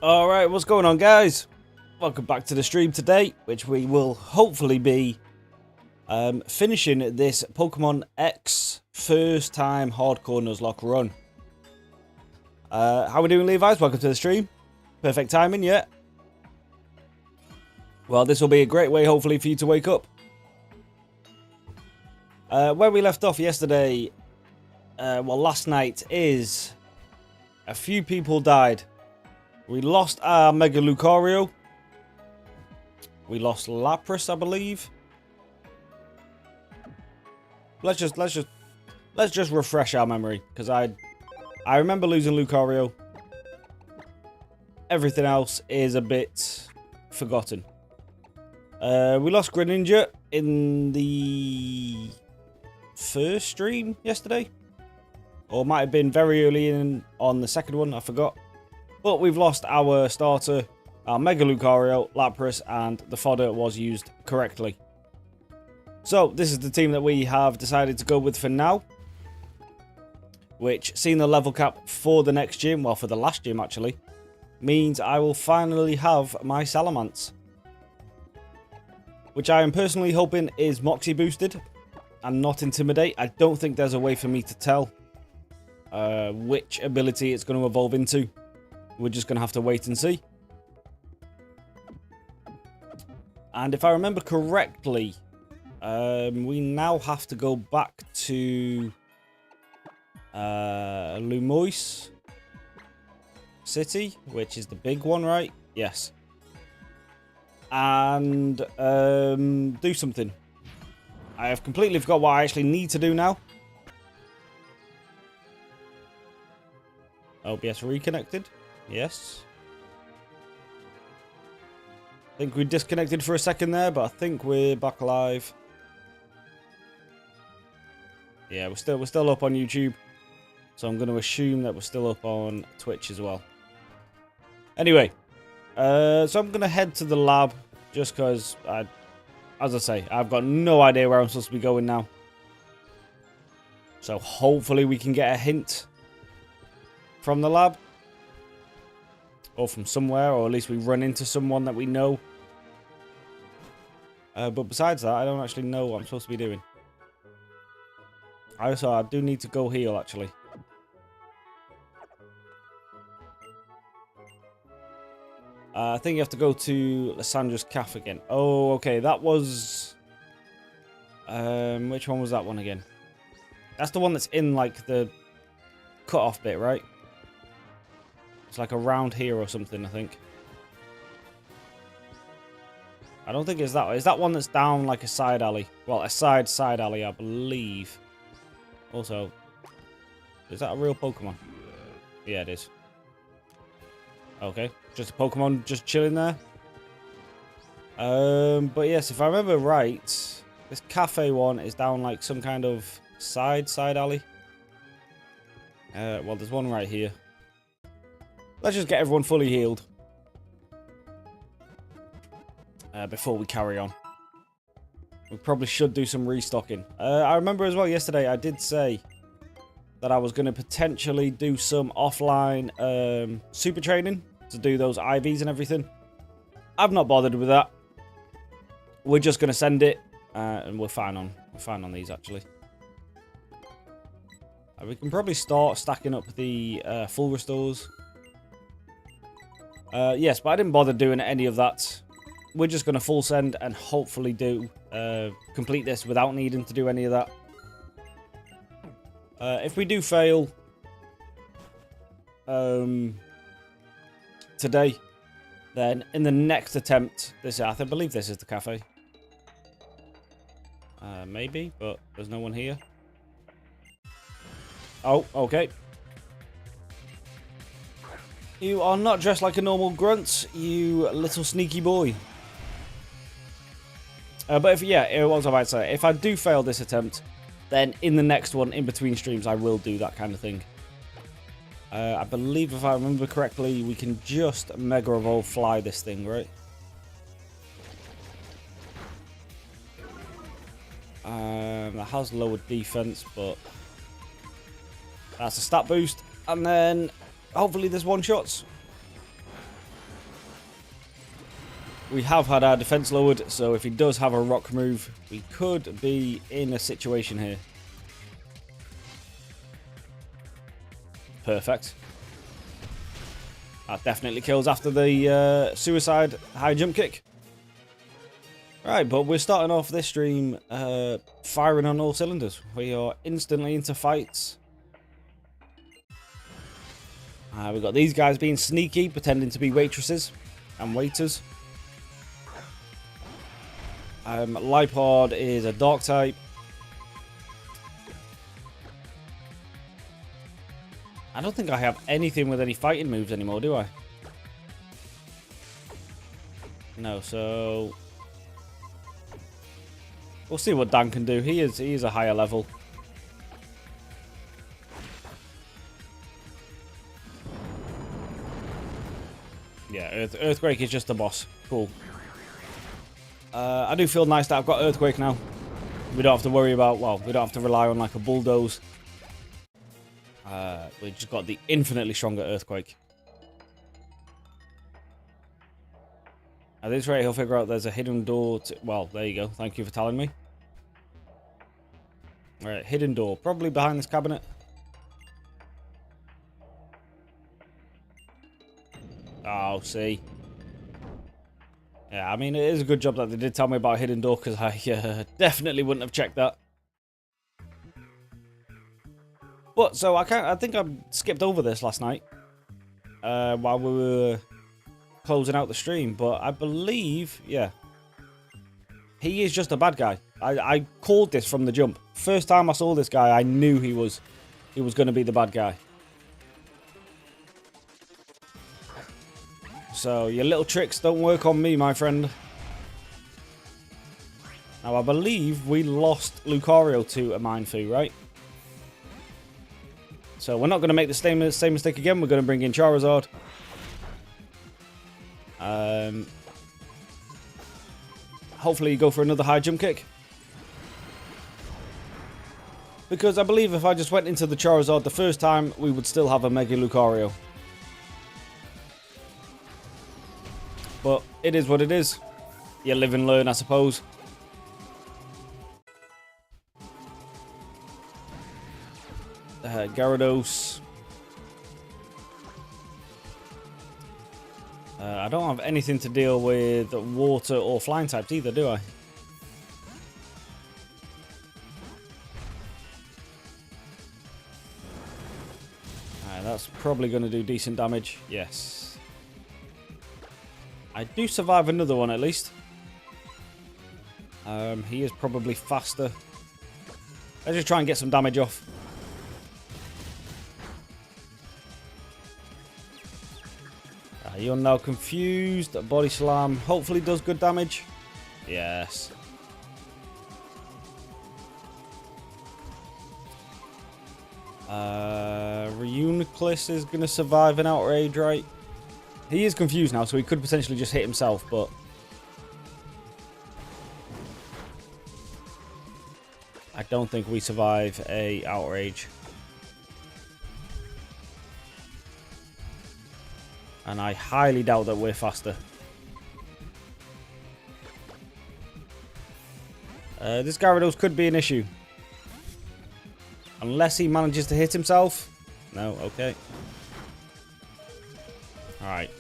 Alright, what's going on, guys? Welcome back to the stream today, which we will hopefully be finishing this Pokemon X first time hardcore Nuzlocke run. How we doing, Levi's? Welcome to the stream. Perfect timing, yeah? Well, this will be a great way, hopefully, for you to wake up. Where we left off yesterday, last night, is a few people died. We lost our Mega Lucario. We lost Lapras, I believe. Let's just refresh our memory, because I remember losing Lucario. Everything else is a bit forgotten. We lost Greninja in the first stream yesterday, or might have been very early in on the second one. I forgot. But we've lost our starter, our Mega Lucario, Lapras, and the fodder was used correctly. So, this is the team that we have decided to go with for now. Which, seeing the level cap for the next gym, well, for the last gym actually, means I will finally have my Salamence. Which I am personally hoping is Moxie boosted and not Intimidate. I don't think there's a way for me to tell which ability it's going to evolve into. We're just going to have to wait and see. And if I remember correctly, we now have to go back to Lumois City, which is the big one, right? Yes. And do something. I have completely forgot what I actually need to do now. OBS reconnected. Yes. I think we disconnected for a second there, but I think we're back live. Yeah, we're still up on YouTube. So I'm going to assume that we're still up on Twitch as well. Anyway, so I'm going to head to the lab just because, as I say, I've got no idea where I'm supposed to be going now. So hopefully we can get a hint from the lab. Or from somewhere, or at least we run into someone that we know. But besides that, I don't actually know what I'm supposed to be doing. I do need to go heal, actually. I think you have to go to Lysandra's Calf again. Oh, okay, that was... which one was that one again? That's the one that's in, like, the cut-off bit, right? It's like around here or something, I think. I don't think it's that way. Is that one that's down like a side alley? Well, a side alley, I believe. Also, is that a real Pokemon? Yeah, it is. Okay, just a Pokemon just chilling there. But yes, if I remember right, this cafe one is down like some kind of side alley. Well, there's one right here. Let's just get everyone fully healed before we carry on. We probably should do some restocking. I remember as well yesterday I did say that I was going to potentially do some offline super training to do those IVs and everything. I've not bothered with that. We're just going to send it and we're fine on these actually. We can probably start stacking up the full restores. Yes, but I didn't bother doing any of that. We're just going to full send and hopefully complete this without needing to do any of that. If we do fail today, then in the next attempt, I believe this is the cafe. Maybe, but there's no one here. Oh, okay. You are not dressed like a normal grunt, you little sneaky boy. But what was I about to say? If I do fail this attempt, then in the next one, in between streams, I will do that kind of thing. I believe, if I remember correctly, we can just Mega Evolve fly this thing, right? That has lower defense, but that's a stat boost. And then hopefully there's one shots. we have had our defense lowered, so if he does have a rock move, we could be in a situation here. Perfect. That definitely kills after the suicide high jump kick. Right, but we're starting off this stream firing on all cylinders. We are instantly into fights. We've got these guys being sneaky, pretending to be waitresses and waiters. Lipod is a dark type. I don't think I have anything with any fighting moves anymore, do I? No, so we'll see what Dan can do. He is a higher level. Yeah, Earthquake is just a boss. Cool. I do feel nice that I've got Earthquake now. We don't have to worry about, well, we don't have to rely on like a bulldoze. We just got the infinitely stronger Earthquake. At this rate, he'll figure out there's a hidden door to... Well, there you go. Thank you for telling me. Alright, hidden door. Probably behind this cabinet. Oh, see. Yeah, I mean, it is a good job that they did tell me about a hidden door, because I definitely wouldn't have checked that. But, so I think I skipped over this last night. While we were closing out the stream. But I believe, yeah. He is just a bad guy. I called this from the jump. First time I saw this guy, I knew he was going to be the bad guy. So, your little tricks don't work on me, my friend. Now, I believe we lost Lucario to a Mindfu, right? So, we're not going to make the same mistake again. We're going to bring in Charizard. Hopefully, you go for another high jump kick. Because I believe if I just went into the Charizard the first time, we would still have a Mega Lucario. But it is what it is. You live and learn, I suppose. Gyarados. I don't have anything to deal with water or flying types either, do I? That's probably going to do decent damage. Yes. I do survive another one at least. He is probably faster. Let's just try and get some damage off. You're now confused. Body slam hopefully does good damage. Yes. Reuniclus is going to survive an outrage, right? He is confused now, so he could potentially just hit himself, but... I don't think we survive a outrage. And I highly doubt that we're faster. This Gyarados could be an issue. Unless he manages to hit himself. No, okay. Alright.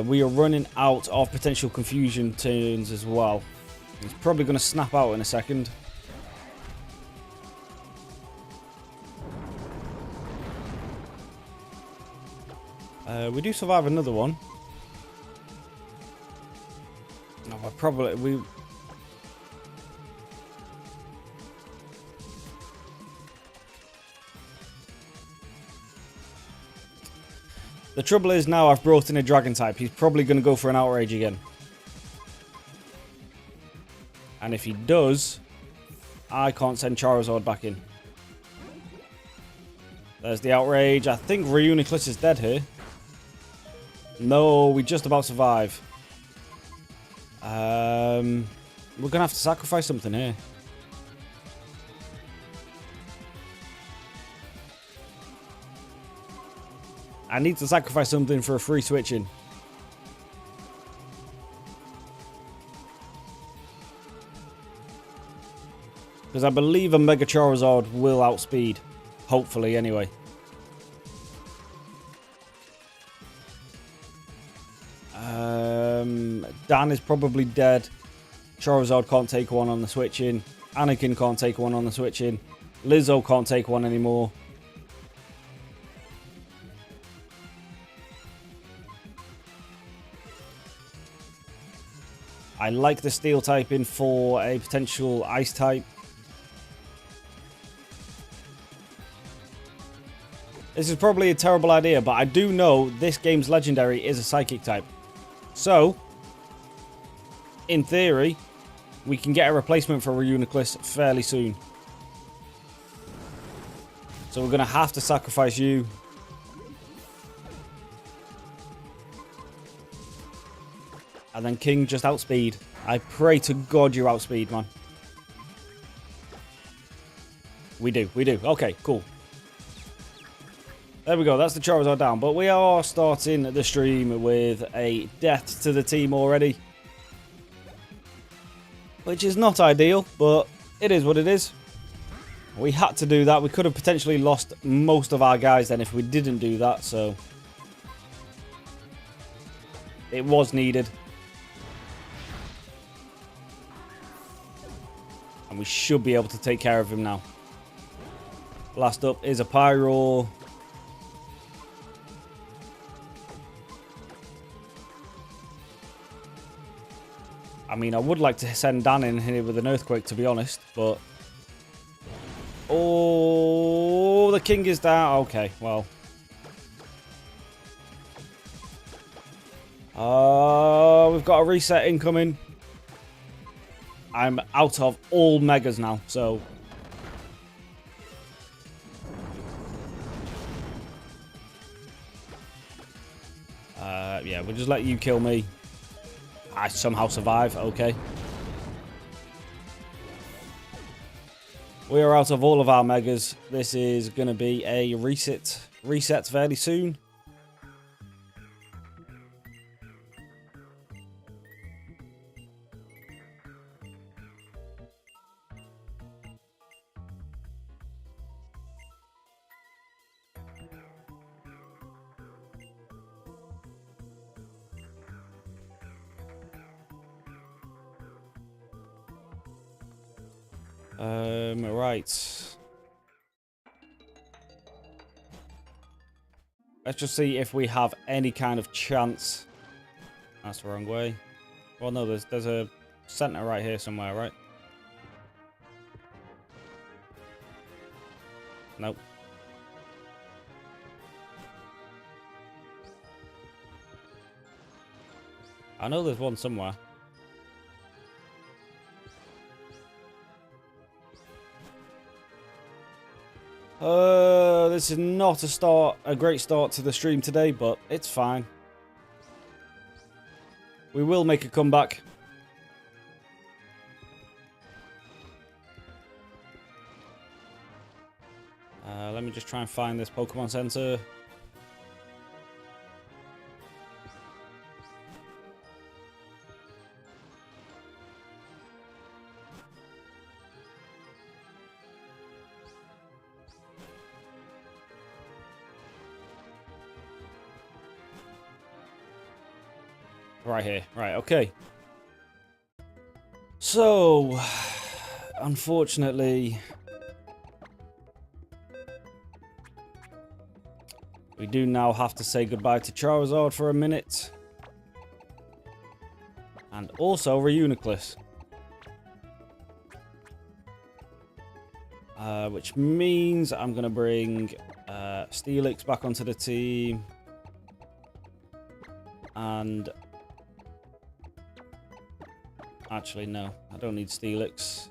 We are running out of potential confusion turns as well. He's probably going to snap out in a second. We do survive another one. No, probably... The trouble is now I've brought in a dragon type. He's probably going to go for an outrage again. And if he does, I can't send Charizard back in. There's the outrage. I think Reuniclus is dead here. No, we just about survive. We're going to have to sacrifice something here. I need to sacrifice something for a free switching. Because I believe a Mega Charizard will outspeed. Hopefully, anyway. Dan is probably dead. Charizard can't take one on the switch in. Anakin can't take one on the switch in. Lizzo can't take one anymore. I like the steel typing for a potential ice type. This is probably a terrible idea, but I do know this game's legendary is a psychic type. So, in theory, we can get a replacement for Reuniclus fairly soon. So we're going to have to sacrifice you. And then King just outspeed. I pray to God you outspeed, man. We do. Okay, cool. There we go, that's the Charizard down. But we are starting the stream with a death to the team already. Which is not ideal, but it is what it is. We had to do that. We could have potentially lost most of our guys then if we didn't do that, so... It was needed. And we should be able to take care of him now. Last up is a Pyro. I mean, I would like to send Dan in here with an Earthquake, to be honest, but... Oh, the King is down. Okay, well. We've got a reset incoming. I'm out of all Megas now, so... Yeah, we'll just let you kill me. I somehow survive, okay. We are out of all of our Megas. This is going to be a reset fairly soon. Right. Let's just see if we have any kind of chance. That's the wrong way. Well, no, there's a center right here somewhere, right? Nope. I know there's one somewhere. This is not a great start to the stream today, but it's fine. We will make a comeback. Let me just try and find this Pokemon Center. Right here. Right, okay. So, unfortunately, we do now have to say goodbye to Charizard for a minute. And also Reuniclus. Which means I'm going to bring Steelix back onto the team. And... Actually, no. I don't need Steelix.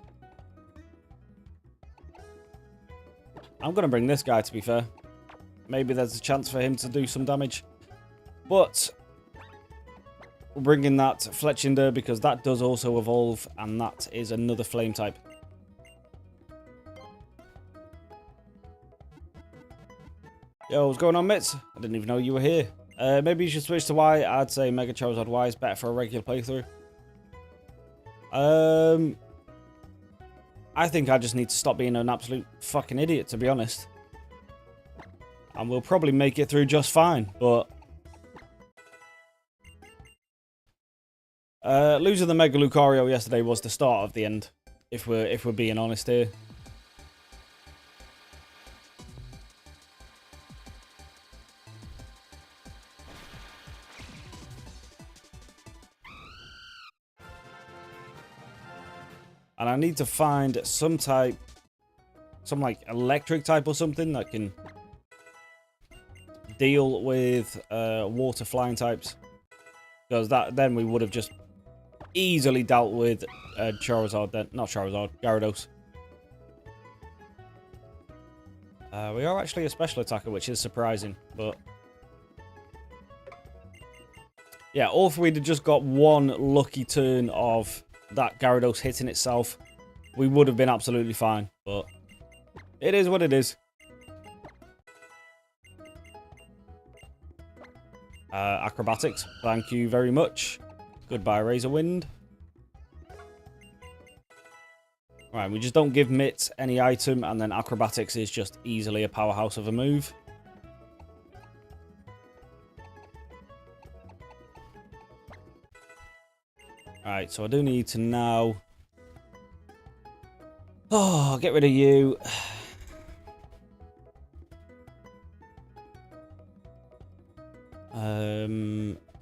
I'm going to bring this guy, to be fair. Maybe there's a chance for him to do some damage. But we're bringing that Fletchinder because that does also evolve. And that is another flame type. Yo, what's going on, Mitz? I didn't even know you were here. Maybe you should switch to Y. I'd say Mega Charizard Y is better for a regular playthrough. I think I just need to stop being an absolute fucking idiot, to be honest. And we'll probably make it through just fine, but... losing the Mega Lucario yesterday was the start of the end, if we're being honest here. And I need to find some like electric type or something that can deal with water flying types. Because then we would have just easily dealt with Charizard then. Not Charizard, Gyarados. We are actually a special attacker, which is surprising, but... Yeah, or if we'd have just got one lucky turn of that Gyarados hitting itself, we would have been absolutely fine, but it is what it is. Acrobatics, thank you very much. Goodbye, Razor Wind. Right, we just don't give Mitt any item, and then Acrobatics is just easily a powerhouse of a move. Alright, so I do need to now... Oh, get rid of you.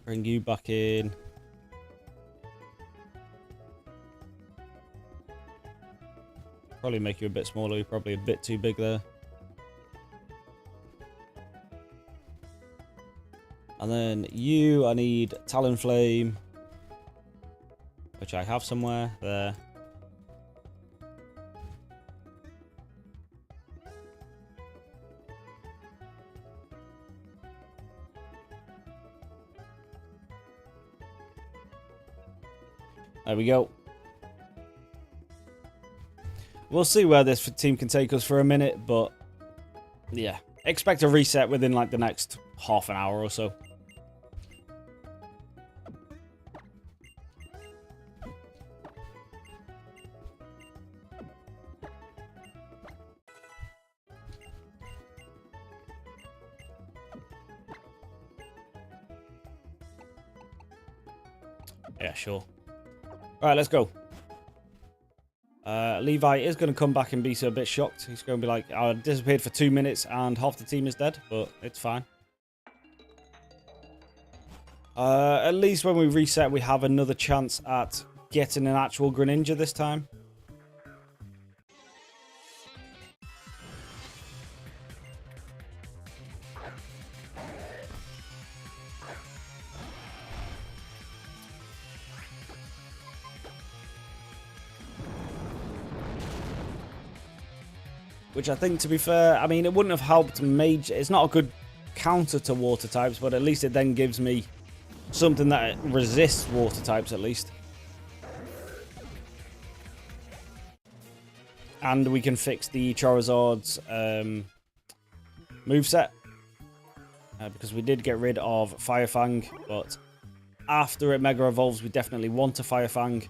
Bring you back in. Probably make you a bit smaller. You're probably a bit too big there. And then you, I need Talonflame, which I have somewhere there. There we go. We'll see where this team can take us for a minute, but yeah. Expect a reset within like the next half an hour or so. Yeah, sure. Alright, let's go. Levi is going to come back and be a bit shocked. He's going to be like, I disappeared for 2 minutes and half the team is dead, but it's fine. At least when we reset, we have another chance at getting an actual Greninja this time. Which I think, to be fair, I mean, it wouldn't have helped major. It's not a good counter to water types, but at least it then gives me something that resists water types, at least. And we can fix the Charizard's moveset. Because we did get rid of Fire Fang, but after it Mega Evolves, we definitely want a Fire Fang.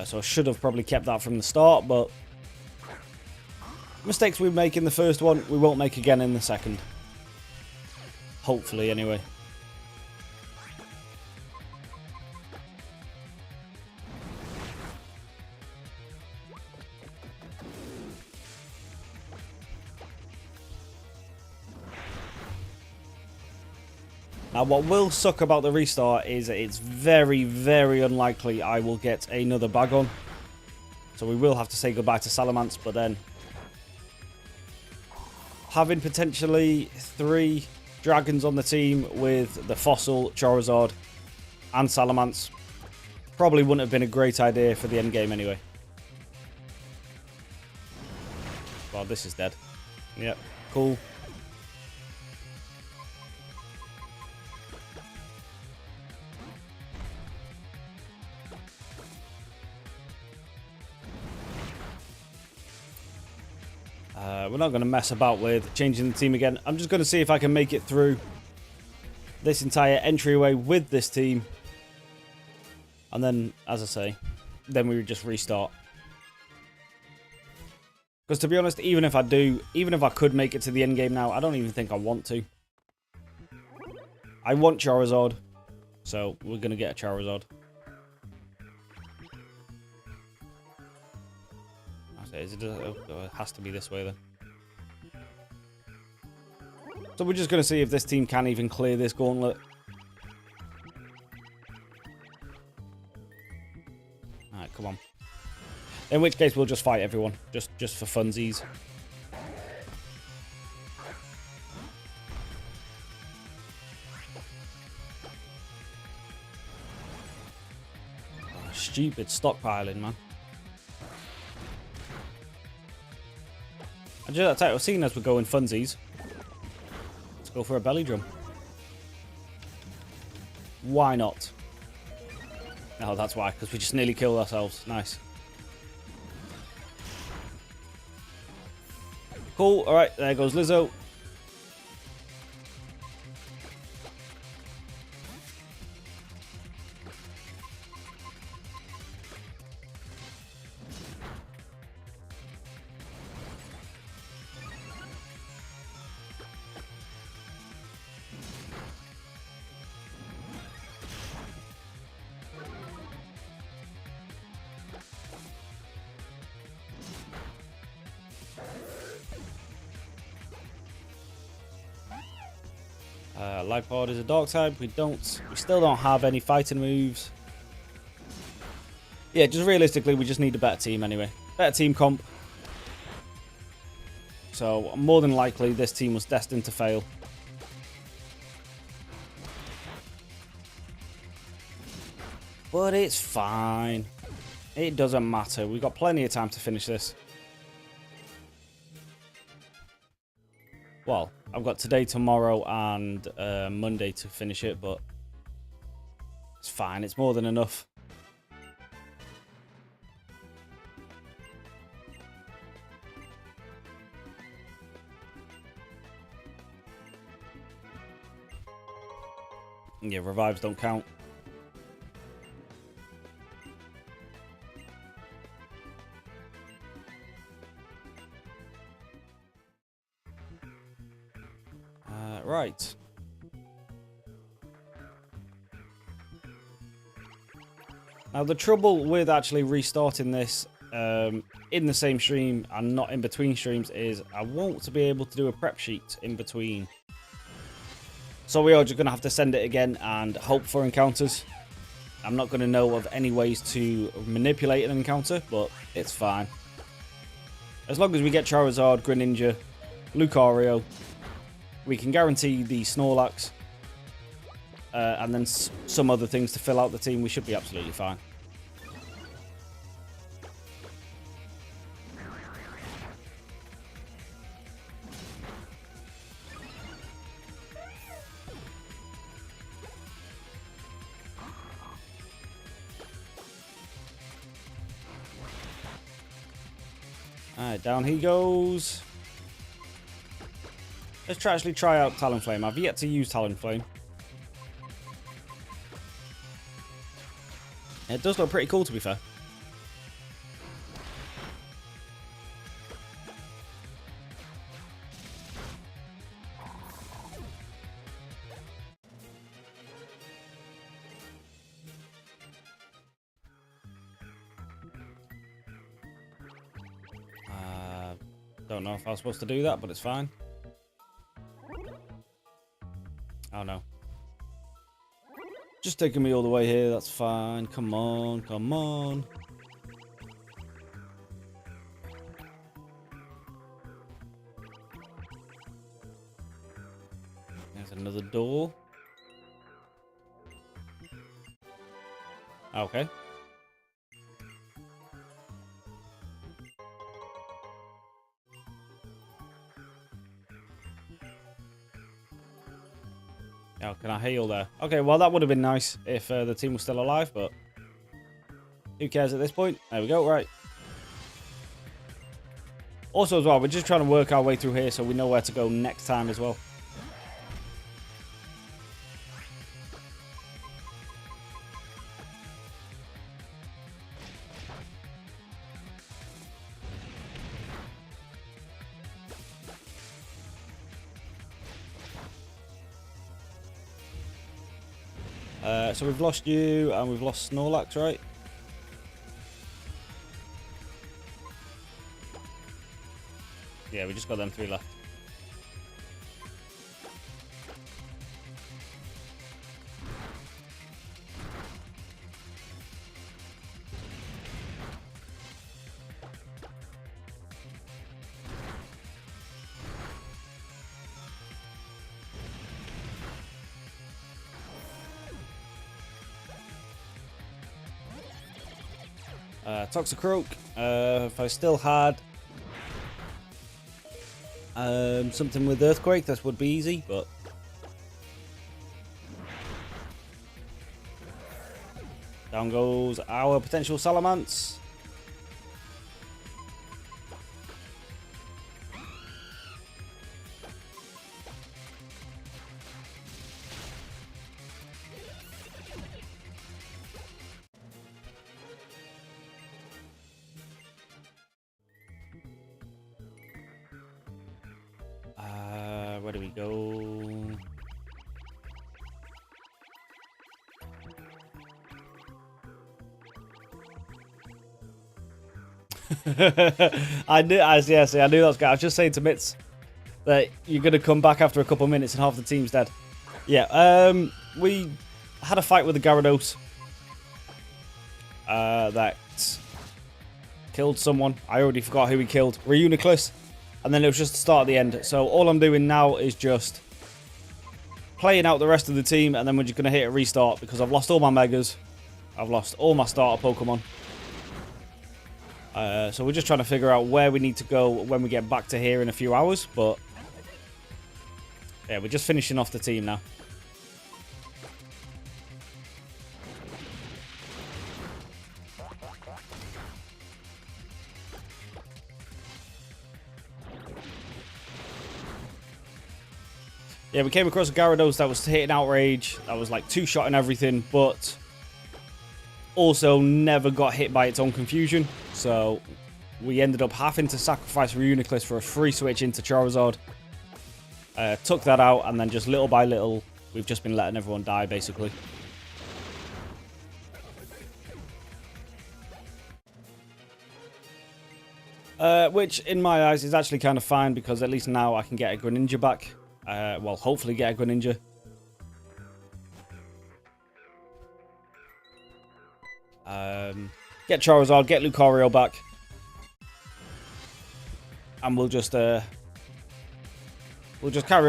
So I should have probably kept that from the start, but mistakes we make in the first one, we won't make again in the second. Hopefully, anyway. Now, what will suck about the restart is it's very, very unlikely I will get another Bagon. So we will have to say goodbye to Salamence, but then having potentially 3 dragons on the team with the Fossil, Charizard, and Salamence probably wouldn't have been a great idea for the end game anyway. Well, this is dead. Yep, cool. We're not going to mess about with changing the team again. I'm just going to see if I can make it through this entire entryway with this team. And then, as I say, then we would just restart. Because to be honest, even if I could make it to the end game now, I don't even think I want to. I want Charizard, so we're going to get a Charizard. It has to be this way then. So we're just going to see if this team can even clear this gauntlet. Alright, come on. In which case we'll just fight everyone, just for funsies. Oh, stupid stockpiling, man. I just tell you, seeing as we're going funsies, let's go for a belly drum. Why not? Oh, that's why, because we just nearly killed ourselves. Nice. Cool. All right, there goes Lizzo. Life Pod is a dark type. We still don't have any fighting moves. Yeah, just realistically, we just need a better team anyway. Better team comp. So more than likely, this team was destined to fail. But it's fine. It doesn't matter. We've got plenty of time to finish this. Well, I've got today, tomorrow, and Monday to finish it, but it's fine. It's more than enough. Yeah, revives don't count. Right. Now, the trouble with actually restarting this in the same stream and not in between streams is I won't be able to do a prep sheet in between. So we are just going to have to send it again and hope for encounters. I'm not going to know of any ways to manipulate an encounter, but it's fine. As long as we get Charizard, Greninja, Lucario, we can guarantee the Snorlax, and then some other things to fill out the team. We should be absolutely fine. Alright, down he goes. Let's actually try out Talonflame. I've yet to use Talonflame. It does look pretty cool, to be fair. Don't know if I was supposed to do that, but it's fine. Oh no. Just taking me all the way here, that's fine. Come on, come on. There's another door. Okay. Oh, can I heal there? Okay, well, that would have been nice if the team was still alive, but who cares at this point? There we go, right. Also, as well, we're just trying to work our way through here so we know where to go next time as well. So we've lost you and we've lost Snorlax, right? Yeah, we just got them 3 left. Toxicroak. If I still had something with Earthquake, this would be easy, but down goes our potential Salamence. Where do we go? I knew that was going. I was just saying to Mitz that you're going to come back after a couple of minutes and half the team's dead. Yeah, we had a fight with the Gyarados that killed someone. I already forgot who he killed. Reuniclus. And then it was just the start at the end. So all I'm doing now is just playing out the rest of the team, and then we're just going to hit a restart because I've lost all my Megas. I've lost all my starter Pokemon. So we're just trying to figure out where we need to go when we get back to here in a few hours. But yeah, we're just finishing off the team now. Yeah, we came across a Gyarados that was hitting Outrage. That was like 2-shot and everything, but also never got hit by its own confusion. So we ended up having to sacrifice Reuniclus for a free switch into Charizard. Took that out, and then just little by little, we've just been letting everyone die, basically. Which, in my eyes, is actually kind of fine, because at least now I can get a Greninja back. Well, hopefully get a Greninja. Get Charizard, get Lucario back. And we'll just carry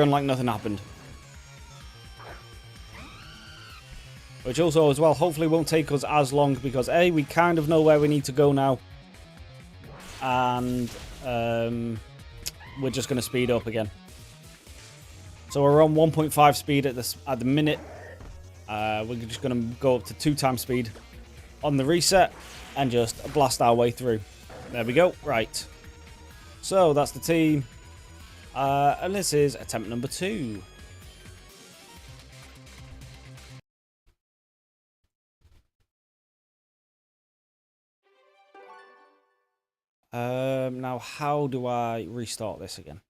on like nothing happened. Which also, as well, hopefully won't take us as long, because A, we kind of know where we need to go now. And we're just going to speed up again. So we're on 1.5 speed at the minute. We're just going to go up to 2 times speed on the reset and just blast our way through. There we go. Right. So that's the team. And this is attempt number 2. Now, how do I restart this again?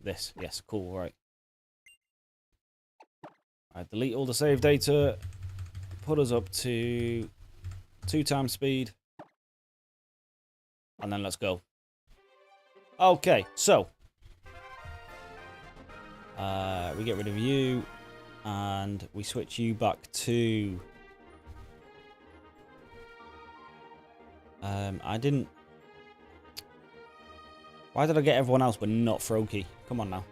This. Yes, cool. Right. I delete all the save data. Put us up to 2 times speed. And then let's go. Okay, so. We get rid of you. And we switch you back to... I didn't... Why did I get everyone else but not Froakie? Come on now.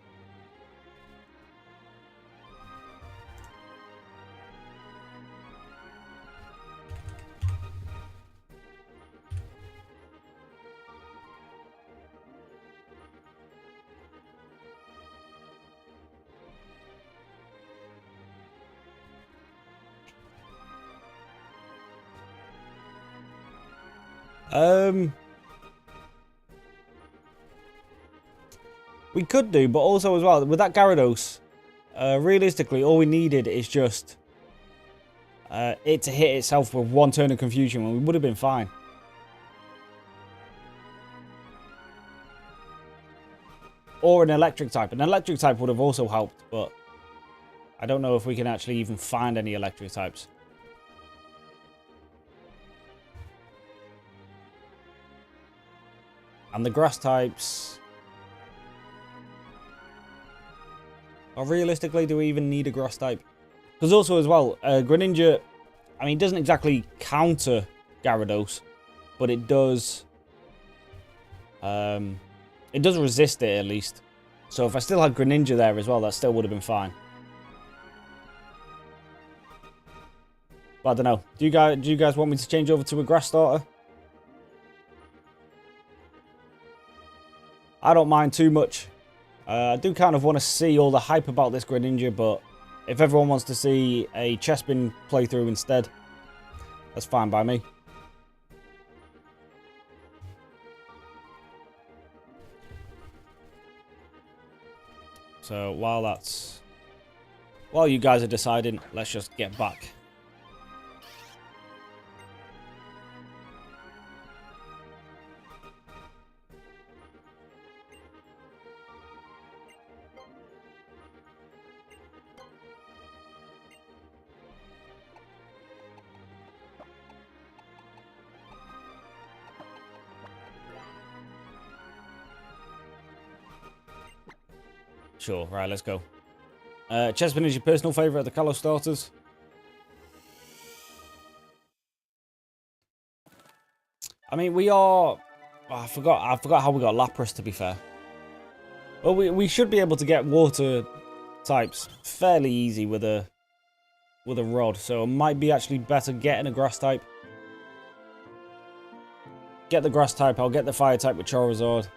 We could do, but also as well, with that Gyarados, realistically, all we needed is just it to hit itself with 1 turn of confusion, and we would have been fine. Or an electric type. An electric type would have also helped, but I don't know if we can actually even find any electric types. And the grass types... Or realistically, do we even need a grass type? Because also as well, Greninja, I mean, it doesn't exactly counter Gyarados, but it does resist it at least. So if I still had Greninja there as well, that still would have been fine. But I don't know. Do you guys want me to change over to a grass starter? I don't mind too much. I do kind of want to see all the hype about this Greninja, but if everyone wants to see a Chespin playthrough instead, that's fine by me. So while you guys are deciding, let's just get back. Sure, right, let's go. Chespin is your personal favourite of the kalos starters? I mean, we are... Oh, I forgot how we got Lapras, to be fair. Well, we should be able to get water types fairly easy with a rod, so it might be actually better getting a grass type. Get the grass type, I'll get the fire type with Charizard.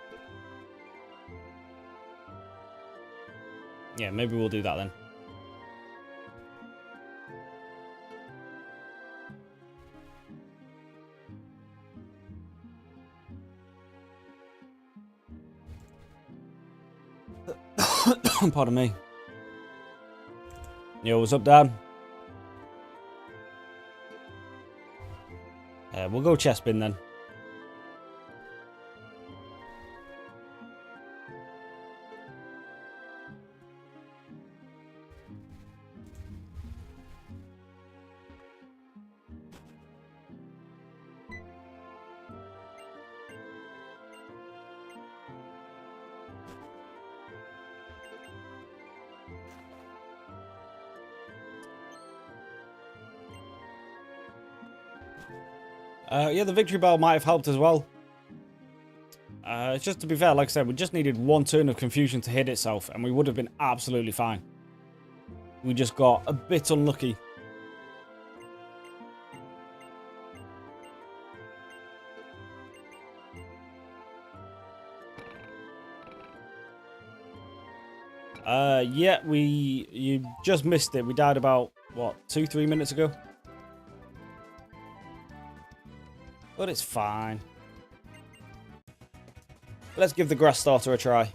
Yeah, maybe we'll do that then. Pardon me. Yo, what's up, Dad? We'll go Chespin then. Yeah, the victory bell might have helped as well. It's just to be fair, like I said, we just needed one turn of confusion to hit itself, and we would have been absolutely fine. We just got a bit unlucky. Yeah, you just missed it. We died about, what, 2-3 minutes ago? But it's fine. Let's give the grass starter a try.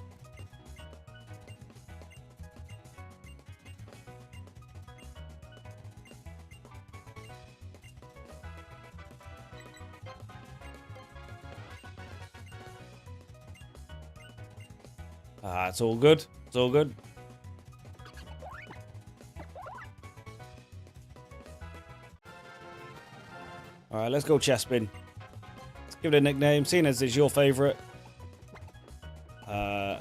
It's all good. It's all good. Alright, let's go Chespin. Let's give it a nickname, seeing as it's your favourite.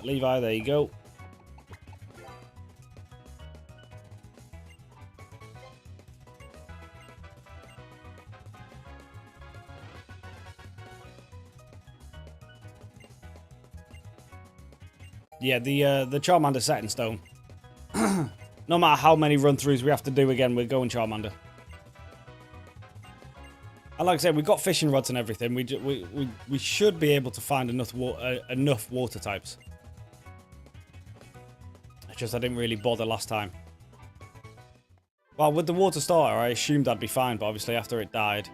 Levi, there you go. Yeah, the Charmander set in stone. No matter how many run-throughs we have to do again, we're going Charmander. And like I said, we've got fishing rods and everything. We should be able to find enough water types. It's just I didn't really bother last time. Well, with the water starter, I assumed I'd be fine, but obviously after it died,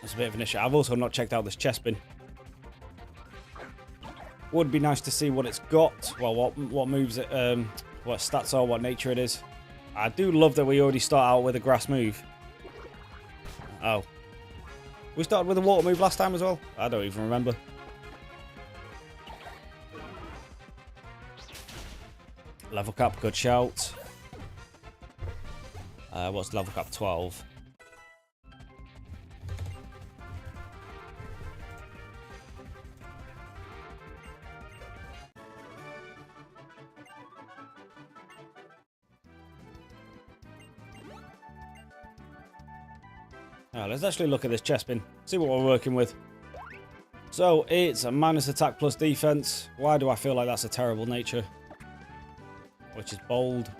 that's a bit of an issue. I've also not checked out this Chespin. Would be nice to see what it's got. Well, what moves it, what stats are, what nature it is. I do love that we already start out with a grass move. Oh. We started with a water move last time as well? I don't even remember. Level cap, good shout. What's level cap? 12. Now, let's actually look at this chest bin, see what we're working with. So, it's a minus attack plus defense. Why do I feel like that's a terrible nature? Which is bold.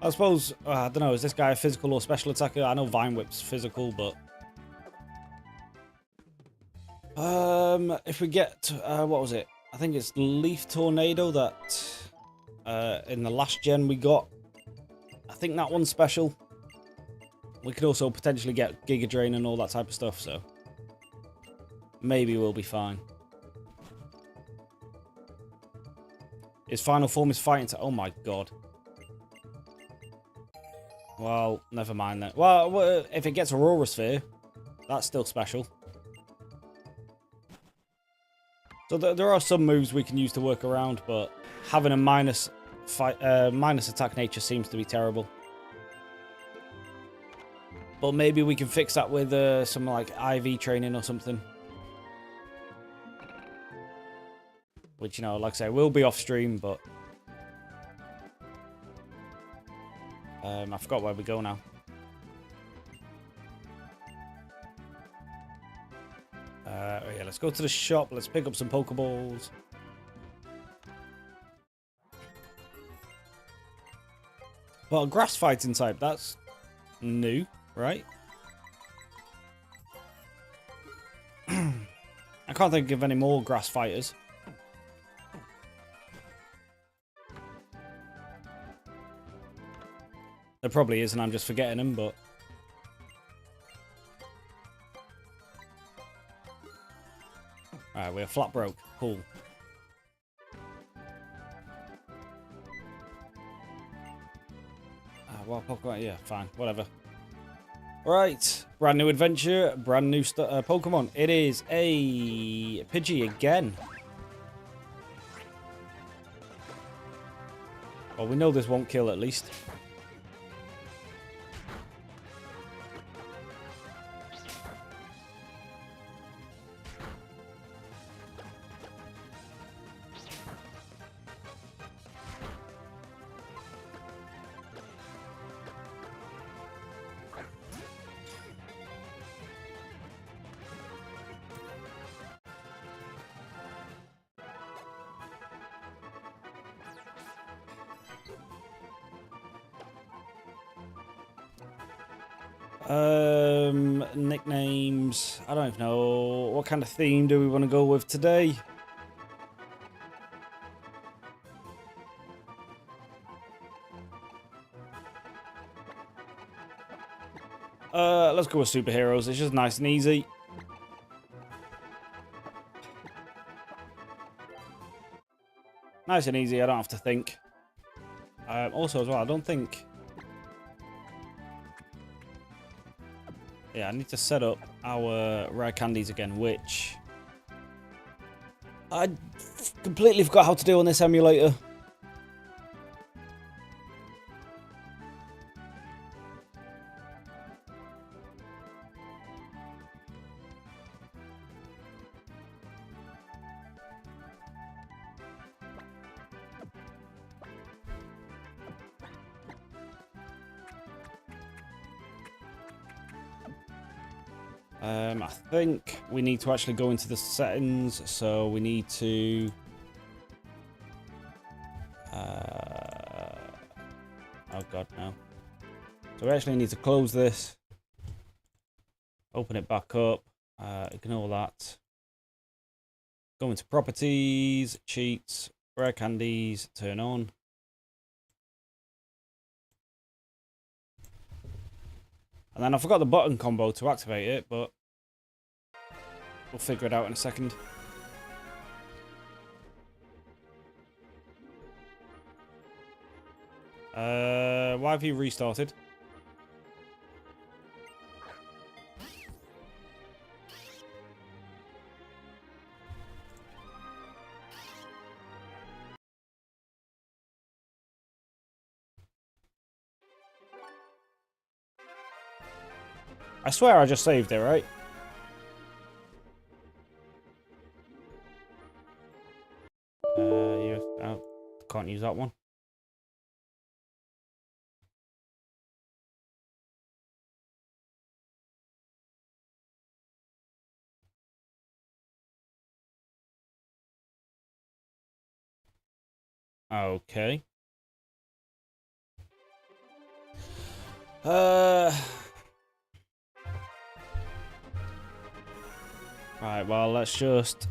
I suppose, I don't know, is this guy a physical or special attacker? I know Vine Whip's physical, but... if we get, what was it? I think it's Leaf Tornado that in the last gen we got. I think that one's special. We could also potentially get Giga Drain and all that type of stuff, so... maybe we'll be fine. His final form is fighting to... oh my god. Well, never mind then. Well, if it gets Aurora Sphere, that's still special. So there are some moves we can use to work around, but having a minus attack nature seems to be terrible. But maybe we can fix that with some like IV training or something. Which, you know, like I say, will be off stream, but... I forgot where we go now. Yeah, let's go to the shop. Let's pick up some Pokeballs. Well, grass fighting type, that's new, right? I can't think of any more grass fighters. There probably is, and I'm just forgetting them, but... alright, we're flat broke. Cool. Well, Pokemon, yeah, fine, whatever. Right, brand new adventure, brand new Pokemon. It is a Pidgey again. Well, we know this won't kill at least. Nicknames. I don't even know. What kind of theme do we want to go with today? Let's go with superheroes. It's just nice and easy. Nice and easy. I don't have to think. Also, as well, I don't think... yeah, I need to set up our rare candies again, which I completely forgot how to do on this emulator. I think we need to actually go into the settings, so we need to... oh god, no. So we actually need to close this, open it back up, ignore that. Go into properties, cheats, rare candies, turn on. And then I forgot the button combo to activate it, but we'll figure it out in a second. Why have you restarted? I swear I just saved it, right? Yeah, I can't use that one. Okay. Right, well, let's just...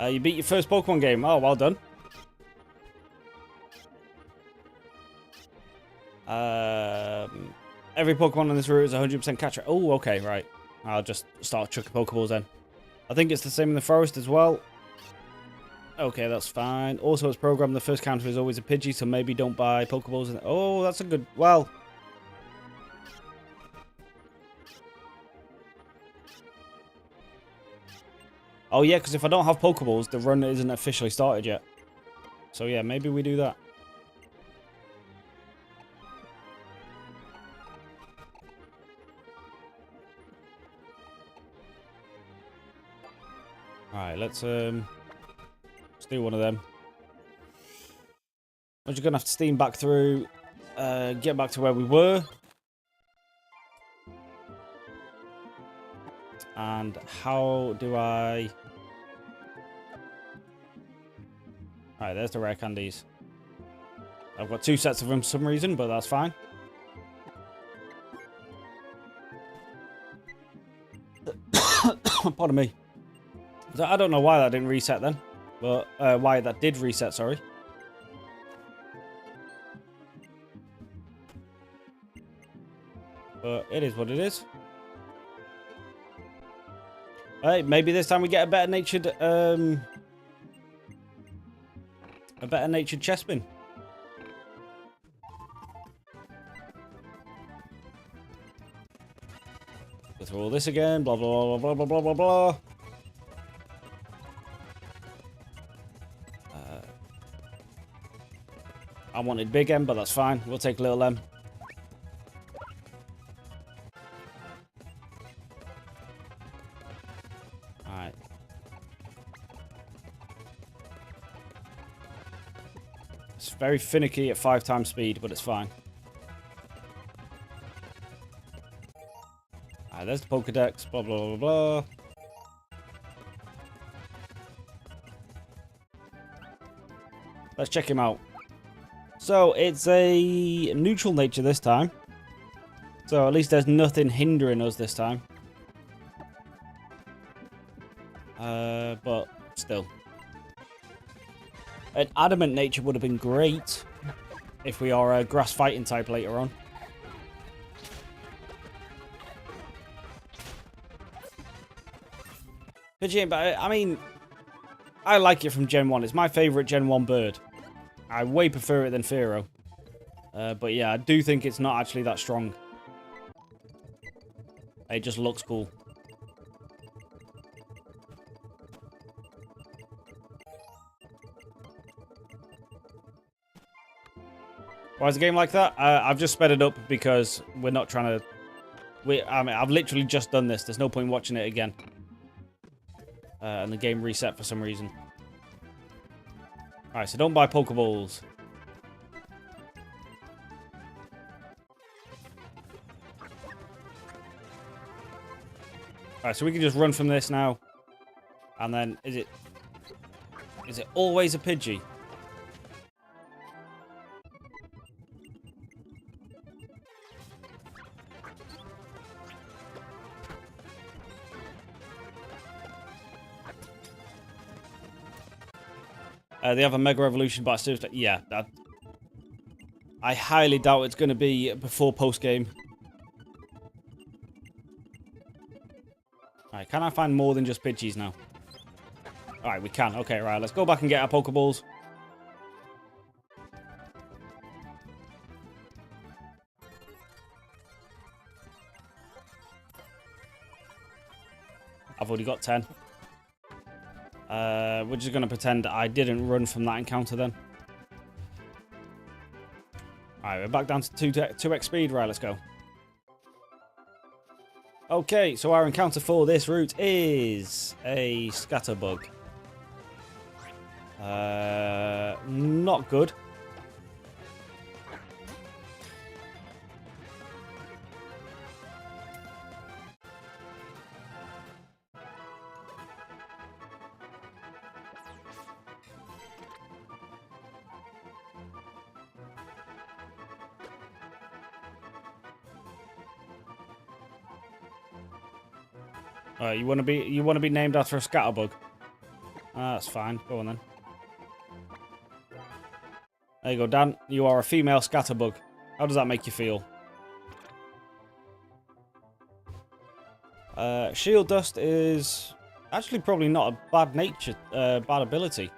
you beat your first Pokemon game. Oh, well done. Every Pokemon on this route is 100% catcher. Oh, okay, right. I'll just start chucking Pokeballs then. I think it's the same in the forest as well. Okay, that's fine. Also, it's programmed the first counter is always a Pidgey, so maybe don't buy Pokeballs. Oh, that's a good... Well... Oh, yeah, because if I don't have Pokeballs, the run isn't officially started yet. So, yeah, maybe we do that. Alright, let's do one of them. We're just going to have to steam back through, get back to where we were. And how do I... Alright, there's the rare candies. I've got 2 sets of them for some reason, but that's fine. Pardon me. I don't know why that didn't reset then. But, why that did reset, sorry. But it is what it is. Hey, maybe this time we get a better natured Chespin. Go through all this again, blah blah blah blah blah blah blah. I wanted Big M, but that's fine. We'll take Little M. Alright. It's very finicky at 5 times speed, but it's fine. Alright, there's the Pokedex, blah blah blah blah. Let's check him out. So, it's a neutral nature this time. So, at least there's nothing hindering us this time. But still. An adamant nature would have been great if we are a grass fighting type later on. Pidgey, but I mean, I like it from Gen 1. It's my favourite Gen 1 bird. I way prefer it than Fearow. But yeah, I do think it's not actually that strong. It just looks cool. Why is the game like that? I've just sped it up because we're not trying to... I mean, I've literally just done this. There's no point watching it again. And the game reset for some reason. Alright, so don't buy Pokeballs. Alright, so we can just run from this now. And then, is it always a Pidgey? They have a Mega Evolution, but still, yeah, I highly doubt it's going to be before post-game. Alright, can I find more than just Pidgeys now? Alright, we can. Okay, right, let's go back and get our Pokeballs. I've already got 10. We're just going to pretend I didn't run from that encounter then. Alright, we're back down to 2x speed. Right, let's go. Okay, so our encounter for this route is a scatterbug. Not good. You want to be named after a scatterbug? That's fine. Go on then. There you go, Dan. You are a female scatterbug. How does that make you feel? Shield Dust is actually probably not a bad ability.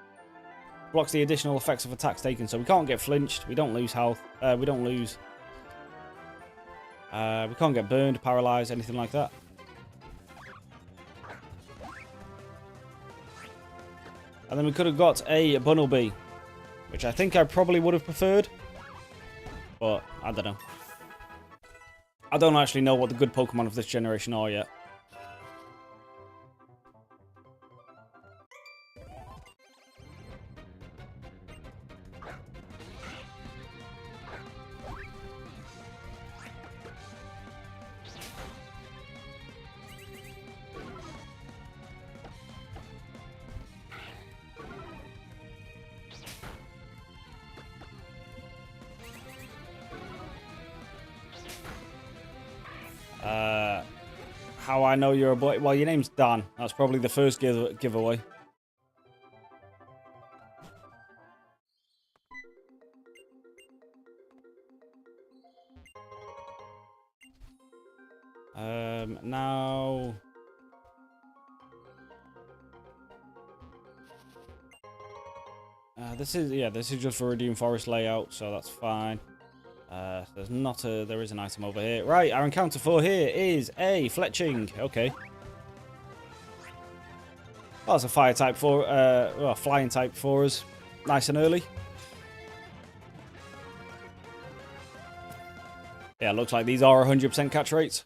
Blocks the additional effects of attacks taken, so we can't get flinched. We don't lose health. We don't lose. We can't get burned, paralyzed, anything like that. And then we could have got a Bunnelby, which I think I probably would have preferred. But, I don't know. I don't actually know what the good Pokemon of this generation are yet. How I know you're a boy? Well, your name's Dan. That's probably the first giveaway. Now... this is just Viridian Forest layout, so that's fine. There is an item over here. Right, our encounter for here is a Fletching. Okay. Well, that's a fire type flying type for us. Nice and early. Yeah, looks like these are 100% catch rates.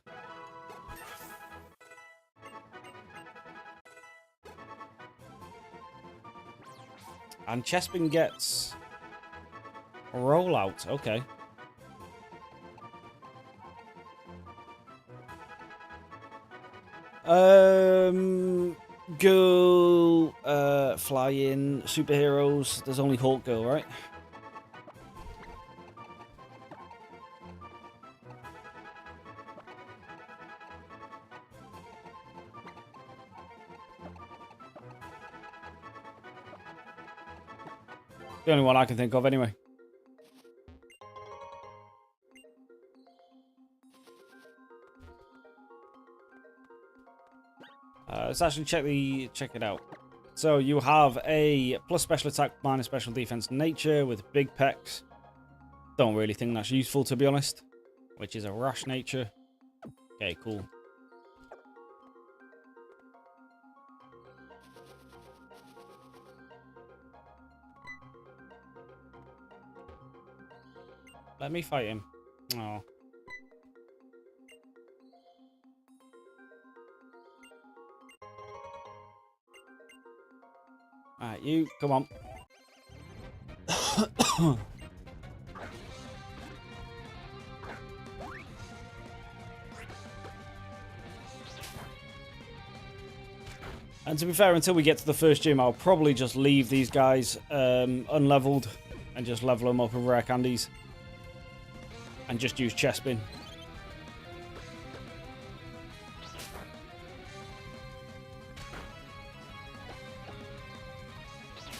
And Chespin gets a rollout. Okay. Girl, flying superheroes. There's only Hulk Girl, right? The only one I can think of, anyway. Let's actually check it out. So you have a plus special attack, minus special defense nature with big pecs. Don't really think that's useful, to be honest. Which is a rash nature. Okay, cool. Let me fight him. Oh. Alright, you, come on. And to be fair, until we get to the first gym, I'll probably just leave these guys unleveled and just level them up with rare candies. And just use Chespin.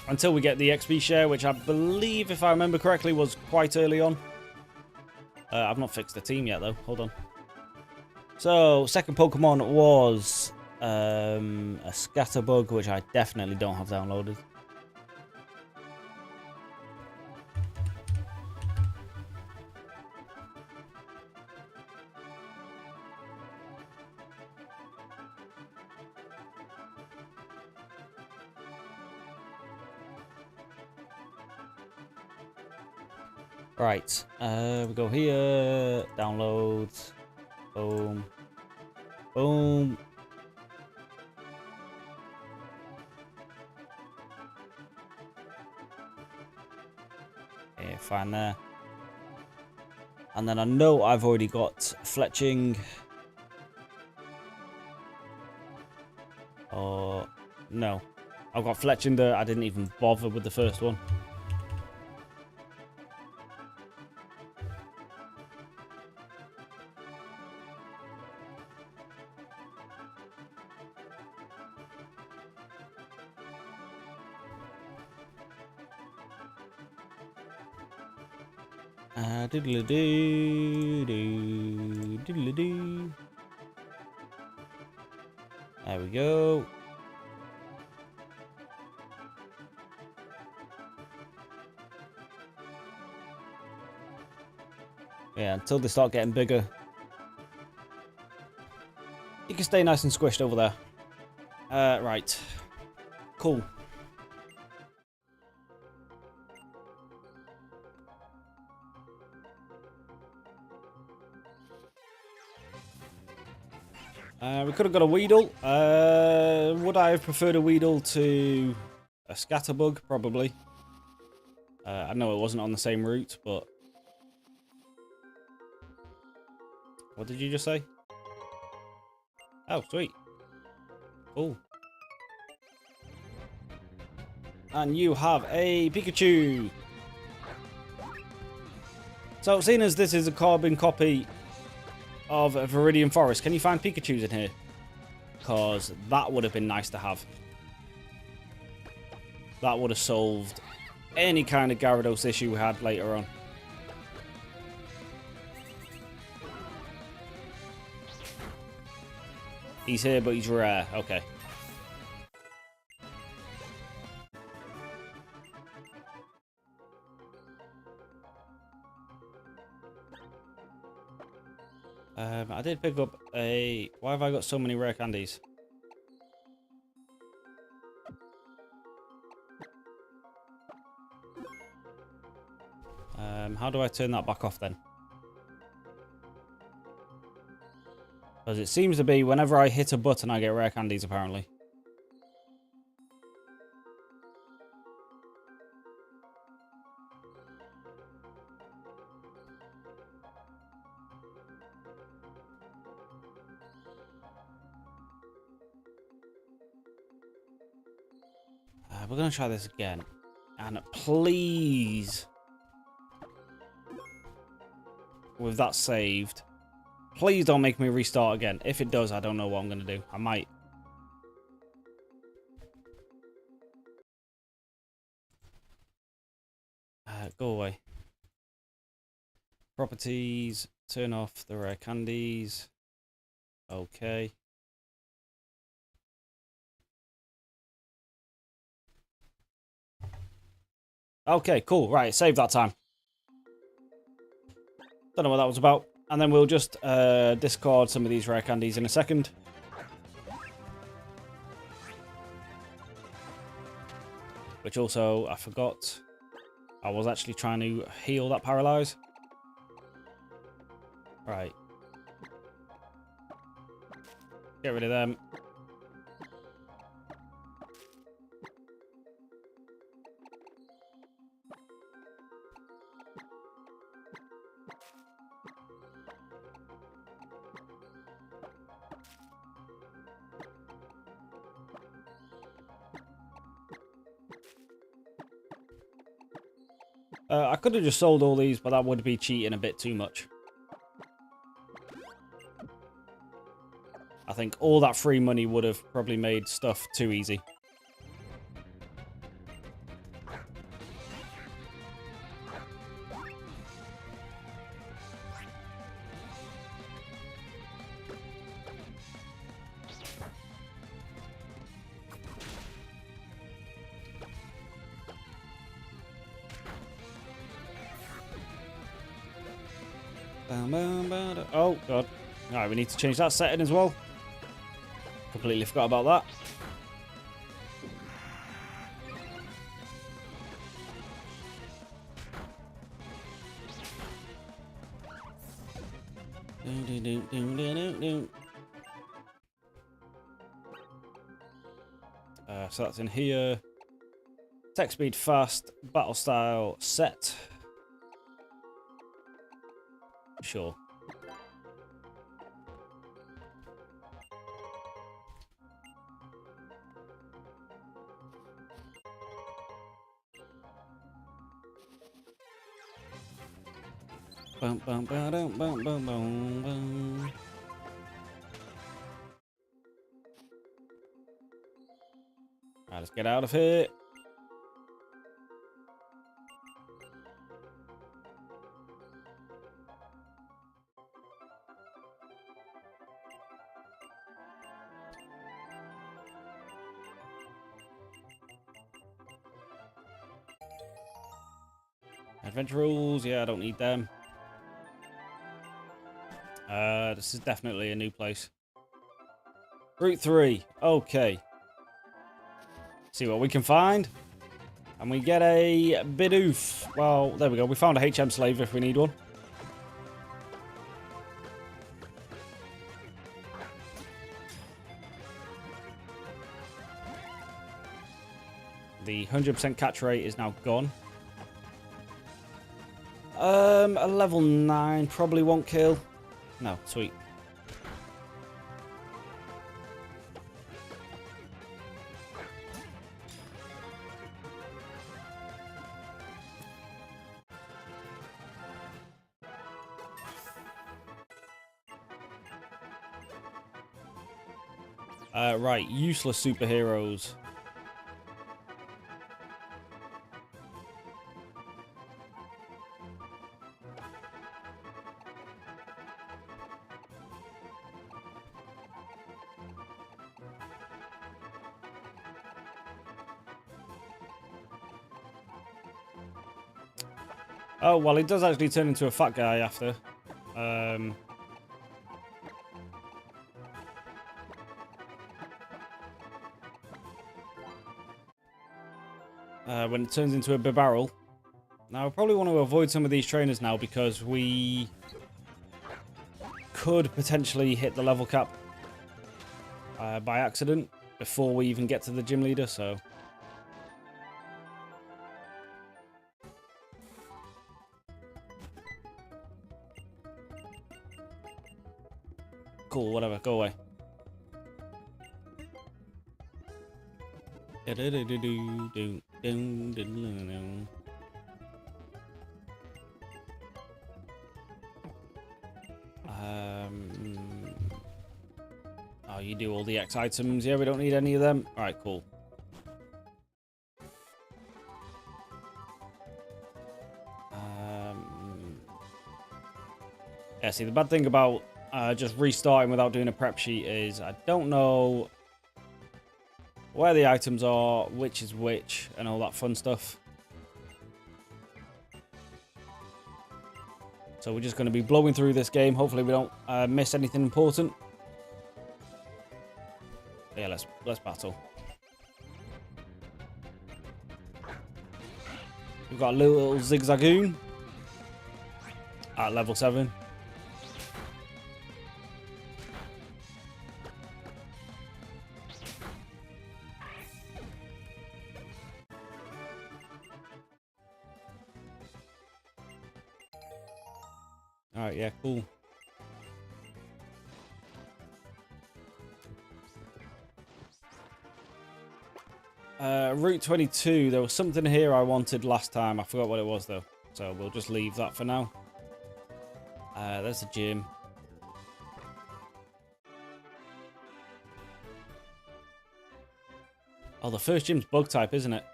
Until we get the XP share, which I believe, if I remember correctly, was quite early on. I've not fixed the team yet, though. Hold on. So, second Pokemon was a Scatterbug, which I definitely don't have downloaded. Right, we go here, downloads, boom, boom. Yeah, fine there. And then I know I've already got fletching. Or, no. I've got fletching there. I didn't even bother with the first one. Doodle-doo, doodle-doo. There we go. Yeah, until they start getting bigger. You can stay nice and squished over there. Right. Cool. We could have got a Weedle. Would I have preferred a Weedle to a Scatterbug? Probably. I know it wasn't on the same route, but... What did you just say? Oh, sweet. Cool. And you have a Pikachu. So, seeing as this is a carbon copy of a Viridian Forest, can you find Pikachus in here? Because that would have been nice to have. That would have solved any kind of Gyarados issue we had later on. He's here, but he's rare. Okay. I did pick up a... Why have I got so many rare candies? How do I turn that back off then? Because it seems to be whenever I hit a button, I get rare candies, apparently. We're going to try this again. And please, with that saved, please don't make me restart again. If it does, I don't know what I'm going to do. I might. Go away. Properties. Turn off the rare candies. Okay. Okay, cool. Right, save that time. Don't know what that was about. And then we'll just discard some of these rare candies in a second. Which also, I forgot. I was actually trying to heal that paralyze. Right. Get rid of them. I could have just sold all these, but that would be cheating a bit too much. I think all that free money would have probably made stuff too easy. Oh, God. Alright, we need to change that setting as well. Completely forgot about that. So that's in here. Tech speed fast, battle style set. Sure. Bum, bum, ba-dum, bum, bum, bum, bum. Right, let's get out of here. Adventure rules, yeah, I don't need them. This is definitely a new place. Route 3, okay. See what we can find. And we get a Bidoof. Well, there we go. We found a HM slave if we need one. The 100% catch rate is now gone. A level 9 probably won't kill. No, sweet. Right, useless superheroes. Oh, well, it does actually turn into a fat guy after. When it turns into a barrel. Now, I probably want to avoid some of these trainers now because we could potentially hit the level cap by accident before we even get to the gym leader, so... Cool, whatever, go away. Oh, you do all the X items. Yeah, we don't need any of them. All right, cool. Yeah, see, the bad thing about just restarting without doing a prep sheet is I don't know where the items are, which is which, and all that fun stuff. So we're just going to be blowing through this game. Hopefully we don't miss anything important. But yeah, let's battle. We've got a little Zigzagoon at level 7. Alright, yeah, cool. Route 22, there was something here I wanted last time. I forgot what it was, though. So we'll just leave that for now. There's the gym. Oh, the first gym's bug type, isn't it?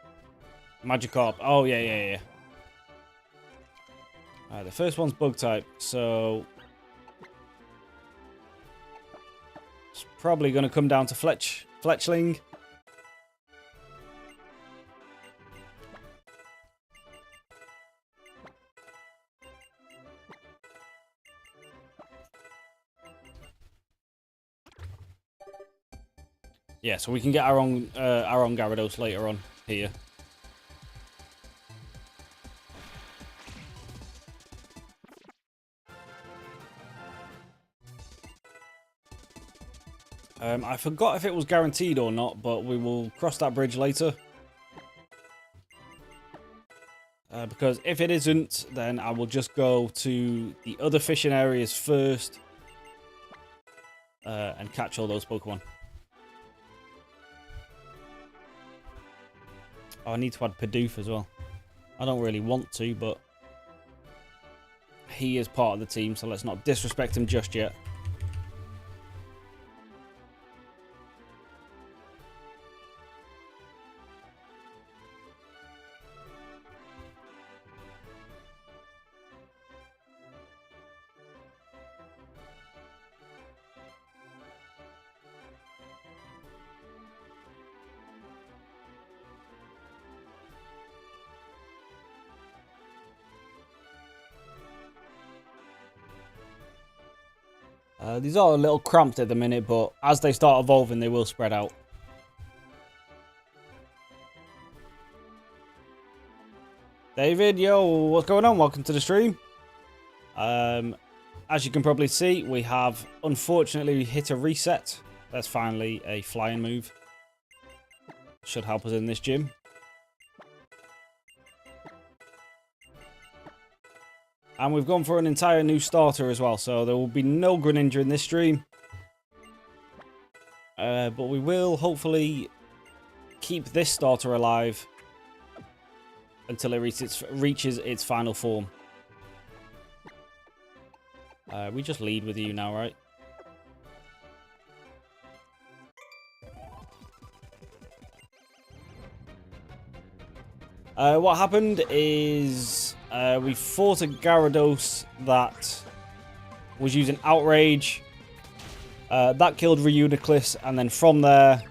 Magikarp. Oh, yeah. The first one's bug type, so... It's probably going to come down to Fletchling. Yeah, so we can get our own Gyarados later on here. I forgot if it was guaranteed or not, but we will cross that bridge later. Because if it isn't, then I will just go to the other fishing areas first and catch all those Pokemon. Oh, I need to add Pidoof as well. I don't really want to, but he is part of the team, so let's not disrespect him just yet. These are a little cramped at the minute, but as they start evolving, they will spread out. David, yo, what's going on? Welcome to the stream. As you can probably see, we have unfortunately hit a reset. That's finally a flying move. Should help us in this gym. And we've gone for an entire new starter as well, so there will be no Greninja in this stream. But we will hopefully keep this starter alive until it reaches its final form. We just lead with you now, right? What happened is we fought a Gyarados that was using Outrage. That killed Reuniclus, and then from there,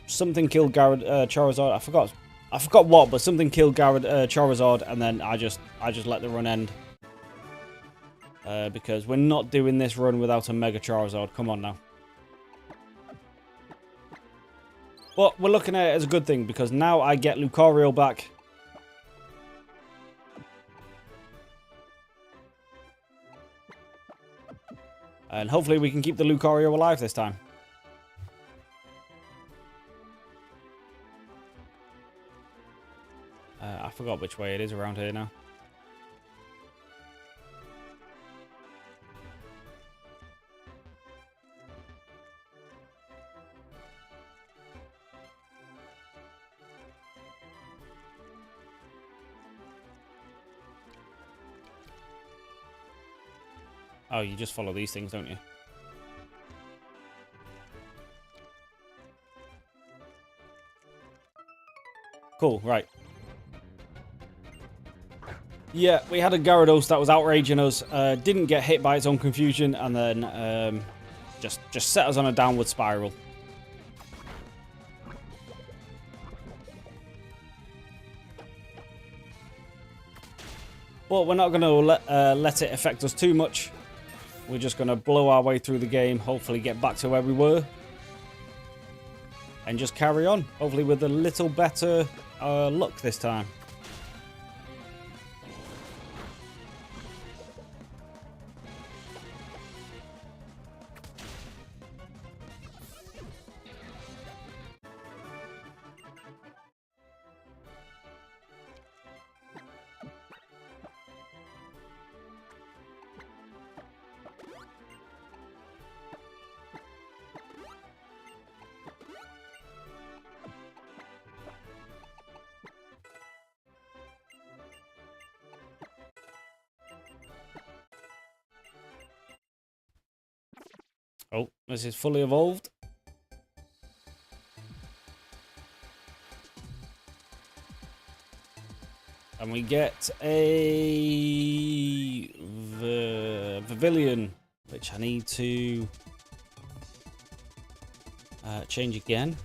something killed Charizard. I forgot what, but something killed Charizard, and then I just let the run end because we're not doing this run without a Mega Charizard. Come on now. But we're looking at it as a good thing, because now I get Lucario back. And hopefully we can keep the Lucario alive this time. I forgot which way it is around here now. Oh, you just follow these things, don't you? Cool, right. Yeah, we had a Gyarados that was outraging us. Didn't get hit by its own confusion, and then just set us on a downward spiral. But we're not going to let it affect us too much. We're just going to blow our way through the game, hopefully get back to where we were, and just carry on, hopefully with a little better luck this time. Oh, this is fully evolved. And we get a Pavilion, which I need to change again.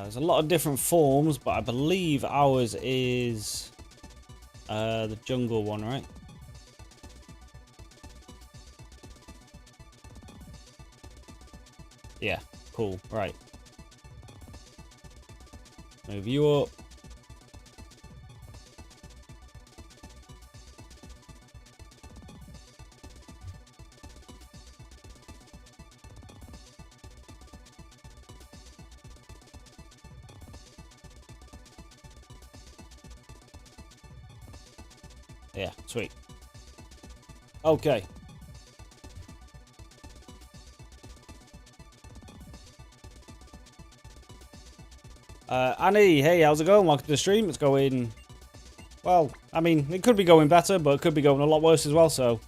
There's a lot of different forms, but I believe ours is the jungle one, right? Yeah, cool, right. Move you up. Yeah, sweet. Okay. Annie, hey, how's it going? Welcome to the stream. It's going... Well, I mean, it could be going better, but it could be going a lot worse as well, so...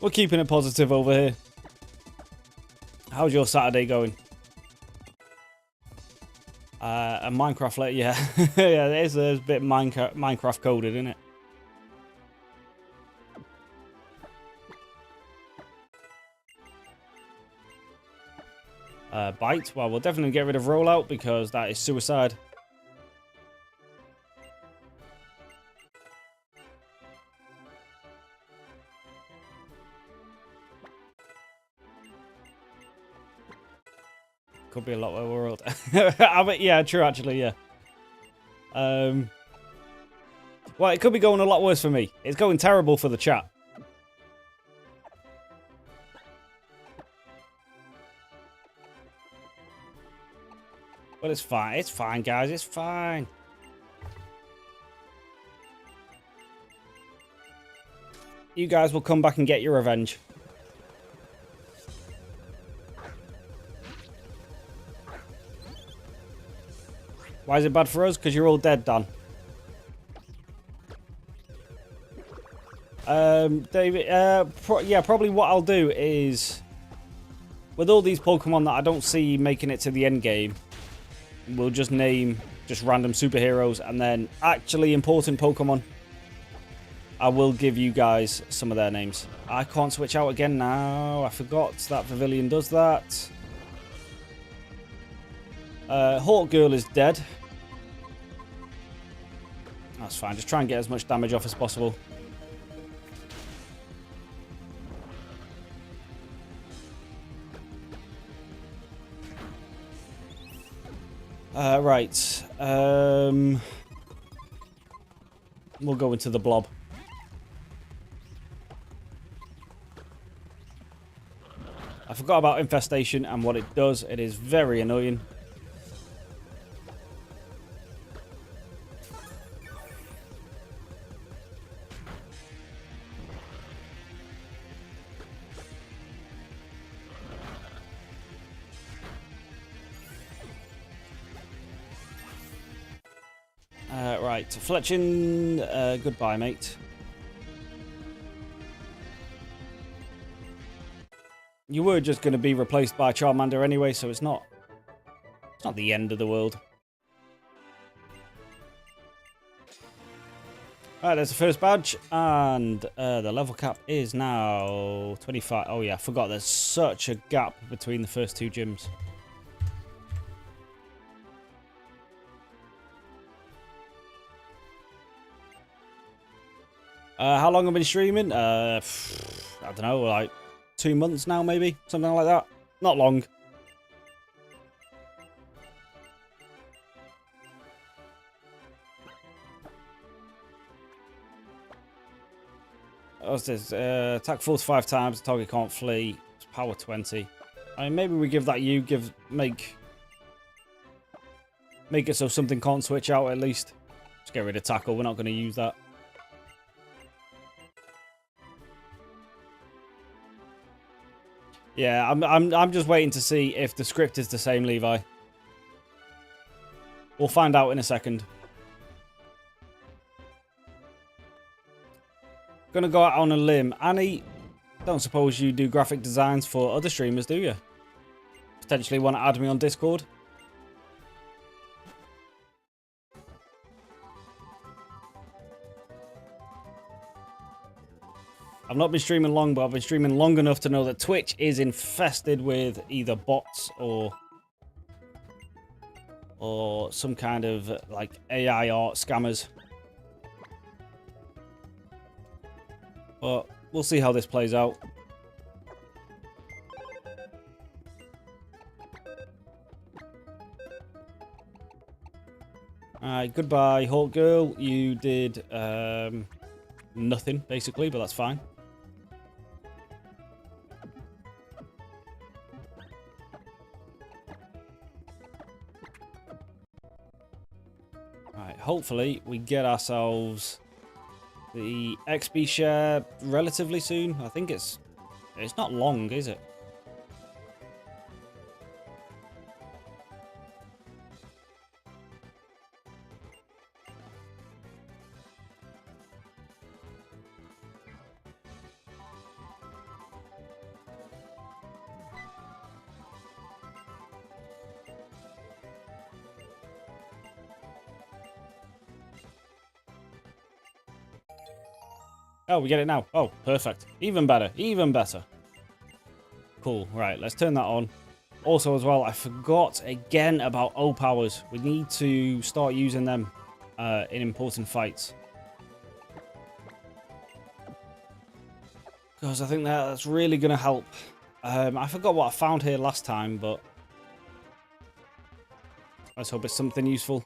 We're keeping it positive over here. How's your Saturday going? A Minecraft later, yeah. Yeah, there's a bit Minecraft coded, isn't it? Bite. Well, we'll definitely get rid of rollout because that is suicide. Could be a lot of world. I mean, yeah, true, actually, yeah. Well, it could be going a lot worse for me. It's going terrible for the chat. But it's fine. It's fine, guys. It's fine. You guys will come back and get your revenge. Why is it bad for us? Because you're all dead, Dan. David, yeah, probably what I'll do is... With all these Pokemon that I don't see making it to the end game, we'll just name just random superheroes and then actually important Pokemon. I will give you guys some of their names. I can't switch out again now. I forgot that Pavilion does that. Hawk Girl is dead. That's fine. Just try and get as much damage off as possible. Right. We'll go into the blob. I forgot about infestation and what it does. It is very annoying. Right, Fletching, goodbye, mate. You were just going to be replaced by Charmander anyway, so it's not the end of the world. Alright, there's the first badge, and the level cap is now 25. Oh yeah, I forgot there's such a gap between the first two gyms. How long have I been streaming? I don't know, like 2 months now, maybe? Something like that. Not long. What's this? Attack 45 times, target can't flee. It's power 20. I mean, maybe we give that you, make it so something can't switch out at least. Just get rid of tackle, we're not going to use that. Yeah, I'm just waiting to see if the script is the same, Levi. We'll find out in a second. Gonna go out on a limb. Annie, don't suppose you do graphic designs for other streamers, do you? Potentially want to add me on Discord? I've not been streaming long, but I've been streaming long enough to know that Twitch is infested with either bots or some kind of like AI art scammers. But we'll see how this plays out. Right, goodbye, Hawk Girl. You did nothing, basically, but that's fine. Right, hopefully we get ourselves the XP share relatively soon. I think it's not long, is it? Oh, we get it now. Oh, perfect. Even better. Even better. Cool. Right, let's turn that on. Also, as well, I forgot again about O powers. We need to start using them in important fights. Because I think that's really going to help. I forgot what I found here last time, but let's hope it's something useful.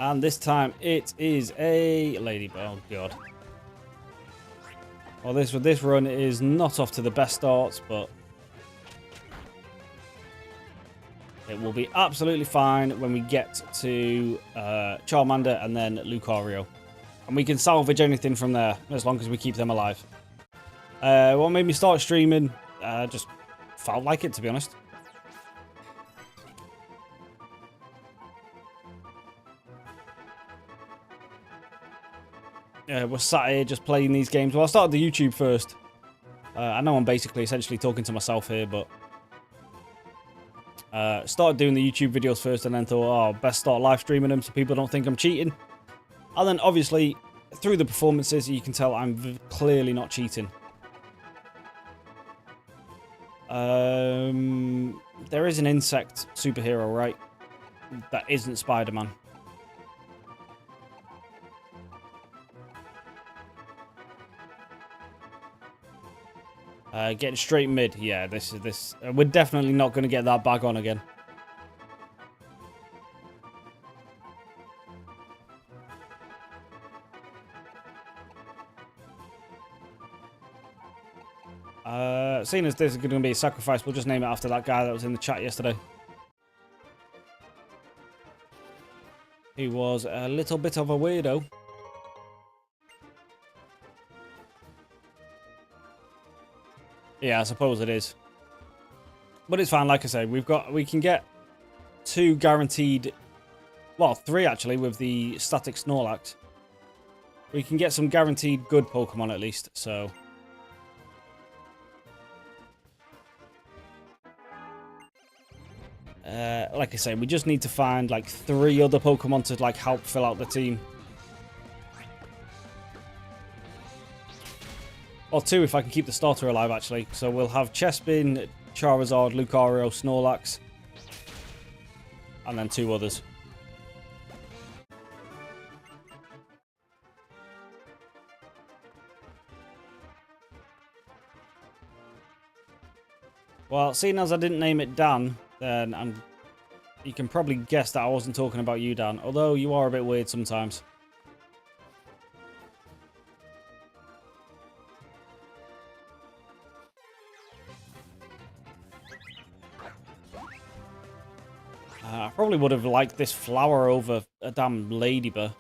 And this time it is a ladybird. Oh, God. Well, this run is not off to the best starts, but it will be absolutely fine when we get to Charmander and then Lucario. And we can salvage anything from there, as long as we keep them alive. What made me start streaming? Just felt like it, to be honest. We're sat here just playing these games. Well, I started the YouTube first. I know I'm basically essentially talking to myself here, but started doing the YouTube videos first and then thought, oh, best start live streaming them so people don't think I'm cheating. And then obviously, through the performances, you can tell I'm clearly not cheating. There is an insect superhero, right? That isn't Spider-Man. Getting straight mid. Yeah, this. We're definitely not going to get that bag on again. Seeing as this is going to be a sacrifice, we'll just name it after that guy that was in the chat yesterday. He was a little bit of a weirdo. Yeah, I suppose it is. But it's fine, like I say, we can get 2 guaranteed, well, 3 actually, with the static Snorlax. We can get some guaranteed good Pokemon at least, so. Like I say, we just need to find like 3 other Pokemon to like help fill out the team. Or 2 if I can keep the starter alive, actually. So we'll have Chespin, Charizard, Lucario, Snorlax. And then 2 others. Well, seeing as I didn't name it Dan, then you can probably guess that I wasn't talking about you, Dan. Although you are a bit weird sometimes. I probably would have liked this flower over a damn ladybird.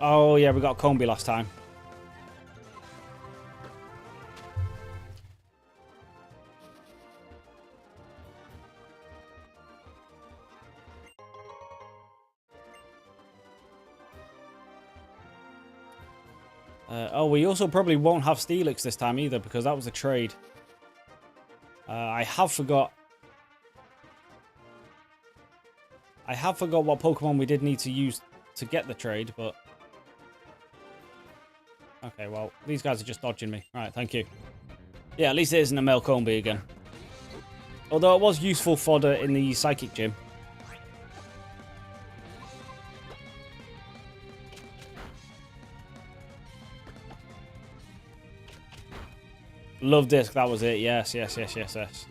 Oh, yeah, we got Combi last time. Oh, we also probably won't have Steelix this time either, because that was a trade. I have forgot what Pokemon we did need to use to get the trade, but... Okay, well, these guys are just dodging me. Alright, thank you. Yeah, at least it isn't a male Combi again. Although it was useful fodder in the Psychic Gym. Love disc, that was it. Yes, yes, yes, yes, yes.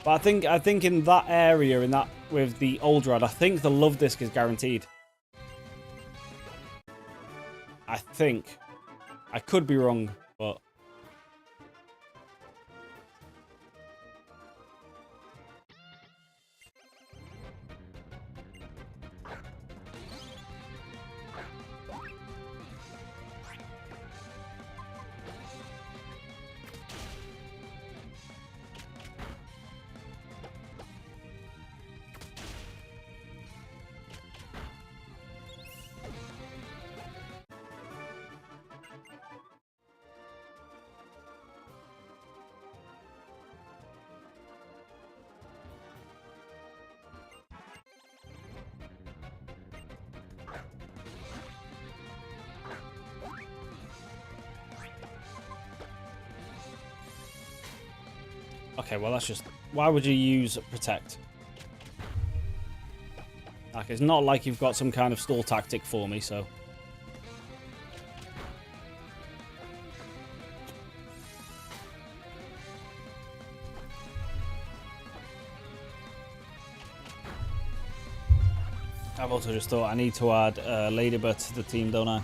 But I think in that area, in that with the old rod, I think the love disc is guaranteed. I think. I could be wrong, but okay, well, that's just... Why would you use Protect? Like, it's not like you've got some kind of stall tactic for me, so... I've also just thought I need to add Ladybird to the team, don't I?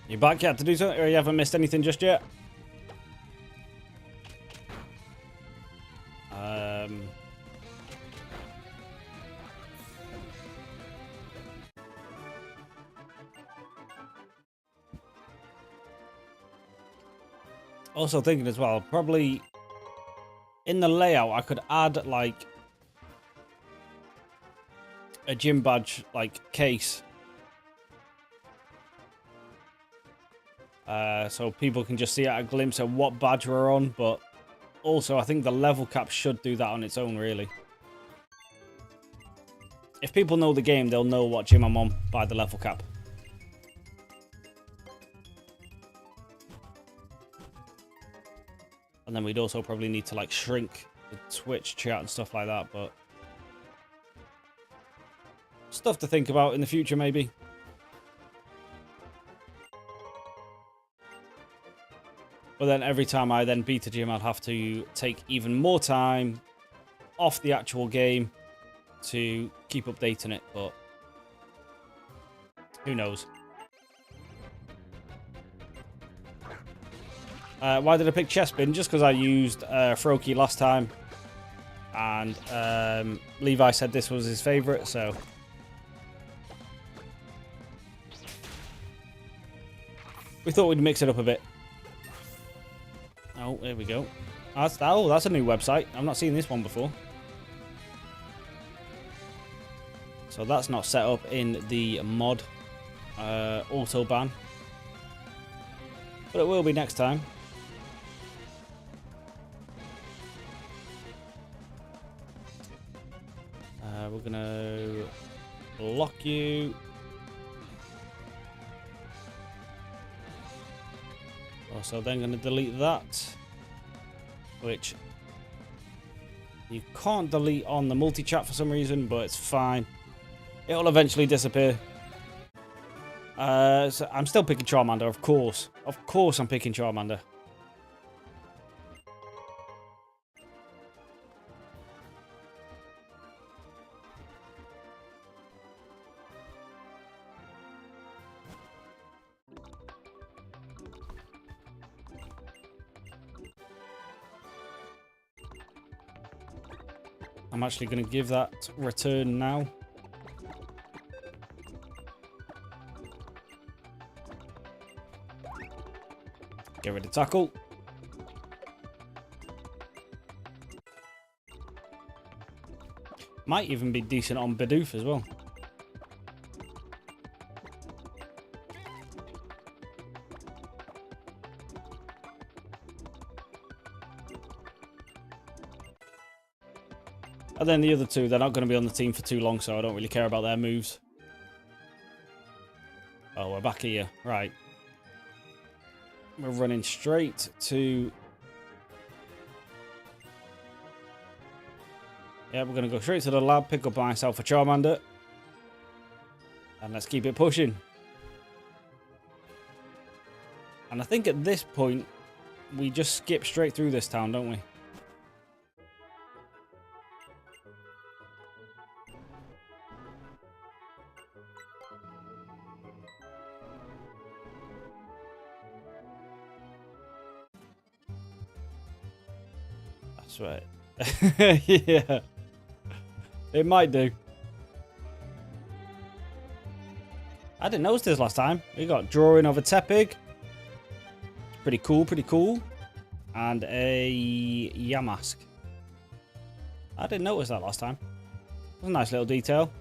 You back yet to do something, or you haven't missed anything just yet? Also thinking as well, probably in the layout I could add like a gym badge like case. So people can just see at a glimpse of what badge we're on, but also I think the level cap should do that on its own, really. If people know the game, they'll know what gym I'm on by the level cap. And then we'd also probably need to like shrink the Twitch chat and stuff like that, but stuff to think about in the future, maybe. But then every time I then beat a gym, I'd have to take even more time off the actual game to keep updating it, but who knows? Why did I pick Chestbin? Just because I used Froakie last time, and Levi said this was his favourite, so... we thought we'd mix it up a bit. Oh, there we go. That's a new website. I've not seen this one before. So that's not set up in the mod auto ban. But it will be next time. We're going to block you. Also then going to delete that, which you can't delete on the multi-chat for some reason, but it's fine. It'll eventually disappear. So I'm still picking Charmander, of course. Of course I'm picking Charmander. I'm actually going to give that return now. Get rid of tackle. Might even be decent on Bidoof as well. And then the other two, they're not going to be on the team for too long, so I don't really care about their moves. Oh, we're back here. Right. We're running straight to... Yeah, we're going to go straight to the lab, pick up myself a Charmander. And let's keep it pushing. And I think at this point, we just skip straight through this town, don't we? That's right. Yeah. It might do. I didn't notice this last time. We got drawing of a Tepig. Pretty cool, pretty cool. And a Yamask. I didn't notice that last time. That's a nice little detail.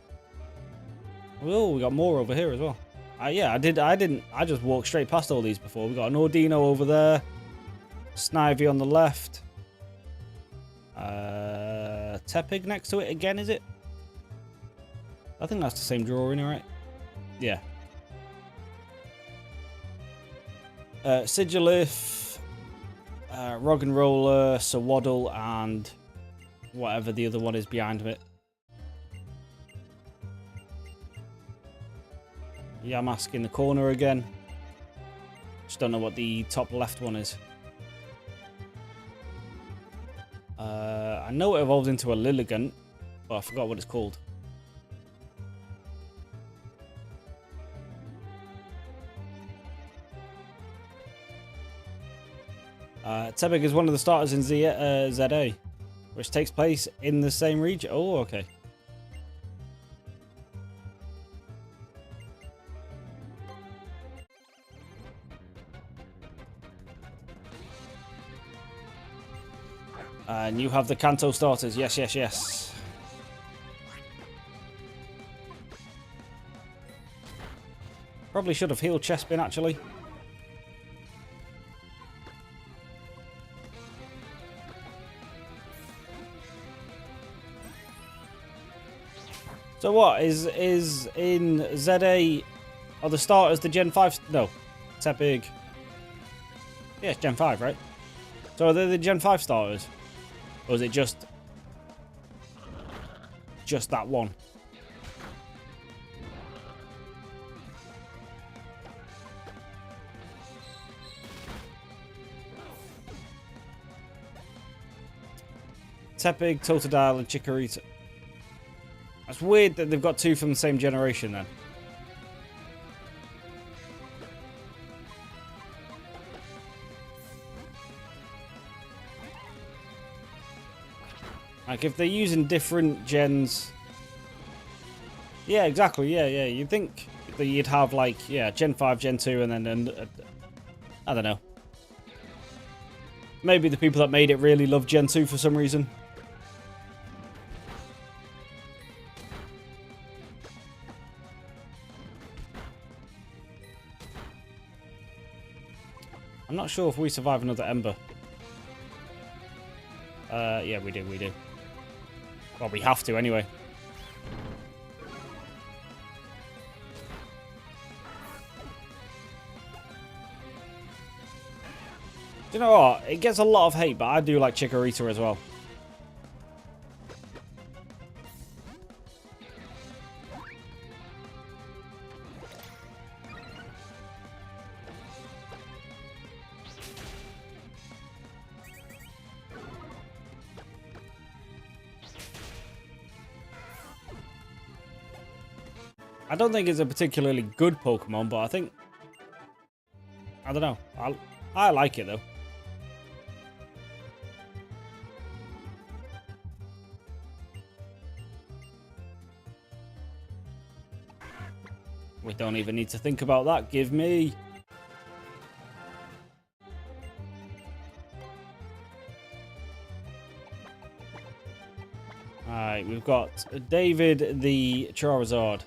Oh, we got more over here as well. Yeah, I just walked straight past all these before. We got an Ordino over there. Snivy on the left. Tepig next to it again, is it? I think that's the same drawing, right? Yeah. Sigilif, Roggenroller, Sawaddle, and whatever the other one is behind it. Yamask in the corner again. Just don't know what the top left one is. I know it evolved into a Lilligant, but I forgot what it's called. Tepig is one of the starters in ZA, which takes place in the same region. Oh, okay. And you have the Kanto starters. Yes, yes, yes. Probably should have healed Chespin, actually. So what is in ZA? Are the starters the Gen 5? No, Tepig. Yeah, it's Gen 5, right? So are they the Gen 5 starters? Or is it just that one? Tepig, Totodile, and Chikorita. That's weird that they've got two from the same generation then. Like, if they're using different gens... Yeah, exactly, yeah. You'd think that you'd have, like, yeah, Gen 5, Gen 2, and then... I don't know. Maybe the people that made it really love Gen 2 for some reason. I'm not sure if we survive another Ember. Yeah, we do. Well, we have to anyway. Do you know what? It gets a lot of hate, but I do like Chikorita as well. I don't think it's a particularly good Pokemon, but I think... I don't know. I like it, though. We don't even need to think about that. Give me... Alright, we've got David the Charizard.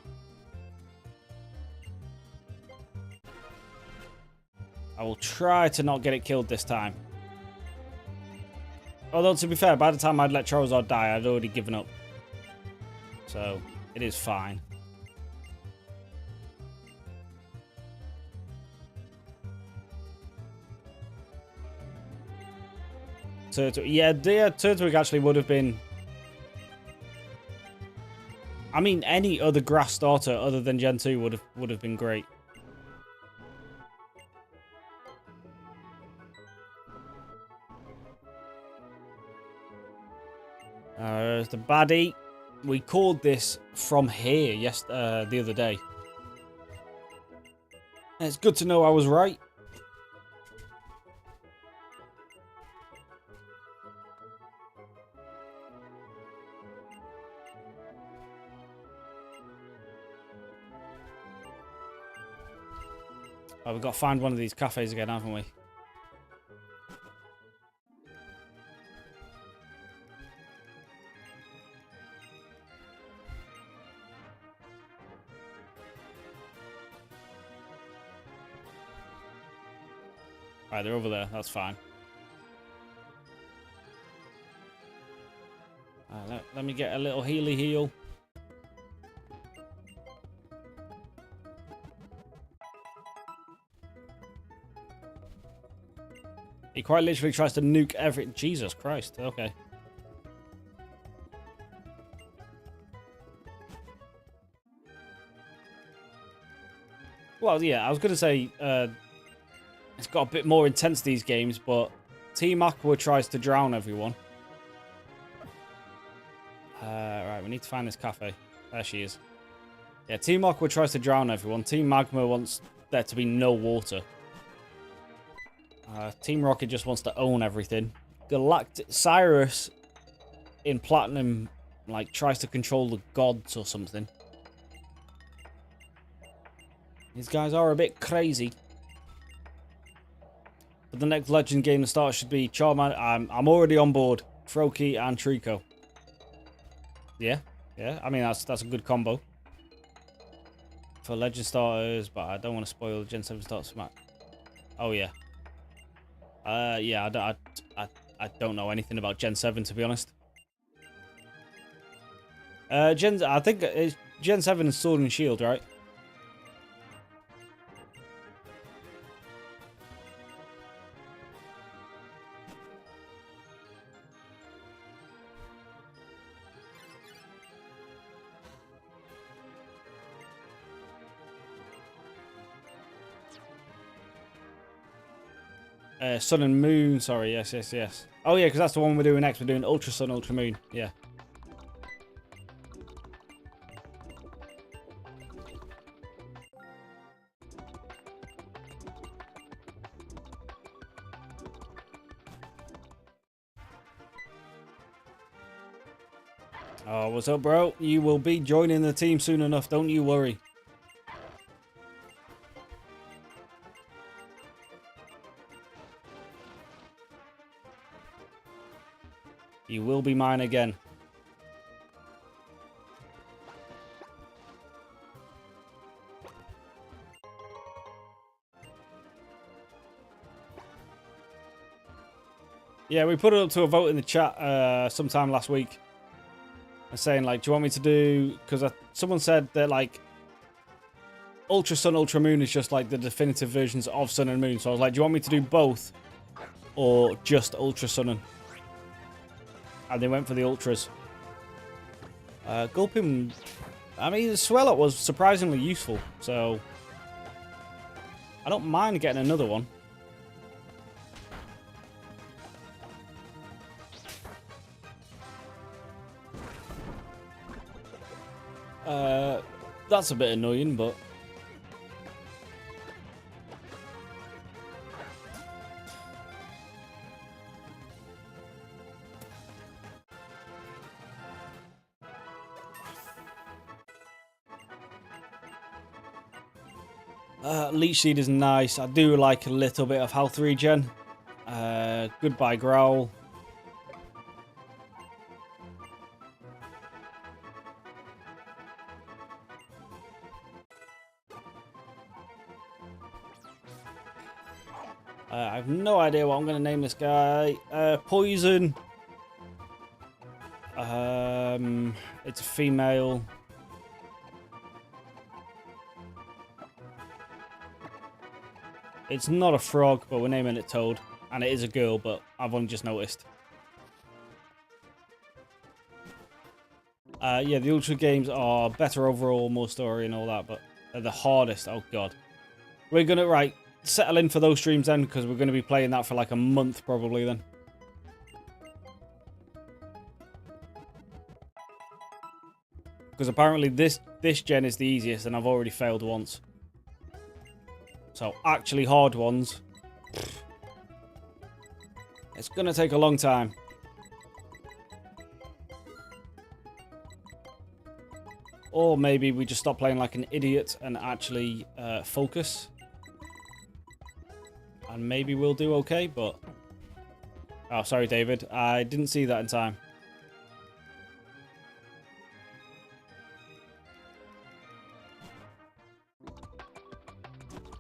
I will try to not get it killed this time. Although, to be fair, by the time I'd let Charizard die, I'd already given up. So, it is fine. Yeah, Turtwig actually would have been... I mean, any other grass starter other than Gen 2 would have been great. The baddie. We called this from here the other day. And it's good to know I was right. Oh, we've got to find one of these cafes again, haven't we? Right, they're over there. That's fine. Let me get a little heal. He quite literally tries to nuke everything. Jesus Christ. Okay. Well, yeah, I was going to say it's got a bit more intense these games, but Team Aqua tries to drown everyone. Right, we need to find this cafe. There she is. Yeah, Team Aqua tries to drown everyone. Team Magma wants there to be no water. Team Rocket just wants to own everything. Galactic Cyrus in Platinum, like, tries to control the gods or something. These guys are a bit crazy. But the next Legend game to start should be Charmander. I'm already on board. Froakie and Trico. Yeah. I mean, that's a good combo for Legend starters, but I don't want to spoil the Gen 7 starters. Oh yeah. Yeah. I don't know anything about Gen 7, to be honest. I think it's Gen 7 is Sword and Shield, right? Sun and Moon, sorry, yes. Oh yeah, because that's the one we're doing next. We're doing Ultra Sun, Ultra Moon, yeah. Oh, what's up, bro? You will be joining the team soon enough, don't you worry. You will be mine again. Yeah, we put it up to a vote in the chat sometime last week. Saying, like, do you want me to do... Because someone said that, like, Ultra Sun, Ultra Moon is just, like, the definitive versions of Sun and Moon. So I was like, do you want me to do both? Or just Ultra Sun and they went for the Ultras. Gulpin... I mean, Swellow was surprisingly useful. So... I don't mind getting another one. That's a bit annoying, but... Leech Seed is nice. I do like a little bit of health regen. Goodbye, Growl. I have no idea what I'm going to name this guy. Poison. It's a female. It's not a frog, but we're naming it Toad. And it is a girl, but I've only just noticed. Yeah, the Ultra games are better overall, more story and all that, but they're the hardest. Oh, God. We're going to, settle in for those streams then, because we're going to be playing that for like a month probably then. Because apparently this gen is the easiest, and I've already failed once. So, actually hard ones. It's going to take a long time. Or maybe we just stop playing like an idiot and actually focus. And maybe we'll do okay, but... Oh, sorry, David. I didn't see that in time.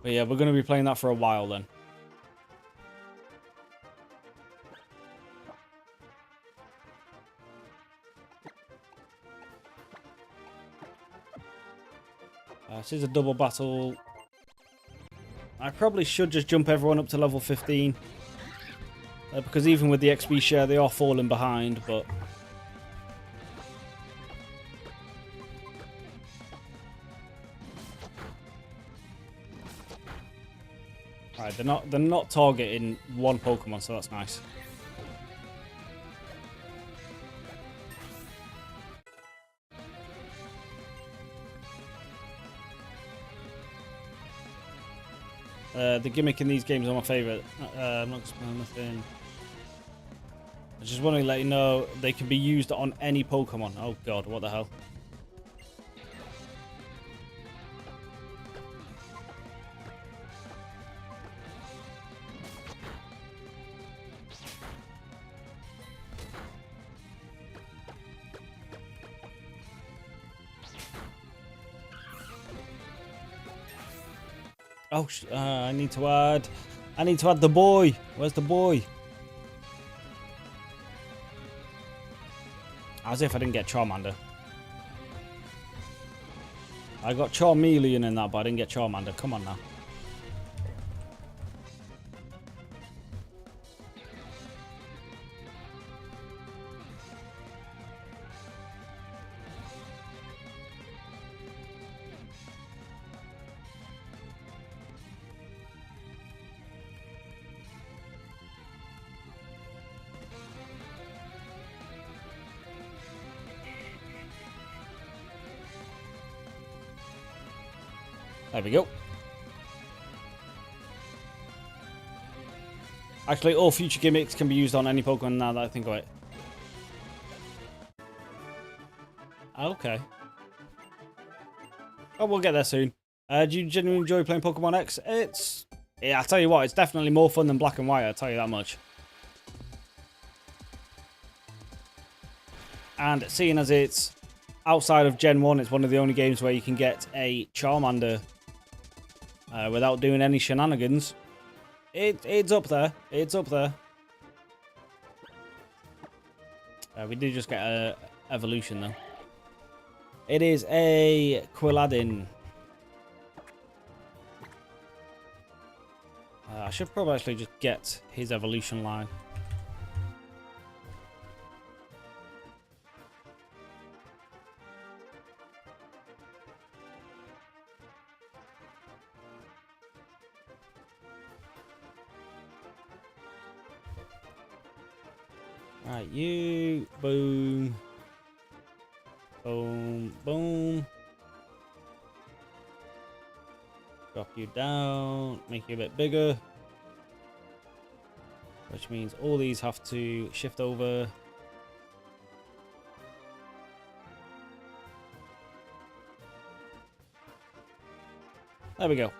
But yeah, we're going to be playing that for a while then. This is a double battle. I probably should just jump everyone up to level 15. Because even with the XP share, they are falling behind, but... Right, they're not targeting one Pokemon, so that's nice. The gimmick in these games are my favourite. I'm not explaining nothing. I just want to let you know they can be used on any Pokemon. Oh God, what the hell? Oh, I need to add the boy. Where's the boy? As if I didn't get Charmander. I got Charmeleon in that, but I didn't get Charmander. Come on now. There we go. Actually, all future gimmicks can be used on any Pokemon now that I think of it. Okay. Oh, we'll get there soon. Do you genuinely enjoy playing Pokemon X? Yeah, I'll tell you what, it's definitely more fun than Black and White, I'll tell you that much. And seeing as it's outside of Gen 1, it's one of the only games where you can get a Charmander without doing any shenanigans. It's up there. It's up there. We did just get a evolution, though. It is a Quilladin. I should probably actually just get his evolution line. Right, you. Boom. Boom. Boom. Drop you down. Make you a bit bigger. Which means all these have to shift over. There we go.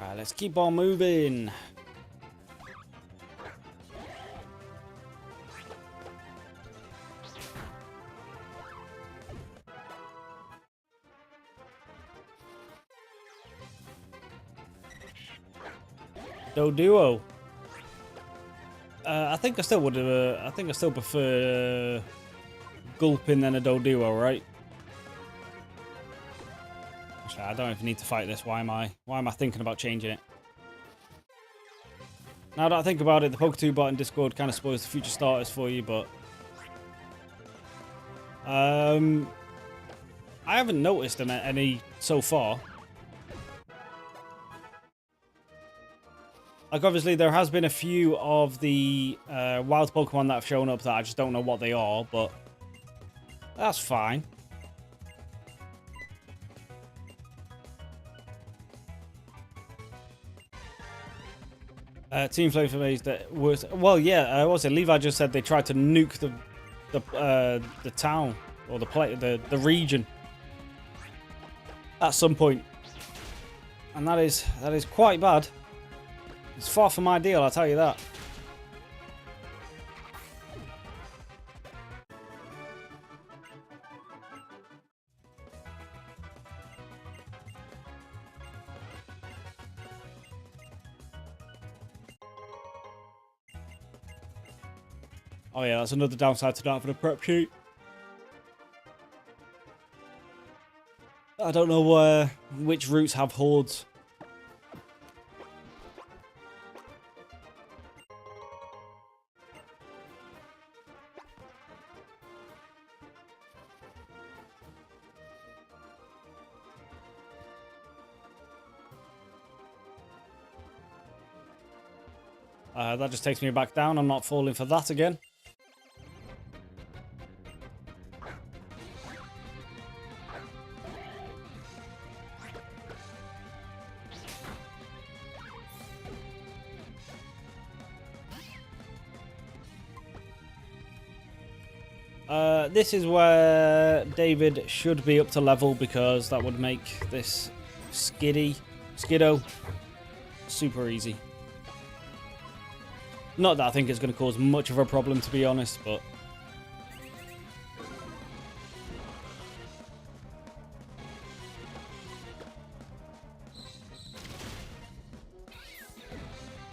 Alright, let's keep on moving. Doduo. I think I still would. I think I still prefer Gulpin than a Doduo, right? Actually, I don't even need to fight this. Why am I thinking about changing it? Now that I think about it, the Poketube bot in Discord kind of spoils the future starters for you, but I haven't noticed any so far. Like, obviously, there has been a few of the wild Pokemon that have shown up that I just don't know what they are, but that's fine. Team Flame for me is that was well, yeah. What was it? Levi just said they tried to nuke the town or the region at some point, and that is quite bad. It's far from ideal, I'll tell you that. Oh yeah, that's another downside to not having a prep sheet. I don't know which routes have hordes. That just takes me back down. I'm not falling for that again. This is where David should be up to level, because that would make this Skiddo super easy. Not that I think it's going to cause much of a problem, to be honest, but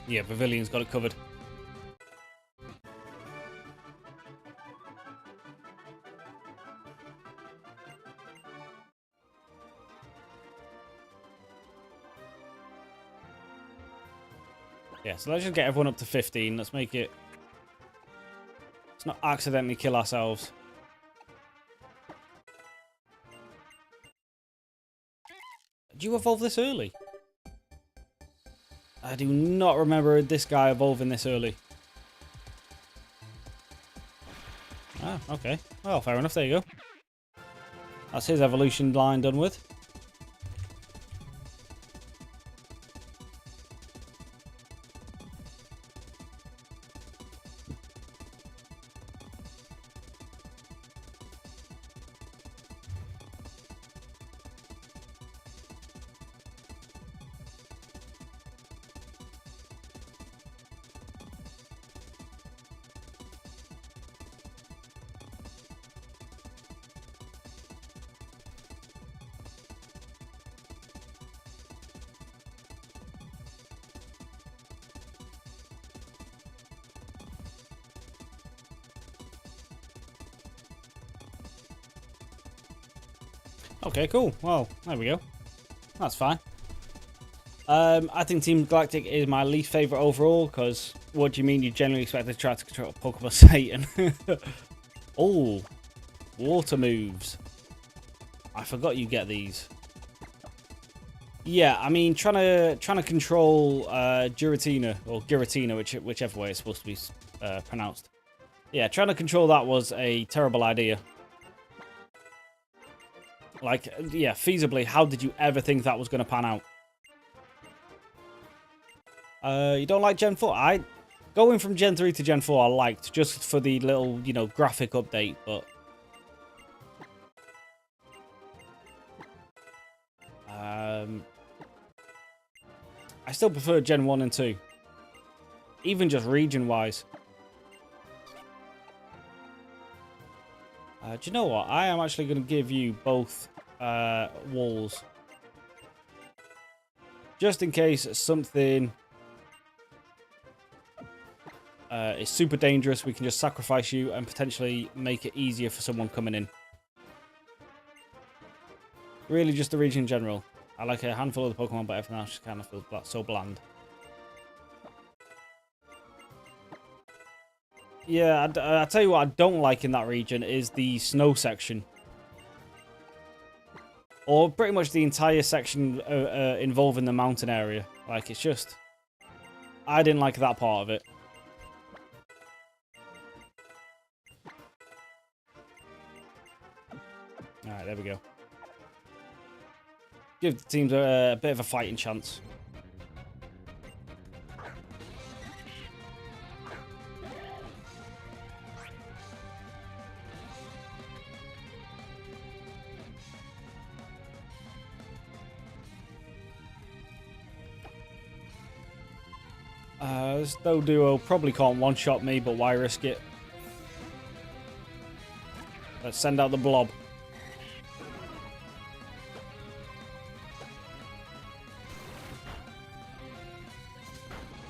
yeah, Pavilion's got it covered. Yeah, so let's just get everyone up to 15. Let's make it... Let's not accidentally kill ourselves. Did you evolve this early? I do not remember this guy evolving this early. Ah, okay. Well, fair enough. There you go. That's his evolution line done with. Okay, cool. Well, there we go. That's fine. I think Team Galactic is my least favourite overall, because what do you mean you generally expect to try to control Pokemon Satan? Oh, water moves. I forgot you get these. Yeah, I mean, trying to control Giratina, or Giratina, whichever way it's supposed to be pronounced. Yeah, trying to control that was a terrible idea. Like, yeah, feasibly, how did you ever think that was going to pan out? You don't like Gen 4? Going from Gen 3 to Gen 4 I liked, just for the little, you know, graphic update, but... I still prefer Gen 1 and 2. Even just region-wise. Do you know what? I am actually going to give you both walls. Just in case something It's super dangerous. We can just sacrifice you and potentially make it easier for someone coming in. Really just the region in general. I like a handful of the Pokemon, but everything else just kind of feels so bland. Yeah, I tell you what I don't like in that region is the snow section. Or pretty much the entire section involving the mountain area. Like, it's just... I didn't like that part of it. Alright, there we go. Give the teams a bit of a fighting chance. This Duo probably can't one-shot me, but why risk it? Let's send out the blob.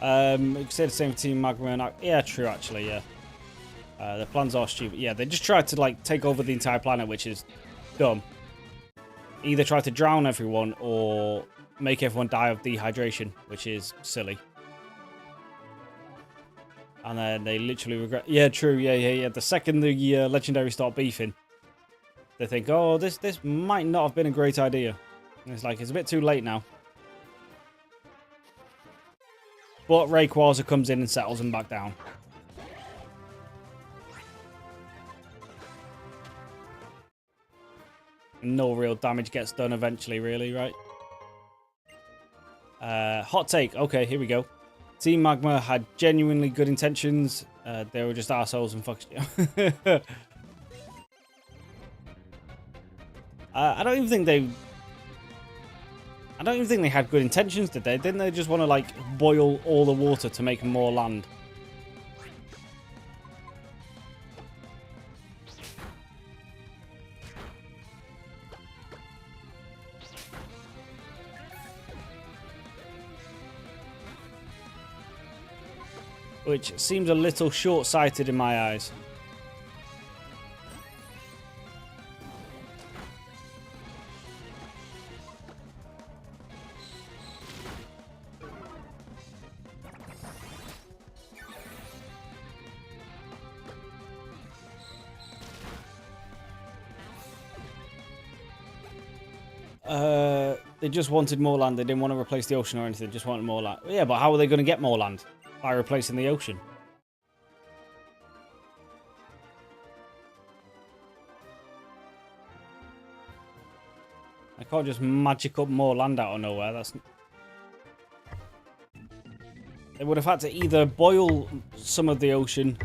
You can say the same for Team Magma and... Yeah, true, actually, yeah. The plans are stupid. Yeah, they just tried to, like, take over the entire planet, which is dumb. Either try to drown everyone or make everyone die of dehydration, which is silly. And then they literally regret... Yeah, true, yeah. The second the Legendary start beefing, they think, oh, this might not have been a great idea. And it's like, it's a bit too late now. But Rayquaza comes in and settles him back down. No real damage gets done eventually, really, right? Hot take. Okay, here we go. Team Magma had genuinely good intentions. They were just assholes and fucked you. I don't even think they had good intentions, did they? Didn't they just want to, like, boil all the water to make more land? Which seems a little short-sighted in my eyes. They just wanted more land. They didn't want to replace the ocean or anything. They just wanted more land. Yeah, but how are they going to get more land? By replacing the ocean. I can't just magic up more land out of nowhere. That's... They would have had to either boil some of the ocean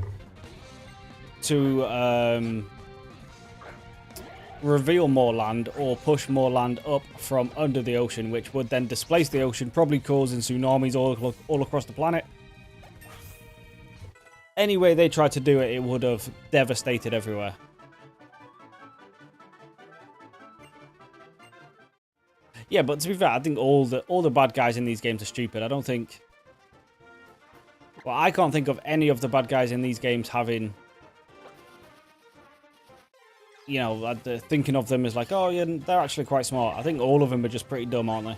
to reveal more land or push more land up from under the ocean, which would then displace the ocean, probably causing tsunamis all across the planet. Any way they tried to do it, it would have devastated everywhere. Yeah, but to be fair, I think all the bad guys in these games are stupid. I don't think... Well, I can't think of any of the bad guys in these games having... You know, thinking of them as like, oh, yeah, they're actually quite smart. I think all of them are just pretty dumb, aren't they?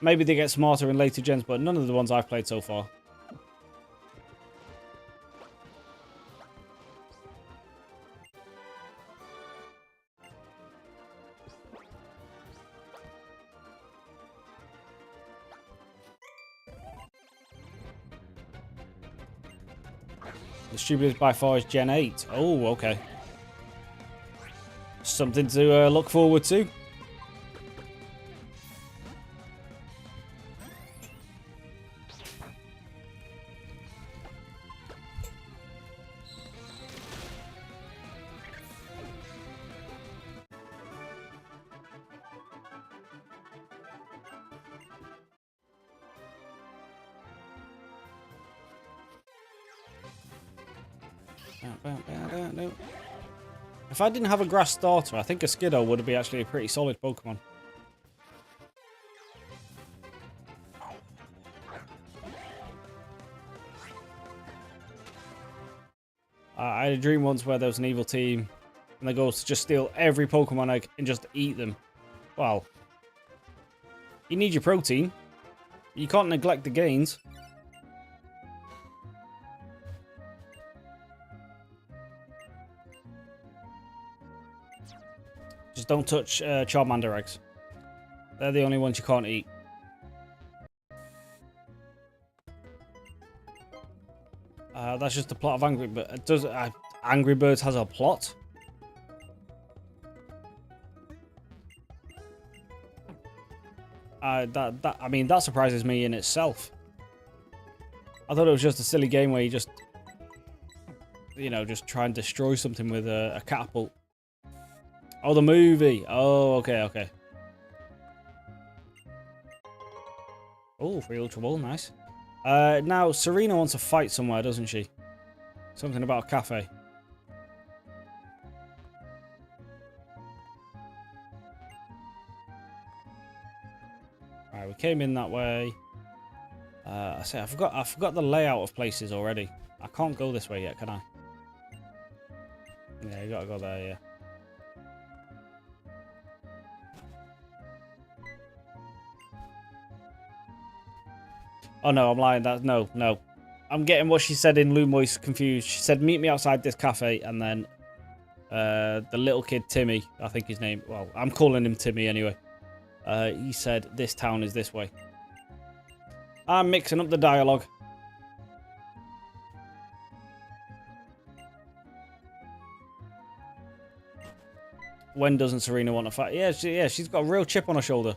Maybe they get smarter in later gens, but none of the ones I've played so far. The stupidest by far is Gen 8. Oh, okay. Something to look forward to. If I didn't have a grass starter, I think a Skiddo would be actually a pretty solid Pokemon. had a dream once where there was an evil team and they go to just steal every Pokemon egg and just eat them. Well, you need your protein. You can't neglect the gains. Just don't touch Charmander eggs. They're the only ones you can't eat. That's just the plot of Angry Birds. Does Angry Birds has a plot? I mean, that surprises me in itself. I thought it was just a silly game where you just, you know, just try and destroy something with a catapult. Oh, the movie. Oh, okay, okay. Oh, free Ultra Ball, nice. Now, Serena wants to fight somewhere, doesn't she? Something about a cafe. Alright, we came in that way. I forgot the layout of places already. I can't go this way yet, can I? Yeah, you gotta go there, yeah. Oh no, I'm lying. No. I'm getting what she said in Lumoy's confused. She said, meet me outside this cafe, and then the little kid, Timmy, I think his name, well, I'm calling him Timmy anyway. He said, this town is this way. I'm mixing up the dialogue. When doesn't Serena want to fight? Yeah, she's got a real chip on her shoulder.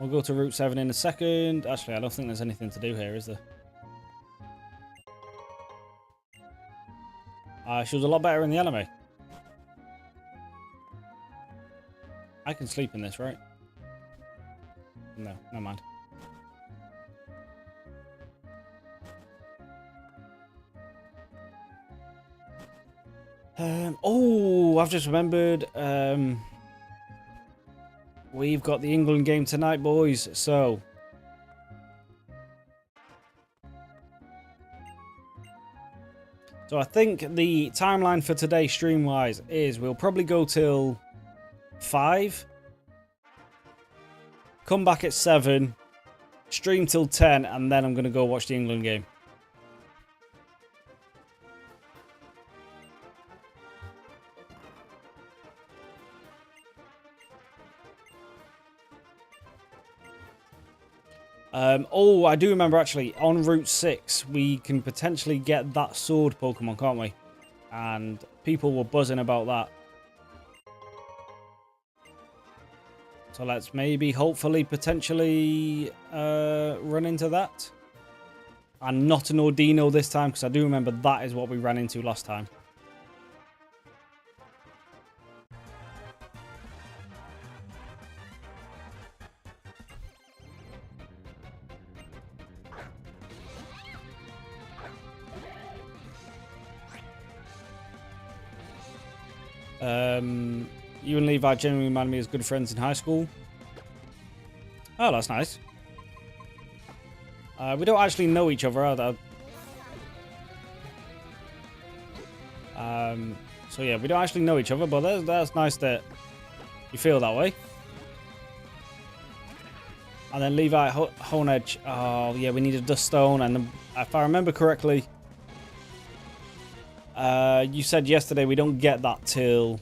We'll go to Route 7 in a second. Actually, I don't think there's anything to do here, is there? She was a lot better in the anime. I can sleep in this, right? No, never mind. Oh, I've just remembered. We've got the England game tonight, boys. So I think the timeline for today, stream-wise, is we'll probably go till 5. Come back at 7. Stream till 10, and then I'm going to go watch the England game. Oh, I do remember actually, on Route 6, we can potentially get that sword Pokemon, can't we? And people were buzzing about that. So let's maybe, hopefully, potentially run into that. And not an Ordino this time, because I do remember that is what we ran into last time. You and Levi genuinely remind me as good friends in high school. Oh, that's nice. We don't actually know each other either. So yeah, we don't actually know each other, but that's nice that you feel that way. And then Levi Honedge. Oh yeah, we need a Dust Stone, and if I remember correctly, you said yesterday we don't get that till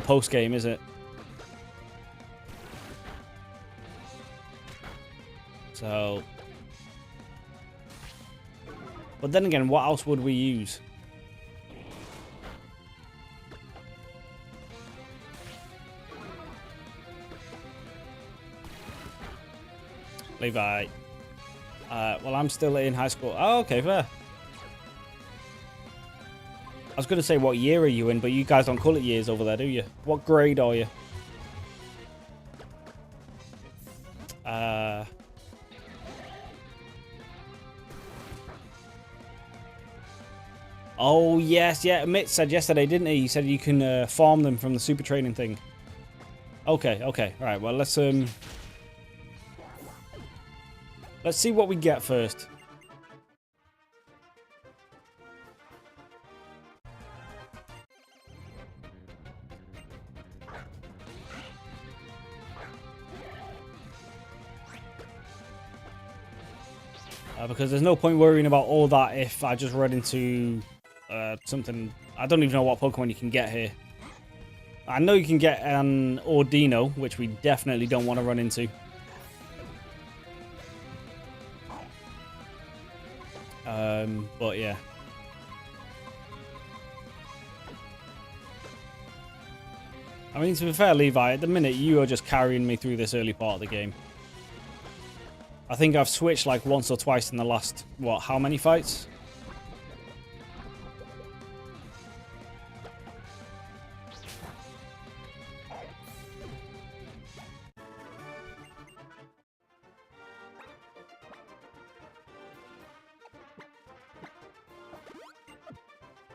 post game, is it? So, but then again, what else would we use? Levi. Well, I'm still in high school. Oh, okay, fair. I was going to say, what year are you in? But you guys don't call it years over there, do you? What grade are you? Oh, yes. Yeah, Mitt said yesterday, didn't he? He said you can farm them from the super training thing. Okay, okay. All right, well, let's see what we get first. Because there's no point worrying about all that if I just run into something. I don't even know what Pokemon you can get here. I know you can get an Ordino, which we definitely don't want to run into. But yeah. I mean, to be fair, Levi, at the minute, you are just carrying me through this early part of the game. I think I've switched like once or twice in the last, what, how many fights?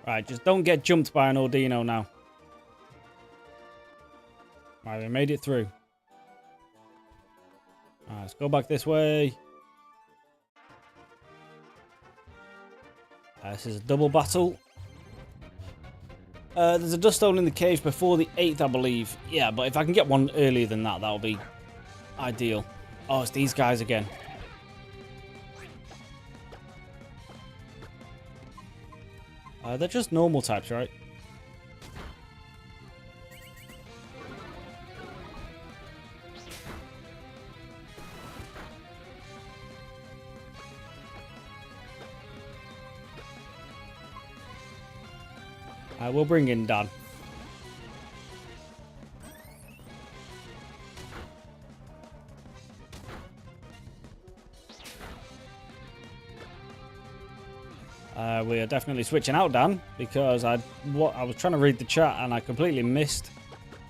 Right, just don't get jumped by an Ordino now. Right, we made it through. Alright, let's go back this way. This is a double battle. There's a dust stone in the cave before the 8th, I believe. Yeah, but if I can get one earlier than that, that'll be ideal. Oh, it's these guys again. They're just normal types, right? We'll bring in Dan. We are definitely switching out Dan because I was trying to read the chat and I completely missed,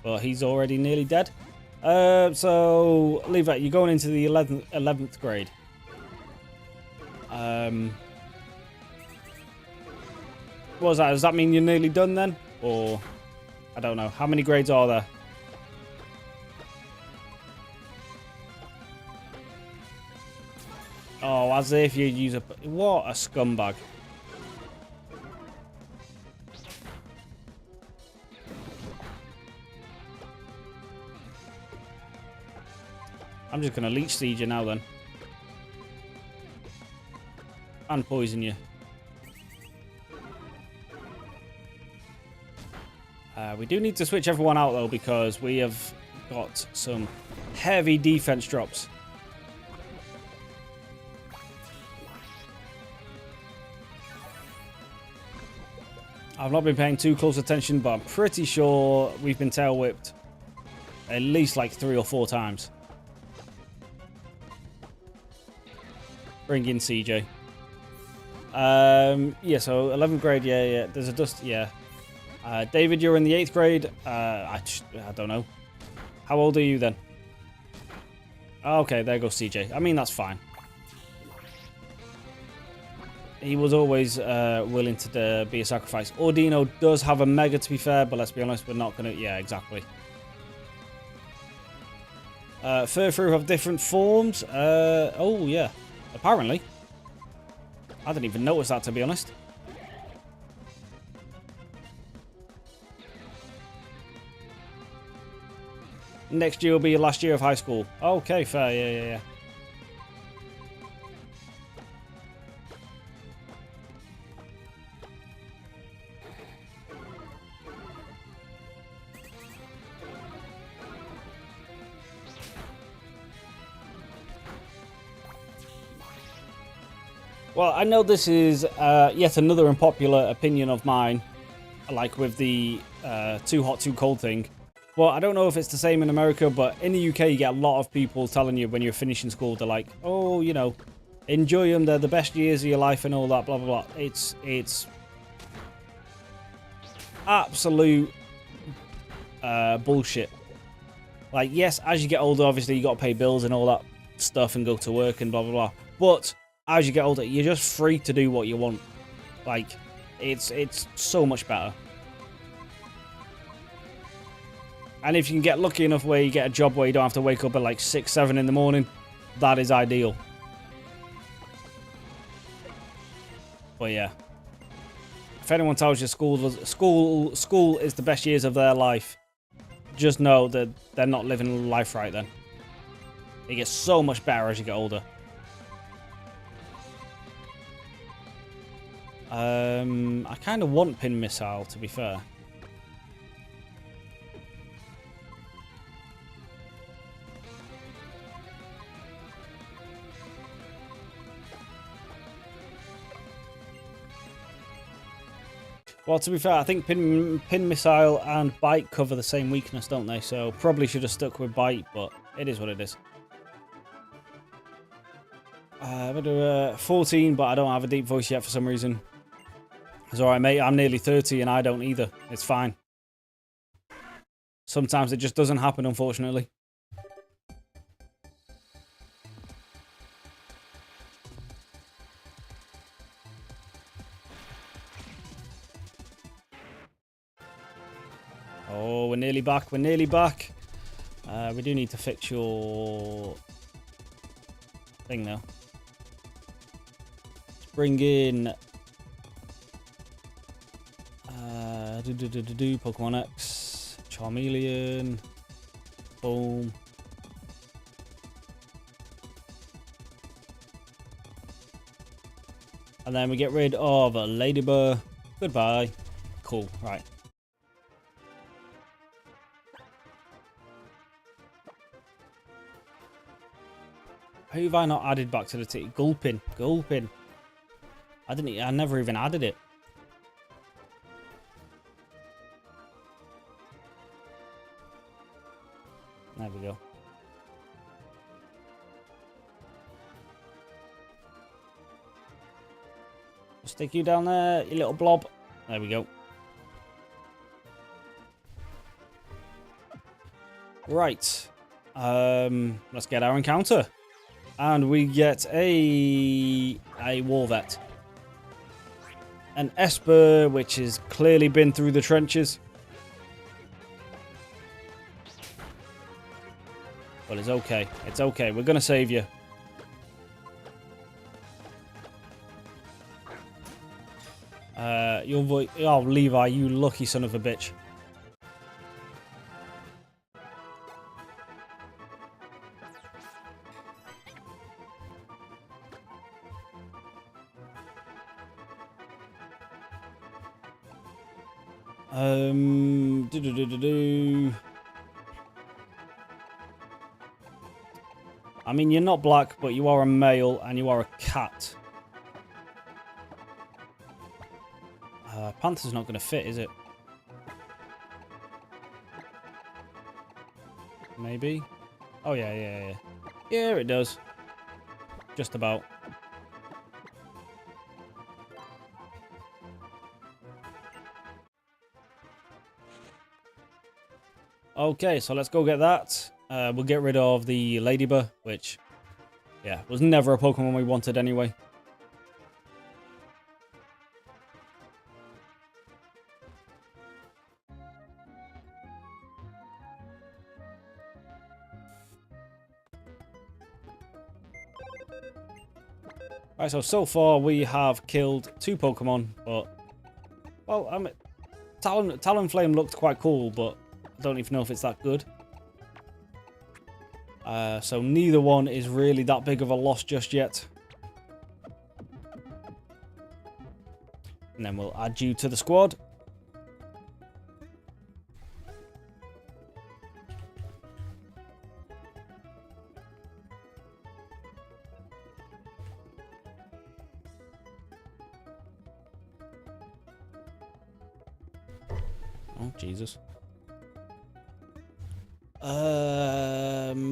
but he's already nearly dead. So Levi, you're going into the 11th grade. What was that? Does that mean you're nearly done then? Or, I don't know. How many grades are there? Oh, as if you use a... What a scumbag. I'm just going to leech seed you now then. And poison you. We do need to switch everyone out though because we have got some heavy defense drops. I've not been paying too close attention, but I'm pretty sure we've been tail whipped at least like 3 or 4 times. Bring in CJ. Yeah, so 11th grade, yeah. There's a dust, yeah. David, you're in the 8th grade. I don't know. How old are you then? Okay, there goes CJ. I mean, that's fine. He was always willing to be a sacrifice. Ordino does have a mega, to be fair, but let's be honest, we're not going to... Yeah, exactly. Furfru have different forms. Oh, yeah. Apparently. I didn't even notice that, to be honest. Next year will be your last year of high school. Okay, fair. Yeah. Well, I know this is yet another unpopular opinion of mine, like with the too hot, too cold thing. Well, I don't know if it's the same in America, but in the UK, you get a lot of people telling you when you're finishing school, they're like, oh, you know, enjoy them. They're the best years of your life and all that, blah, blah, blah. It's absolute bullshit. Like, yes, as you get older, obviously, you got to pay bills and all that stuff and go to work and blah, blah, blah. But as you get older, you're just free to do what you want. Like, it's so much better. And if you can get lucky enough where you get a job where you don't have to wake up at like 6, 7 in the morning, that is ideal. But yeah. If anyone tells you school is the best years of their life, just know that they're not living life right then. It gets so much better as you get older. I kind of want Pin Missile, to be fair. Well, to be fair, I think Pin Missile and Bite cover the same weakness, don't they? So probably should have stuck with Bite, but it is what it is. I'm going to do 14, but I don't have a deep voice yet for some reason. It's alright, mate. I'm nearly 30 and I don't either. It's fine. Sometimes it just doesn't happen, unfortunately. Oh, we're nearly back. We're nearly back. We do need to fix your thing, though. Let's bring in... Pokemon X, Charmeleon, boom. And then we get rid of Ladybird. Goodbye. Cool, right. Who have I not added back to the team? Gulpin. Gulpin. I never even added it. There we go. Stick you down there, you little blob. There we go. Right. Let's get our encounter. And we get a Warvet. An Esper, which has clearly been through the trenches. But it's okay. It's okay. We're going to save you. Your voice... Oh, Levi, you lucky son of a bitch. I mean, you're not black, but you are a male and you are a cat. Panther's not going to fit, is it? Maybe? Oh, yeah. Yeah, it does. Just about. Okay, so let's go get that. We'll get rid of the Ladybird, which, yeah, was never a Pokemon we wanted anyway. Right, so far we have killed 2 Pokemon, but, well, I mean, Talonflame looked quite cool, but I don't even know if it's that good. So neither one is really that big of a loss just yet. And then we'll add you to the squad. Oh, Jesus.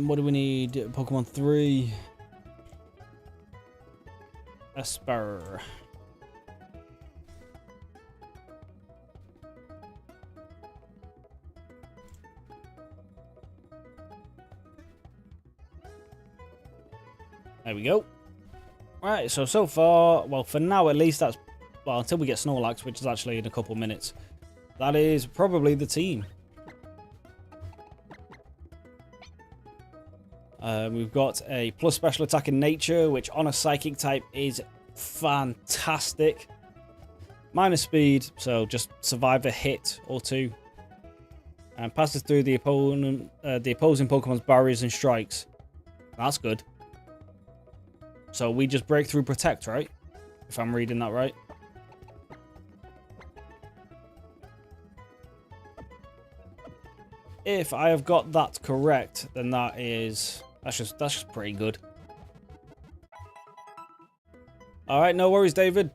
What do we need? Pokemon 3. Esper. There we go. Right, so far, well, for now at least, that's, well, until we get Snorlax, which is actually in a couple of minutes, that is probably the team. We've got a plus special attack in nature, which on a psychic type is fantastic. Minus speed, so just survive a hit or 2. And passes through the opposing Pokemon's barriers and strikes. That's good. So we just break through protect, right? If I'm reading that right. if I have got that correct, then that's just pretty good. All right, no worries, David.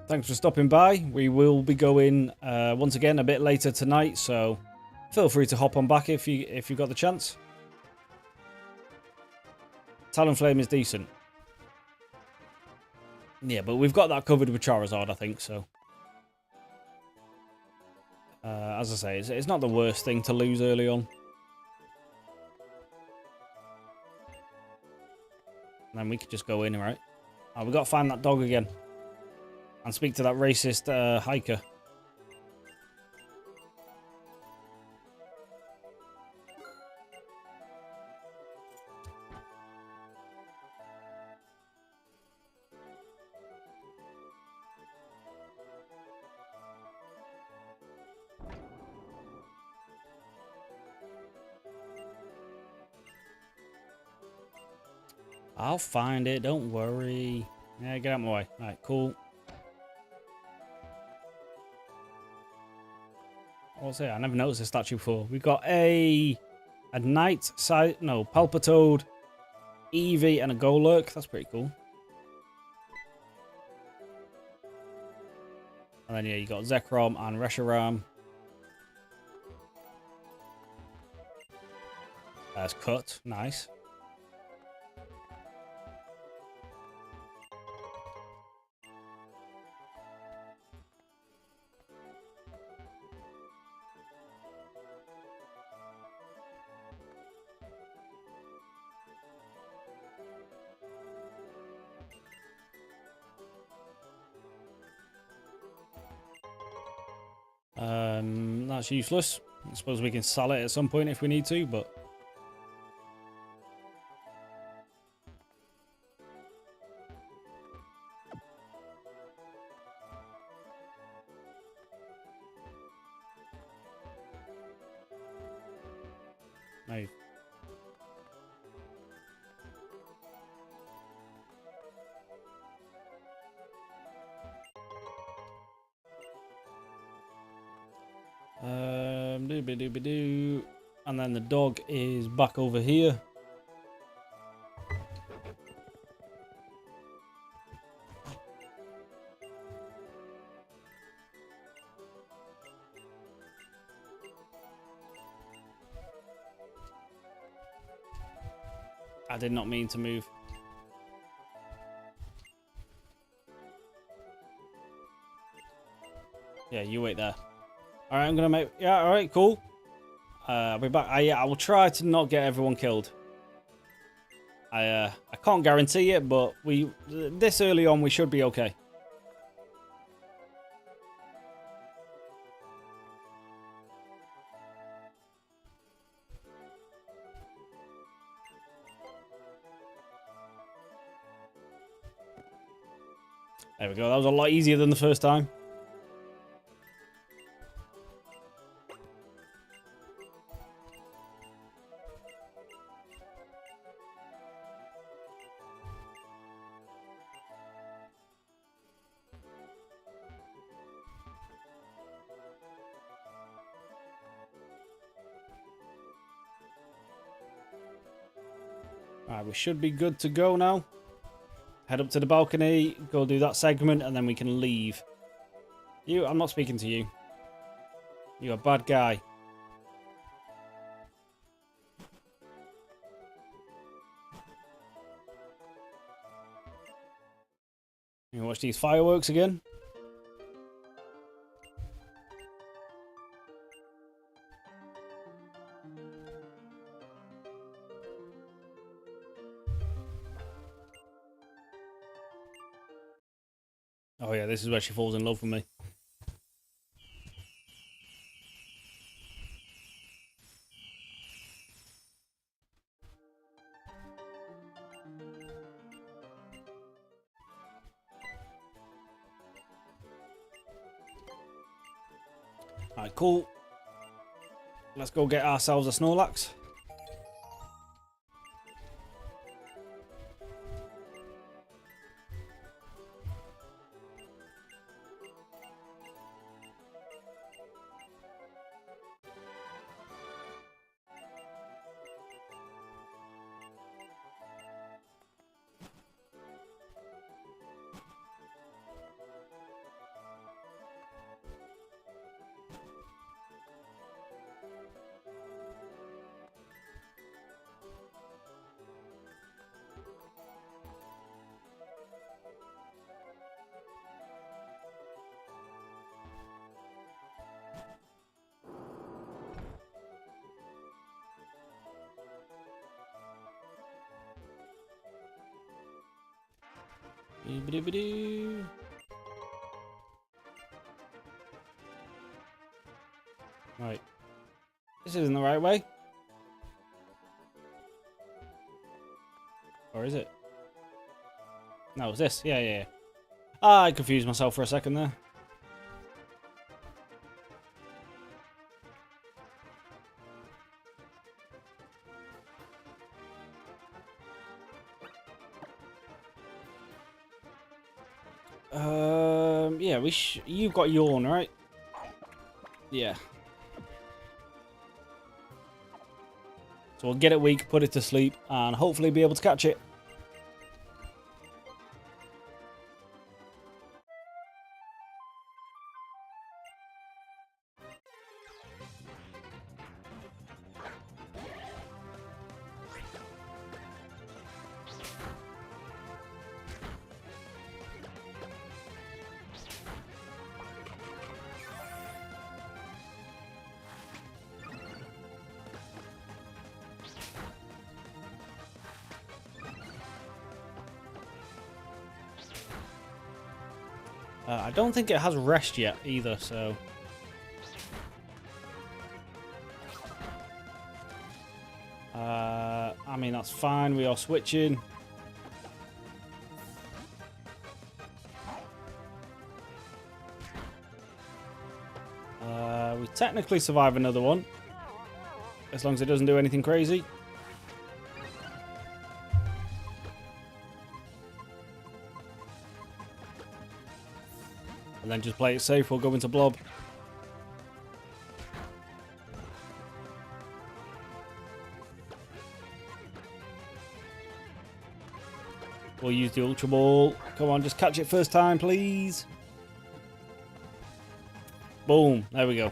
Thanks for stopping by. We will be going once again a bit later tonight, so feel free to hop on back if you got the chance. Talonflame is decent. Yeah, but we've got that covered with Charizard, I think, so. As I say, it's not the worst thing to lose early on. And then we could just go in, right? Oh, we've got to find that dog again. And speak to that racist hiker. I'll find it, don't worry. Yeah, get out of my way. Alright, cool. What's it? I never noticed this statue before. We've got a knight size, no, Palpitoad, Eevee, and a Golurk. That's pretty cool. And then yeah, you got Zekrom and Reshiram. That's cut. Nice. That's useless. I suppose we can sell it at some point if we need to, but... No. Doobie-doobie-doo. And then the dog is back over here. I did not mean to move. Yeah, you wait there. All right, I'm gonna make. Yeah, all right, cool. I'll be back. I will try to not get everyone killed. I can't guarantee it, but this early on we should be okay. There we go. That was a lot easier than the first time. Alright, we should be good to go now. Head up to the balcony, go do that segment, and then we can leave. I'm not speaking to you. You're a bad guy. You watch these fireworks again? Oh yeah, this is where she falls in love with me. Alright, cool. Let's go get ourselves a Snorlax. Doo-ba-doo-ba-doo. Right. This isn't the right way. Or is it? No, it's this. Yeah, yeah, yeah. Ah, I confused myself for a second there. Yeah, you've got yawn, right? Yeah. So we'll get it weak, put it to sleep, and hopefully be able to catch it. I don't think it has rest yet either, so... I mean, that's fine. We are switching. We technically survive another one. As long as it doesn't do anything crazy. And then just play it safe. We'll go into blob. We'll use the Ultra Ball. Come on, just catch it first time, please. Boom. There we go.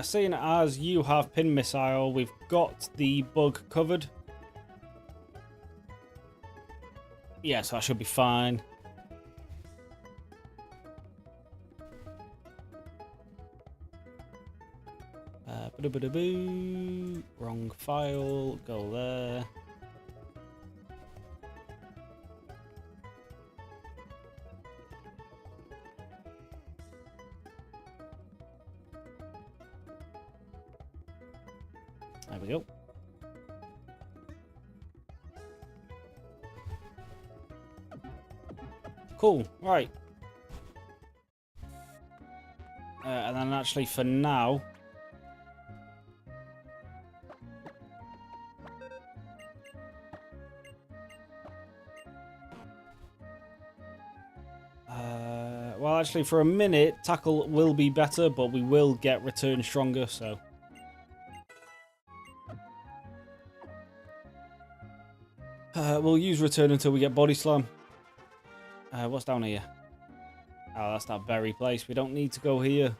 Seeing as you have pin missile, we've got the bug covered. Yeah, so that should be fine. Wrong file. Go there. There we go. Cool. Right. And then actually for now... well, actually for a minute, tackle will be better, but we will get return stronger, so... we'll use return until we get body slam. What's down here? Oh, that's that berry place. We don't need to go here.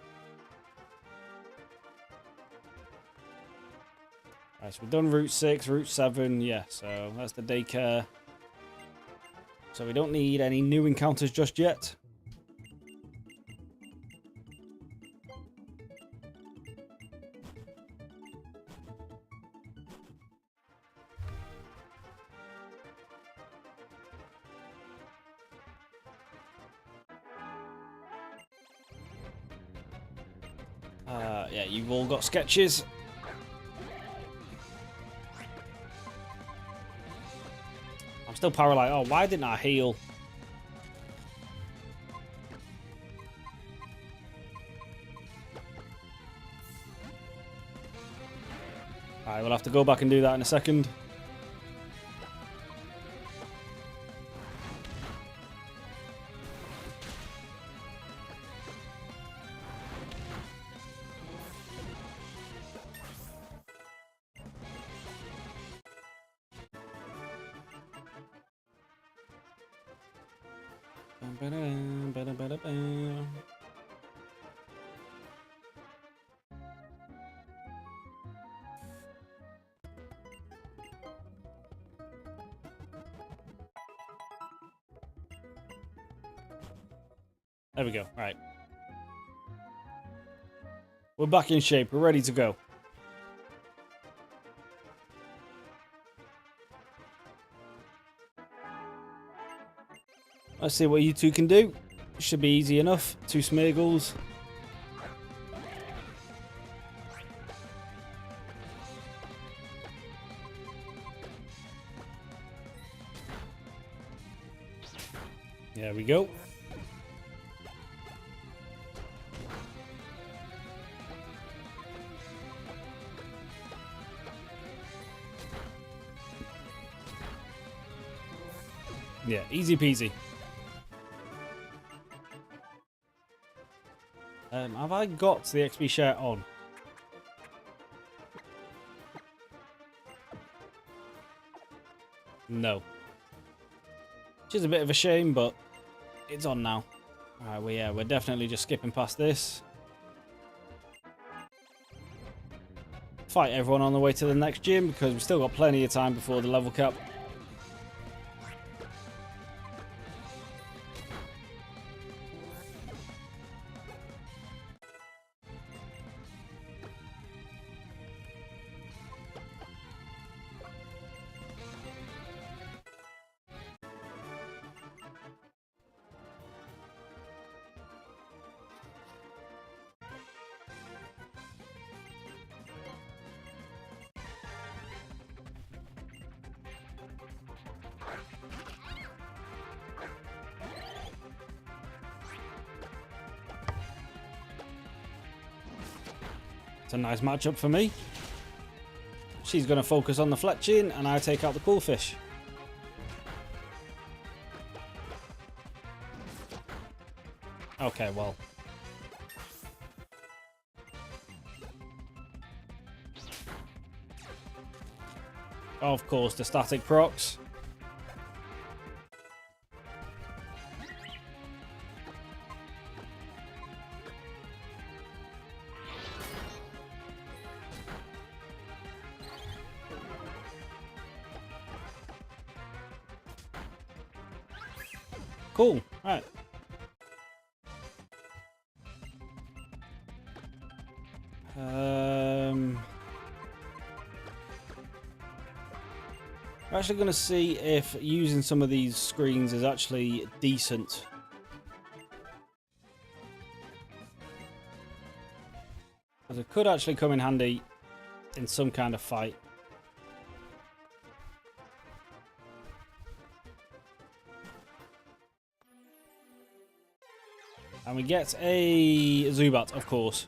Right, so we've done Route 6, Route 7. Yeah, so that's the daycare. So we don't need any new encounters just yet. Yeah, you've all got sketches. I'm still paralyzed. Oh, why didn't I heal? Alright, we'll have to go back and do that in a second. There we go. All right. We're back in shape. We're ready to go. Let's see what you two can do. Should be easy enough. 2 Smeagol's. There we go. Yeah, easy peasy. Have I got the XP share on? No. Which is a bit of a shame, but it's on now. Alright, well, yeah, we're definitely just skipping past this. Fight everyone on the way to the next gym, because we've still got plenty of time before the level cap. It's a nice matchup for me. She's going to focus on the fletching and I take out the cool fish. Okay, well. Of course, the static procs. Cool. Right. We're actually going to see if using some of these screens is actually decent. Because it could actually come in handy in some kind of fight. And we get a Zubat, of course.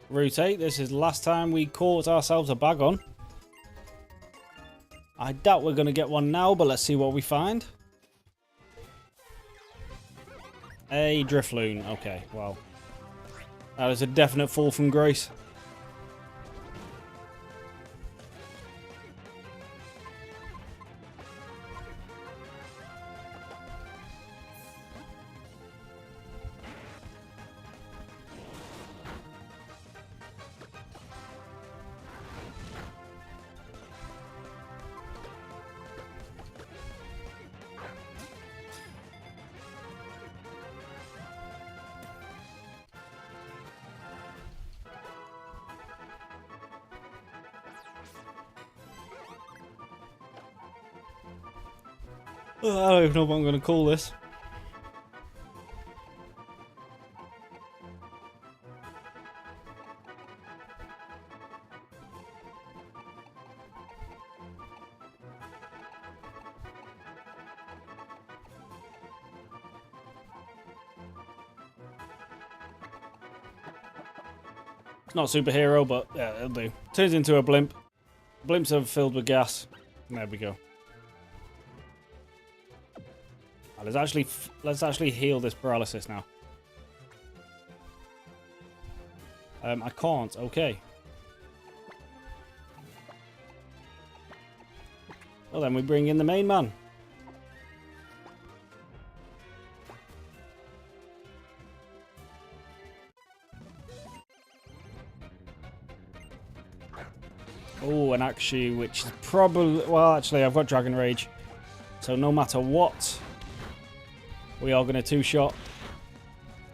Route 8, this is the last time we caught ourselves a bag on. I doubt we're going to get one now, but let's see what we find. A Drifloon. Okay, well. That is a definite fall from grace. Oh, I don't even know what I'm going to call this. It's not superhero, but yeah, it'll do. Turns into a blimp. Blimps are filled with gas. There we go. Right, let's actually heal this paralysis now. I can't. Okay. Well, then we bring in the main man. Oh, an Akshu, which is probably... Well, actually, I've got Dragon Rage. So no matter what, we are going to two-shot.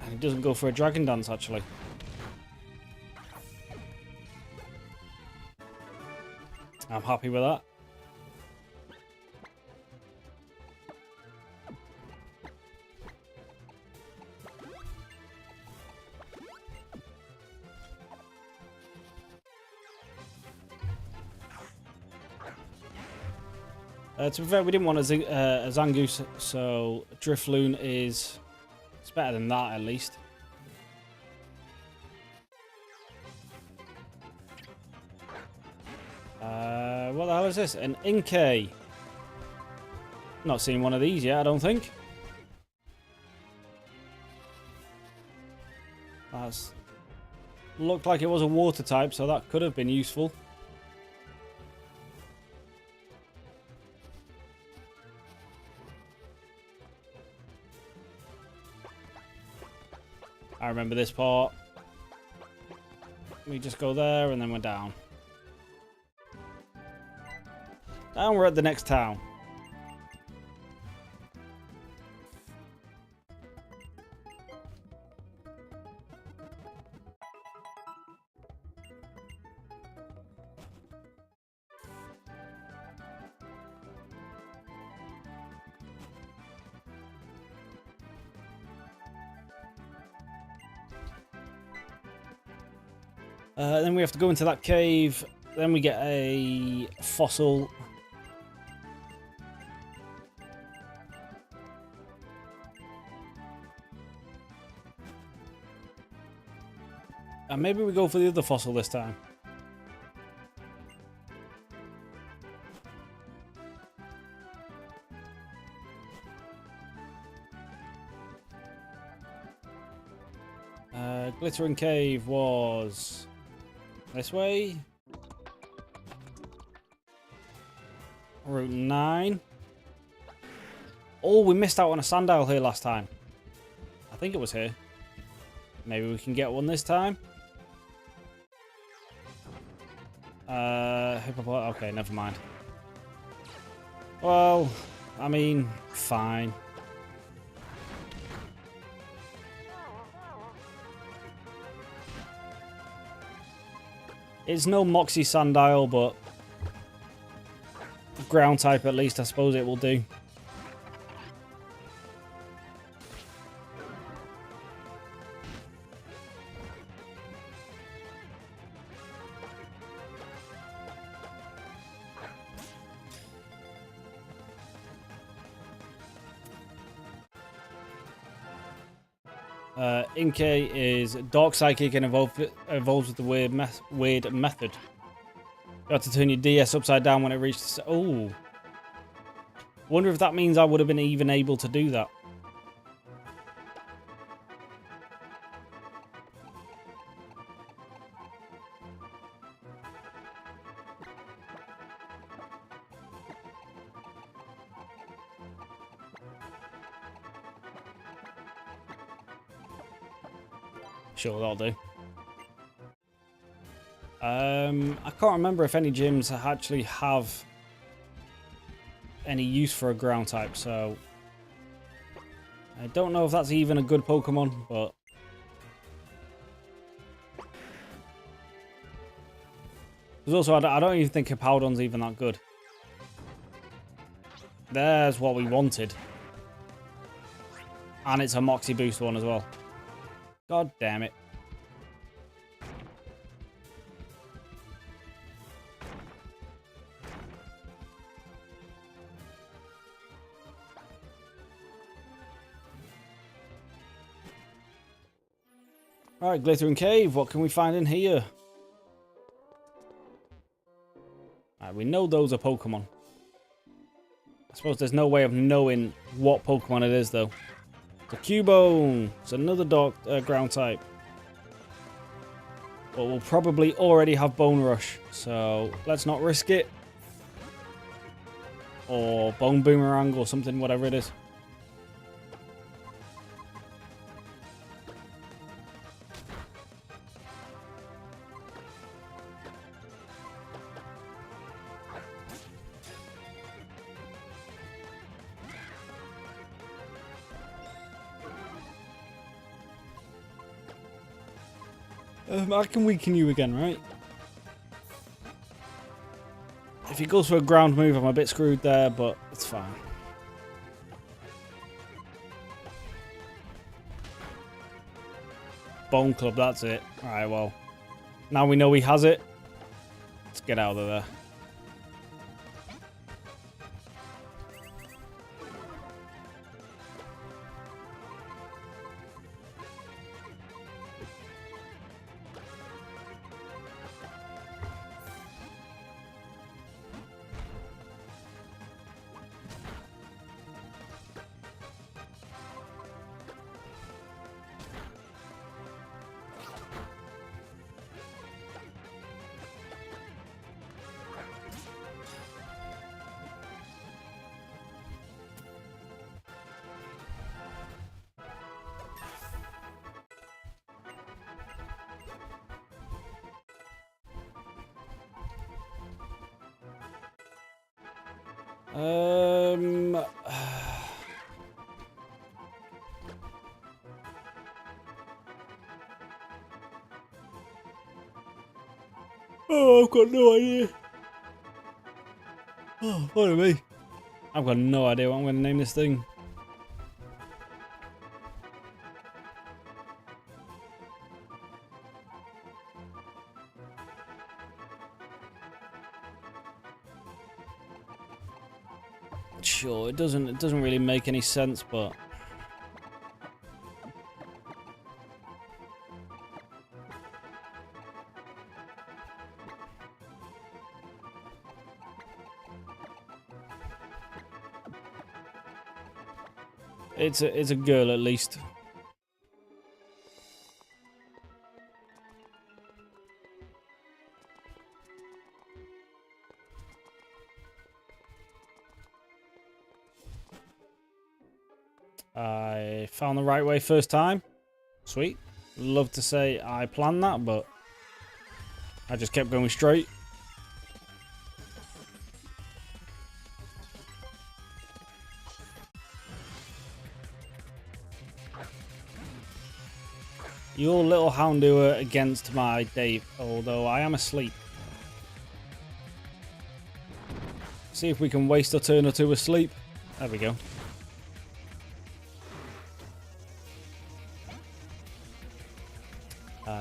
And he doesn't go for a Dragon Dance, actually. I'm happy with that. To be fair, we didn't want a Zangoose, so Drifloon is... It's better than that, at least. What the hell is this? An Inkay. Not seen one of these yet, I don't think. That's looked like it was a water type, so that could have been useful. I remember this part. We just go there and then we're down. And we're at the next town. Then we have to go into that cave. Then we get a fossil. And maybe we go for the other fossil this time. Glittering Cave was this way. Route 9. Oh, we missed out on a Sandile here last time. I think it was here. Maybe we can get one this time. Okay, never mind. Well, I mean, fine. It's no Moxie Sandile, but ground type at least, I suppose it will do. Inkay is Dark Psychic and evolves with the weird method. You have to turn your DS upside down when it reaches... Oh. Wonder if that means I would have been even able to do that. Sure, that'll do. I can't remember if any gyms actually have any use for a ground type, so I don't know if that's even a good Pokemon, but there's also I don't even think Hippowdon's even that good. There's what we wanted. And it's a Moxie boost one as well. God damn it. Alright, Glittering Cave, what can we find in here? Alright, we know those are Pokemon. I suppose there's no way of knowing what Pokemon it is, though. The Cubone. It's another ground type. But we'll probably already have Bone Rush, so let's not risk it. Or Bone Boomerang or something, whatever it is. I can weaken you again, right? If he goes for a ground move, I'm a bit screwed there, but it's fine. Bone Club, that's it. Alright, well. Now we know he has it. Let's get out of there. Oh, I've got no idea. Oh, pardon me. I've got no idea what I'm going to name this thing. Sure, it doesn't really make any sense, but it's a girl at least. I found the right way first time. Sweet. Love to say I planned that, but I just kept going straight. Your little Houndour against my Dave, although I am asleep. See if we can waste a turn or two asleep. There we go.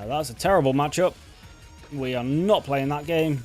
That's a terrible matchup. We are not playing that game.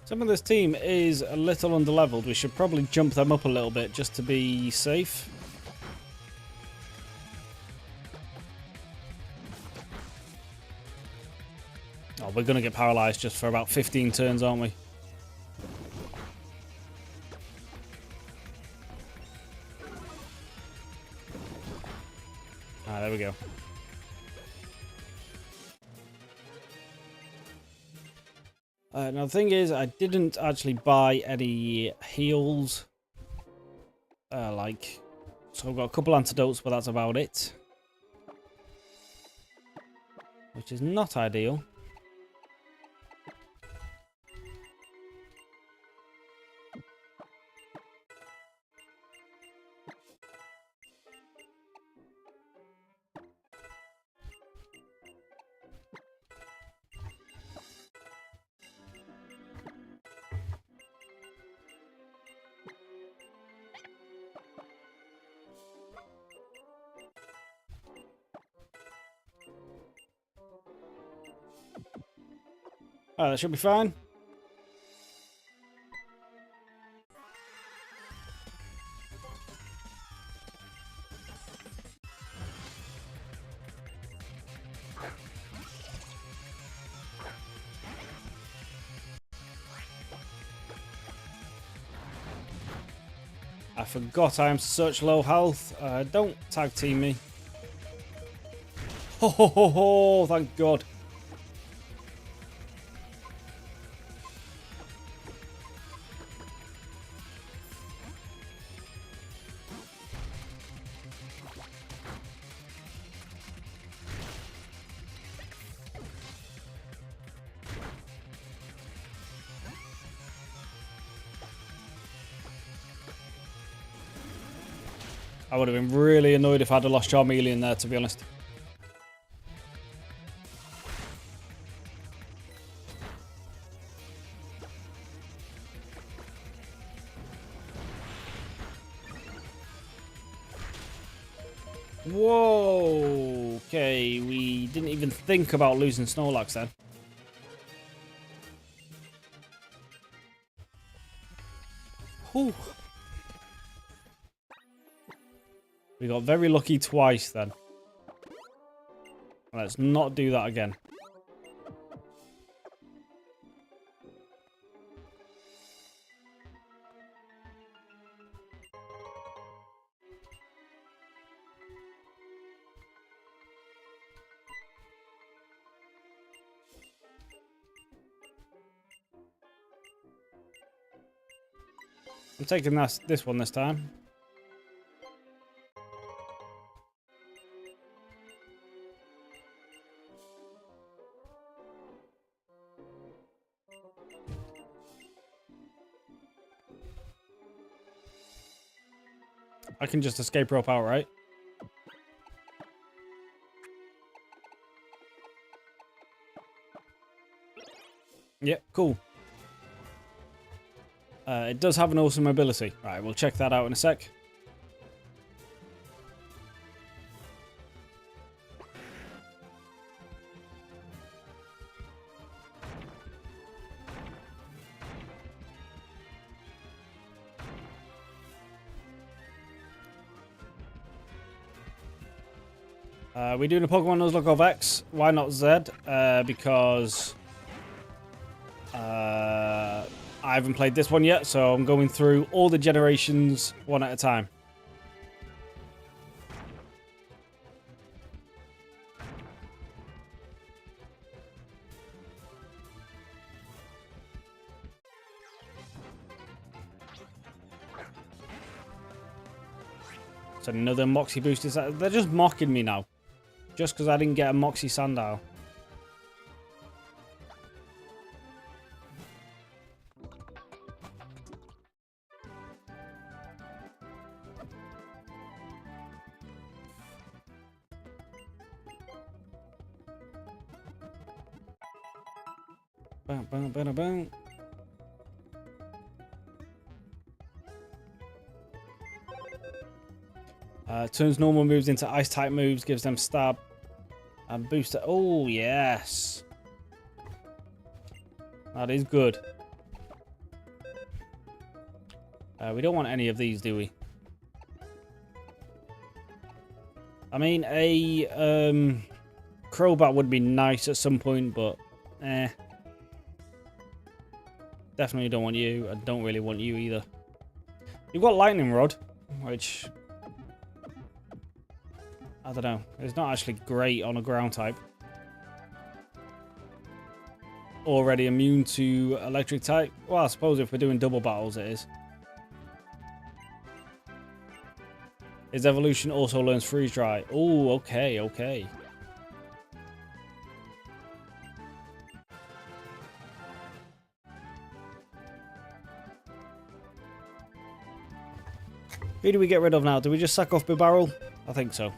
Some of this team is a little underleveled. We should probably jump them up a little bit just to be safe. Oh, we're going to get paralyzed just for about 15 turns, aren't we? Ah, there we go. Now the thing is, I didn't actually buy any heals. So I've got a couple antidotes, but that's about it. Which is not ideal. Oh, that should be fine. I forgot I am such low health. Don't tag team me. Ho ho ho ho! Thank God. I would have been really annoyed if I'd have lost Charmeleon there, to be honest. Whoa! Okay, we didn't even think about losing Snorlax then. Whew. We got very lucky twice then. Let's not do that again. I'm taking this one this time. I can just escape rope outright. Yep, cool. It does have an awesome ability. Right, we'll check that out in a sec. We're doing a Pokemon Nuzlocke of X. Why not Z? Because I haven't played this one yet, so I'm going through all the generations one at a time. It's another Moxie boost. They're just mocking me now. Just because I didn't get a Moxie Sandile. Boom, boom, boom, boom. Turns normal moves into ice-type moves, gives them stab and booster. Oh, yes. That is good. We don't want any of these, do we? I mean, a crowbat would be nice at some point, but definitely don't want you. I don't really want you either. You've got lightning rod, which I don't know. It's not actually great on a ground type. Already immune to electric type. Well, I suppose if we're doing double battles, it is. His evolution also learns freeze dry. Oh, okay, okay. Who do we get rid of now? Do we just sack off Barrel? I think so.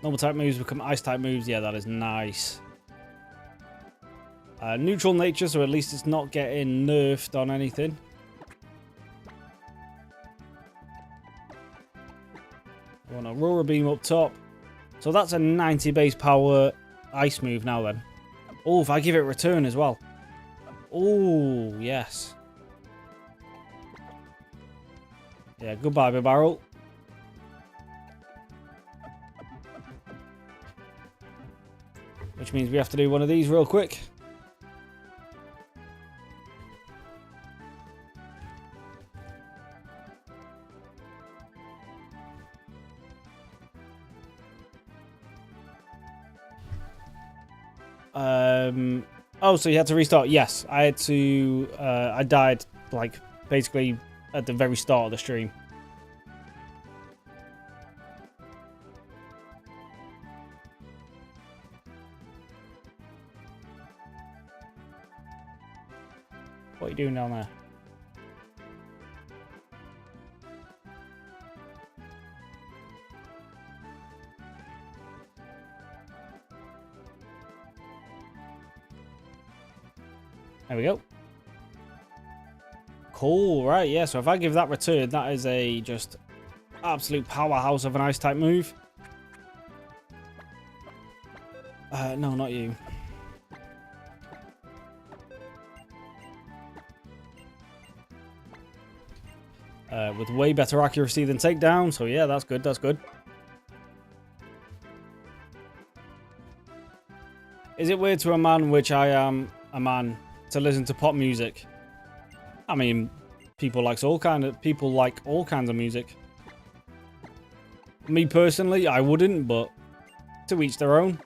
Normal type moves become ice type moves. Yeah, that is nice. Neutral nature, so at least it's not getting nerfed on anything. I want Aurora Beam up top. So that's a 90 base power ice move now then. Oh, if I give it return as well. Oh, yes. Yeah, goodbye, Barrel. Which means we have to do one of these real quick. Oh, so you had to restart? Yes, I had to. I died like basically at the very start of the stream. What are you doing down there? There we go. Cool, right, yeah, so if I give that return, that is a just absolute powerhouse of an ice type move. No, not you. With way better accuracy than takedown, so yeah, that's good, that's good. Is it weird to a man, which I am a man, to listen to pop music? I mean, people like all kinds of music. Me personally, I wouldn't, but to each their own.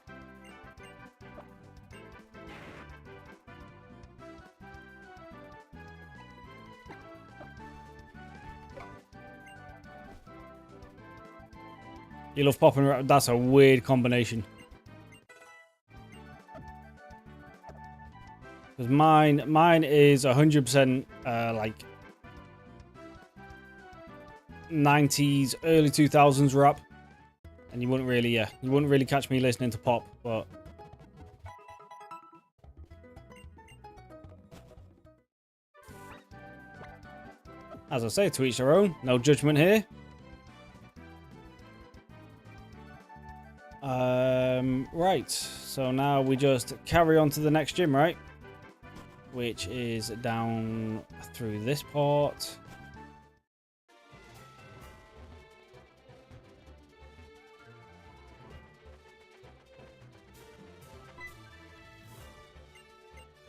You love pop and rap? That's a weird combination. Because mine is 100% like 90s, early 2000s rap, and you wouldn't really catch me listening to pop, but as I say, to each their own. No judgment here. Right, so now we just carry on to the next gym, right? Which is down through this part.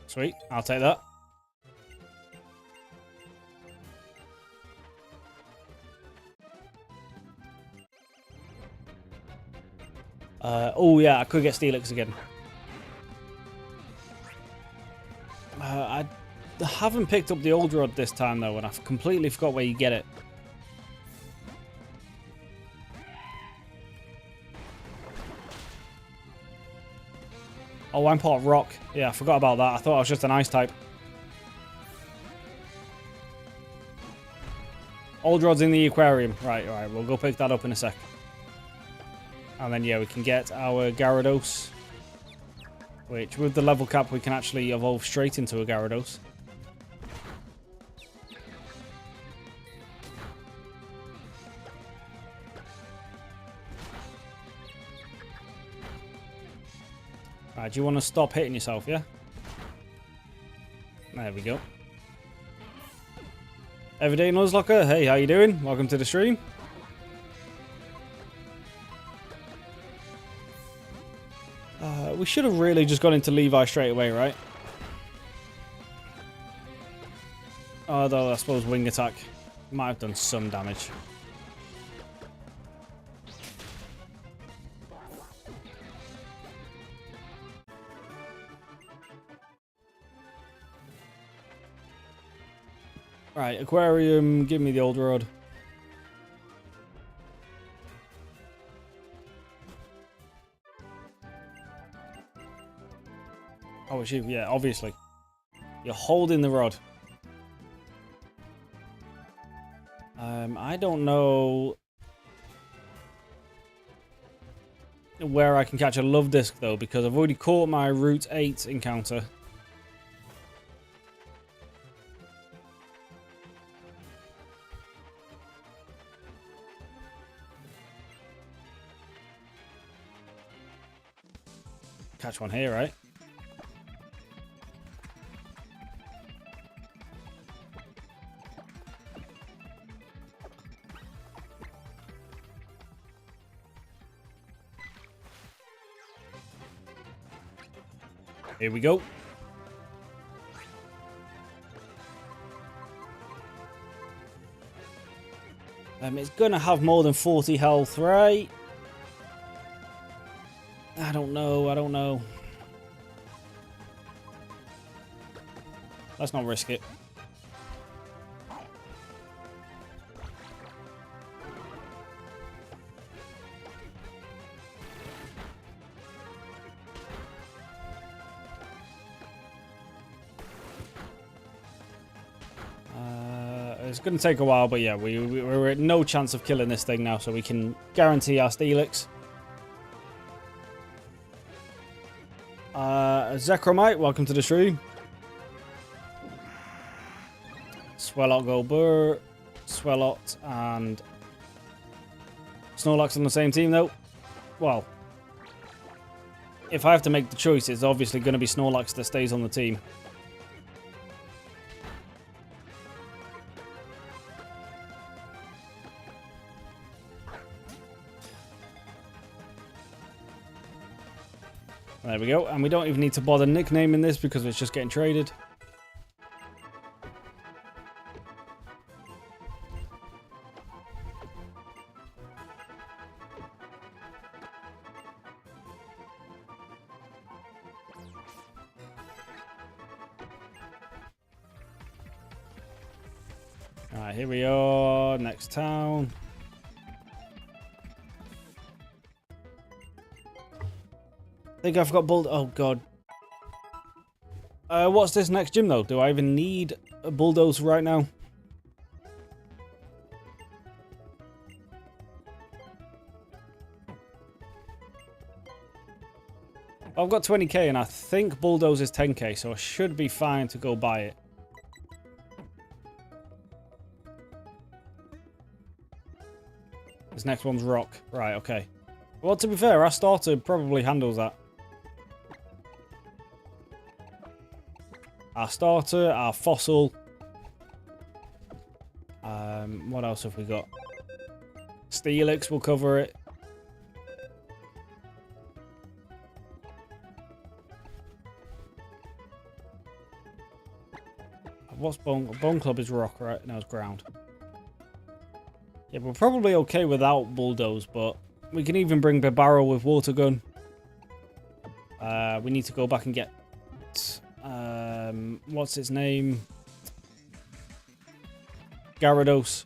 Sweet, I'll take that. Oh yeah, I could get Steelix again. I haven't picked up the old rod this time though, and I've completely forgot where you get it. Oh, I'm part rock. Yeah, I forgot about that. I thought I was just an ice type. Old rod's in the aquarium. Right, we'll go pick that up in a sec. And then, yeah, we can get our Gyarados. Which, with the level cap, we can actually evolve straight into a Gyarados. Right, do you want to stop hitting yourself, yeah? There we go. Everyday Nuzlocke, hey, how you doing? Welcome to the stream. We should have really just gone into Levi straight away, right? Although I suppose wing attack might have done some damage. Right, aquarium, give me the old rod. Oh, it's you. Yeah, obviously. You're holding the rod. I don't know where I can catch a love disc, though, because I've already caught my Route 8 encounter. Catch one here, right? Here we go. It's gonna have more than 40 health, right? I don't know. Let's not risk it. It's going to take a while, but yeah, we're at no chance of killing this thing now, so we can guarantee our Steelix. Zekromite, welcome to the stream. Swellot Golbur, Swellot and Snorlax on the same team, though. Well, if I have to make the choice, it's obviously going to be Snorlax that stays on the team. There we go, and we don't even need to bother nicknaming this because it's just getting traded. Alright, here we are, next town. I think I've got oh god. What's this next gym though? Do I even need a bulldozer right now? I've got 20k and I think bulldoze is 10k, so I should be fine to go buy it. This next one's rock. Right, okay. Well, to be fair, our starter probably handles that. Our starter, our fossil. What else have we got? Steelix will cover it. What's Bone? Bone Club is rock, right? No, it's ground. Yeah, we're probably okay without bulldoze, but we can even bring Bibaro with water gun. We need to go back and get what's its name? Gyarados.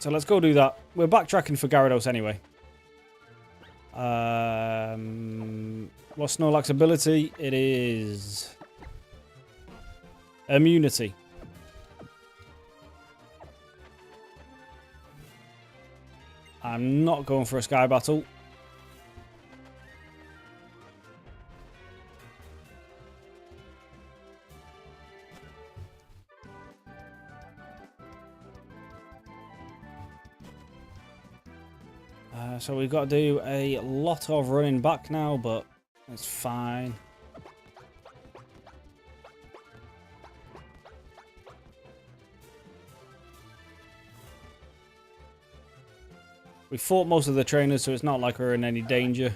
So let's go do that. We're backtracking for Gyarados anyway. What's Snorlax's ability? It is immunity. I'm not going for a sky battle. So we've got to do a lot of running back now, but it's fine. We fought most of the trainers, so it's not like we're in any danger.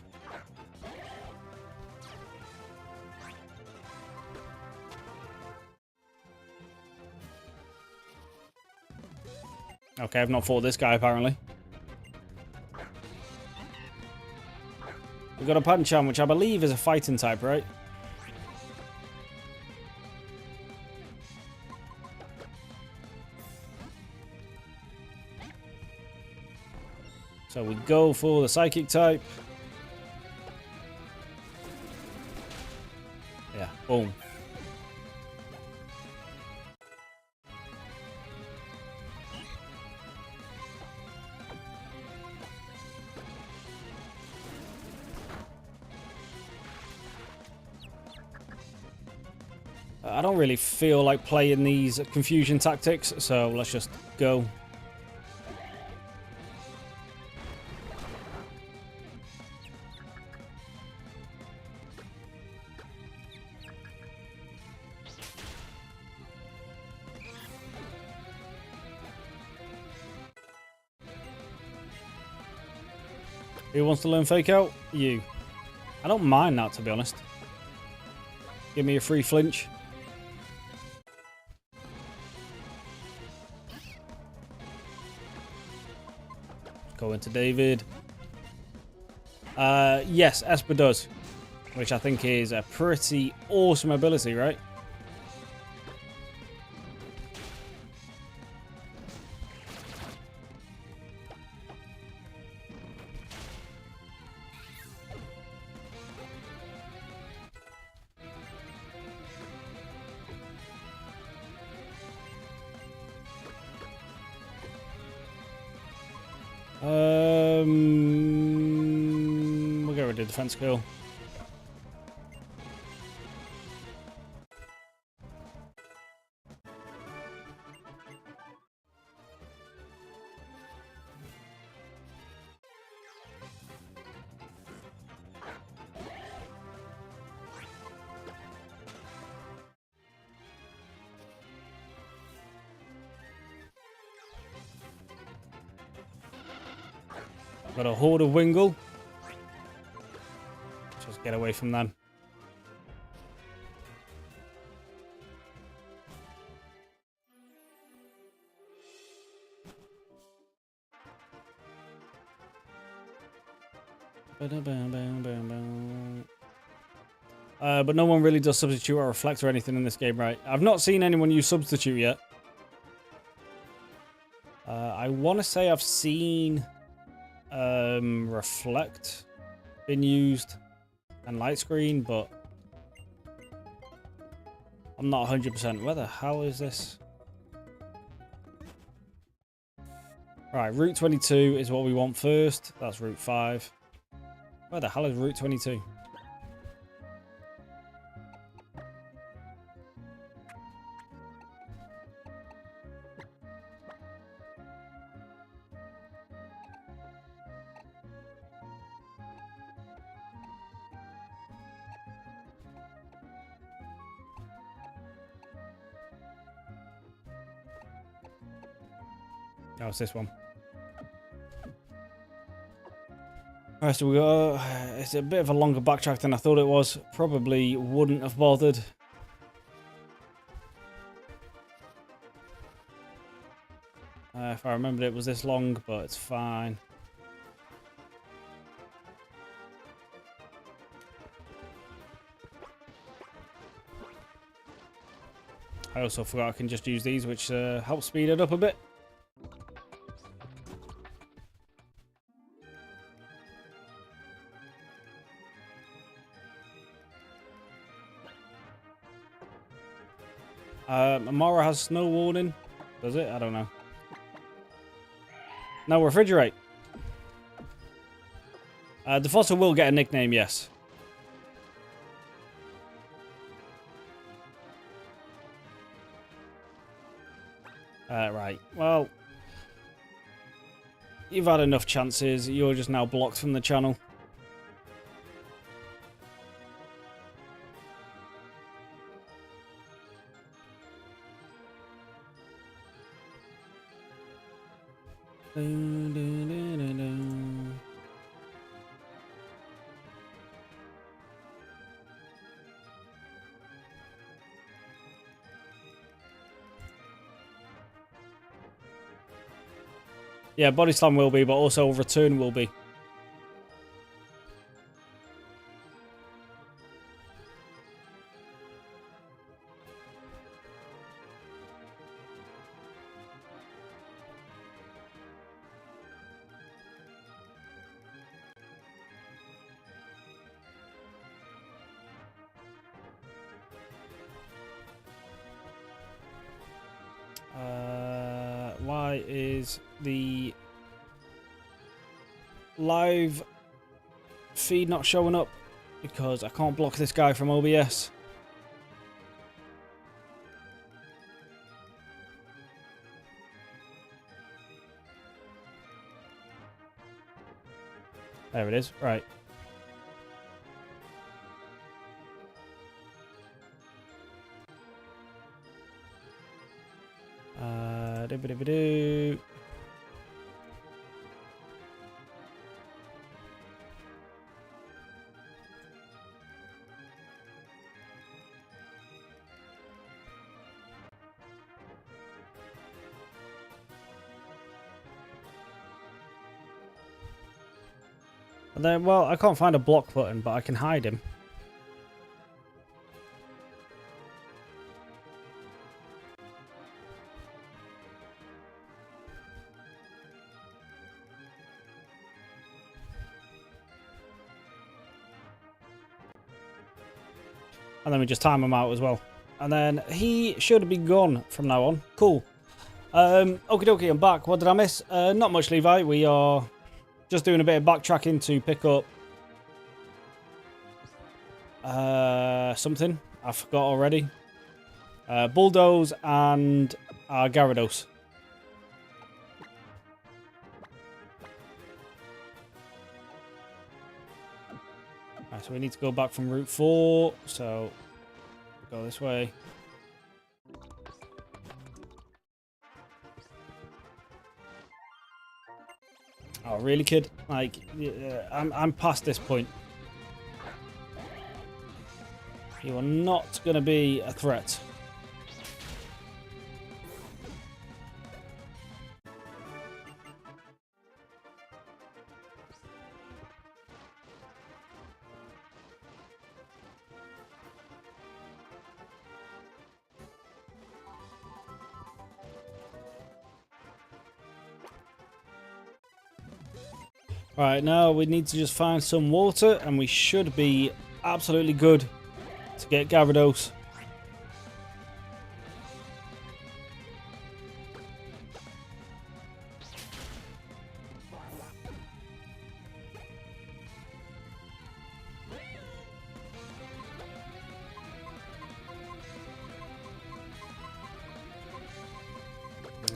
Okay, I've not fought this guy, apparently. We've got a Pancham, which I believe is a fighting type, right? So we go for the psychic type. Yeah, boom. I don't really feel like playing these confusion tactics, so let's just go. Who wants to learn fake out? You. I don't mind that, to be honest. Give me a free flinch. Go into David. Yes, Esper does. Which I think is a pretty awesome ability, right? We'll get rid of defense skill. Got a horde of Wingle. Just get away from them. But no one really does substitute or reflect or anything in this game, right? I've not seen anyone use substitute yet. I want to say I've seen reflect been used and light screen, but I'm not 100%. Where the hell is this? Right, Route 22 is what we want first. That's Route 5. Where the hell is Route 22? Oh, it's this one. Alright, so we got... it's a bit of a longer backtrack than I thought it was. Probably wouldn't have bothered. If I remembered it was this long, but it's fine. I also forgot I can just use these, which helps speed it up a bit. Amara has snow warning. Does it? I don't know. No, refrigerate. The fossil will get a nickname, yes. Right. Well, you've had enough chances. You're just now blocked from the channel. Yeah, body slam will be, but also return will be. Why is the live feed not showing up? Because I can't block this guy from OBS. There it is. Right. Do. And then, well, I can't find a block button, but I can hide him. And then we just time him out as well. And then he should be gone from now on. Cool. Okie dokie, I'm back. What did I miss? Not much, Levi. We are just doing a bit of backtracking to pick up something. I forgot already. Bulldoze and Gyarados. Right, so we need to go back from Route 4. So go this way. Oh, really, kid? Like, I'm past this point. You are not going to be a threat. Right, now we need to just find some water and we should be absolutely good to get Gyarados.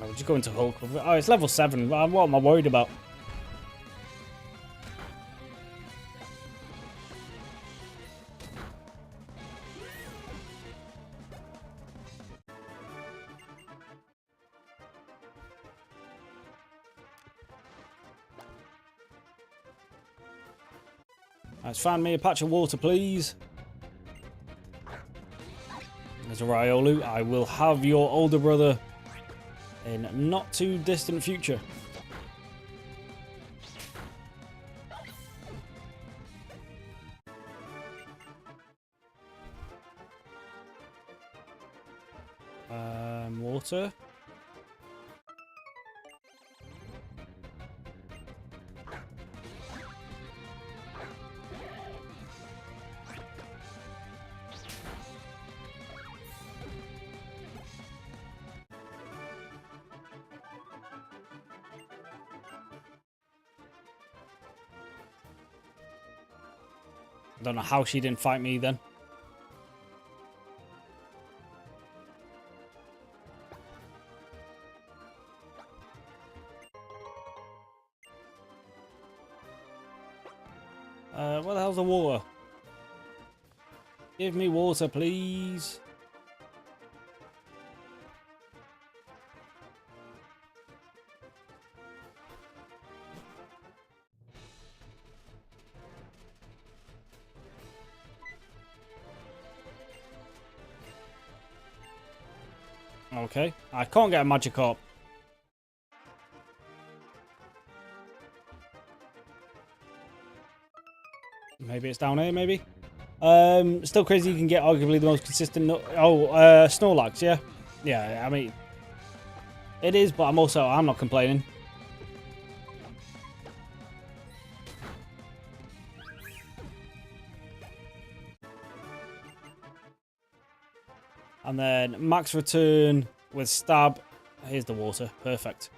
I'll just go into Hulk. Oh, it's level 7. What am I worried about? Let's find me a patch of water, please. There's a Riolu. I will have your older brother in not too distant future. Water. I don't know how she didn't fight me then. Where the hell's the water? Give me water, please. Okay, I can't get a Magikarp. Maybe it's down here, maybe? Still crazy you can get arguably the most consistent... Snorlax, yeah? Yeah, I mean... It is, but I'm not complaining. And then max return with stab. Here's the water. Perfect.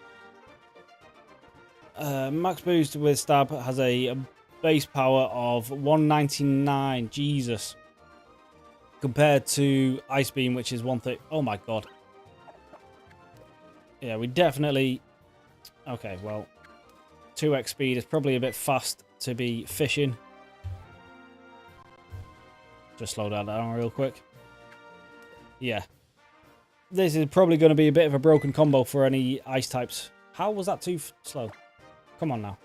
Max boost with stab has a base power of 199. Jesus. Compared to Ice Beam, which is 130. Oh my god. Yeah, we definitely... Okay, well... 2x speed is probably a bit fast to be fishing. Just slow that down real quick. Yeah. This is probably going to be a bit of a broken combo for any ice types. How was that too slow? Come on now.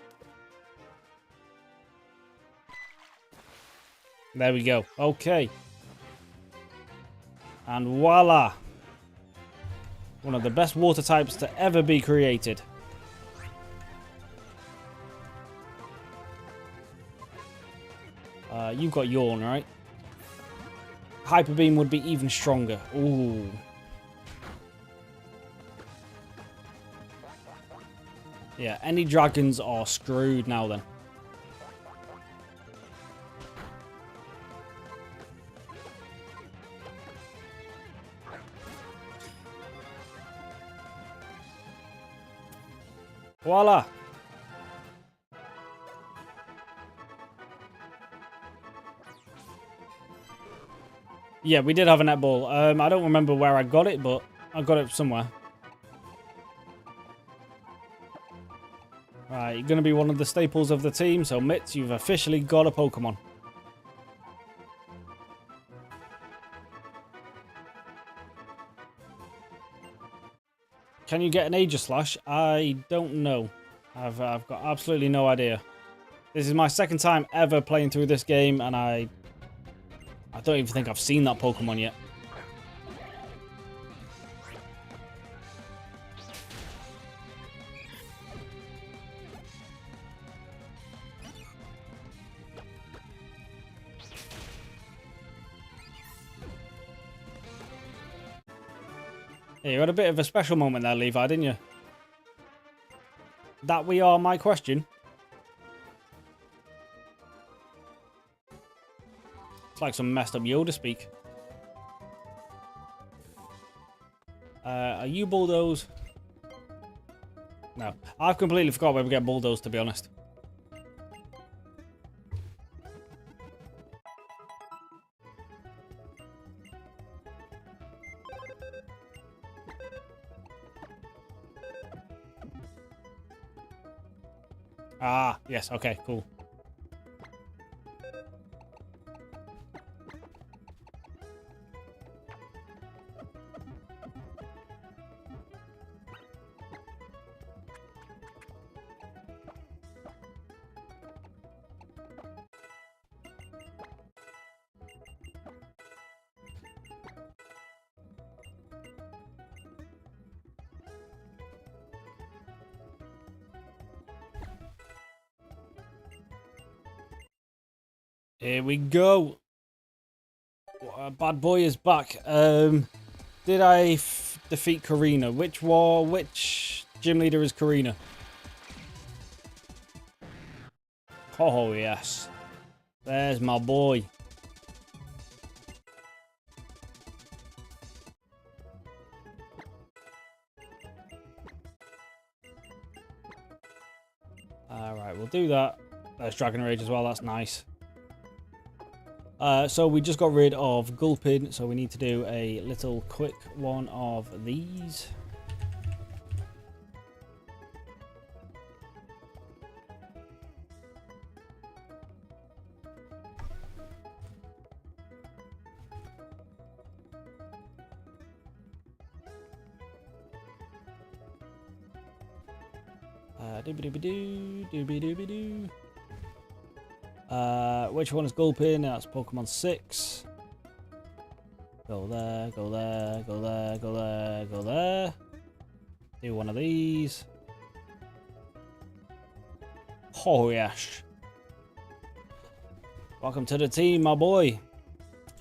There we go. Okay. And voila. One of the best water types to ever be created. You've got Yawn, right? Hyper Beam would be even stronger. Ooh. Yeah, any dragons are screwed now then. Voila. Yeah, we did have a netball. I don't remember where I got it, but I got it somewhere. Right, you're going to be one of the staples of the team, so Mitz, you've officially got a Pokemon. Can you get an Aegislash? I don't know. I've got absolutely no idea. This is my second time ever playing through this game, and I don't even think I've seen that Pokemon yet. Yeah, you had a bit of a special moment there, Levi, didn't you? That we are my question. It's like some messed up Yoda speak. Are you Bulldoze? No. I've completely forgot where we get Bulldoze, to be honest. Ah, yes, okay, cool. Here we go. Bad boy is back. Did I defeat Karina? Which gym leader is Karina? Oh, yes. There's my boy. Alright, we'll do that. There's Dragon Rage as well, that's nice. So we just got rid of Gulpin, so we need to do a little quick one of these. Doobie-doobie-doo, doobie-doobie-doo. Which one is Gulpin? That's Pokemon 6. Go there, go there, go there, go there, go there. Do one of these. Oh, yes. Welcome to the team, my boy.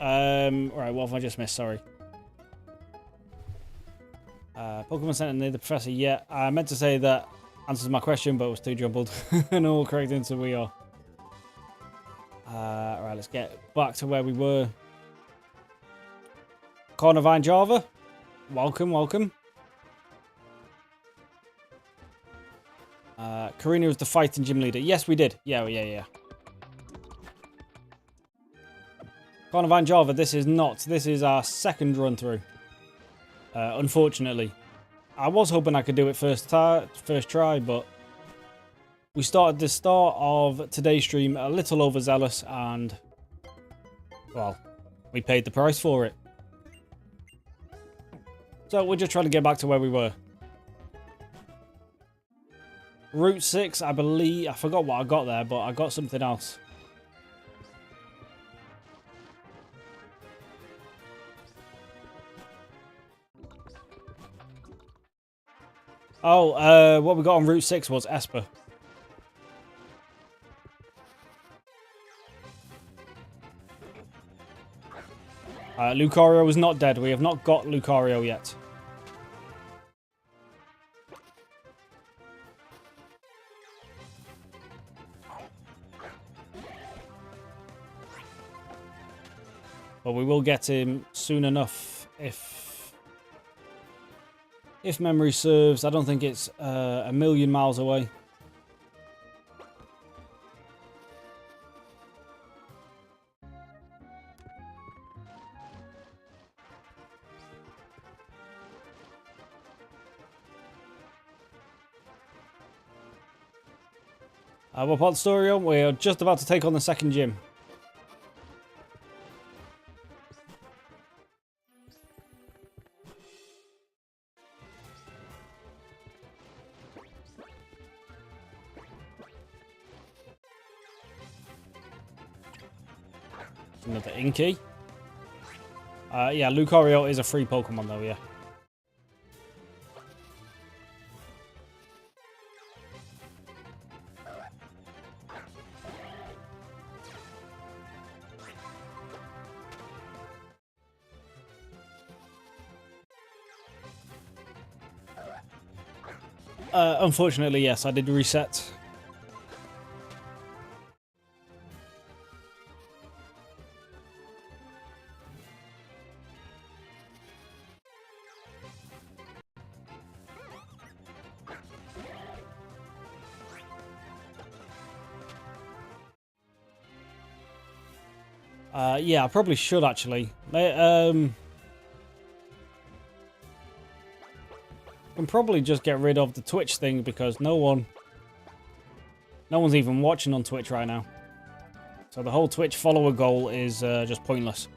Right, what have I just missed? Sorry. Pokemon Center near the professor. Yeah, I meant to say that answers my question, but it was too jumbled. And all correct into we are. Right, let's get back to where we were. Cornervine Java. Welcome, welcome. Karina was the fighting gym leader. Yes, we did. Yeah. Cornervine Java, this is not. This is our second run through. Unfortunately. I was hoping I could do it first try, but we started the start of today's stream a little overzealous and, well, we paid the price for it. So we're just trying to get back to where we were. Route 6, I believe, I forgot what I got there, but I got something else. Oh, what we got on Route 6 was Esper. Lucario is not dead. We have not got Lucario yet. But we will get him soon enough if memory serves. I don't think it's a million miles away. What part of the story on? We're just about to take on the second gym. Another Inky. Yeah, Lucario is a free Pokemon though, yeah. Unfortunately, yes, I did reset. Yeah, I probably should actually. Can probably just get rid of the Twitch thing because no one's even watching on Twitch right now. So the whole Twitch follower goal is just pointless.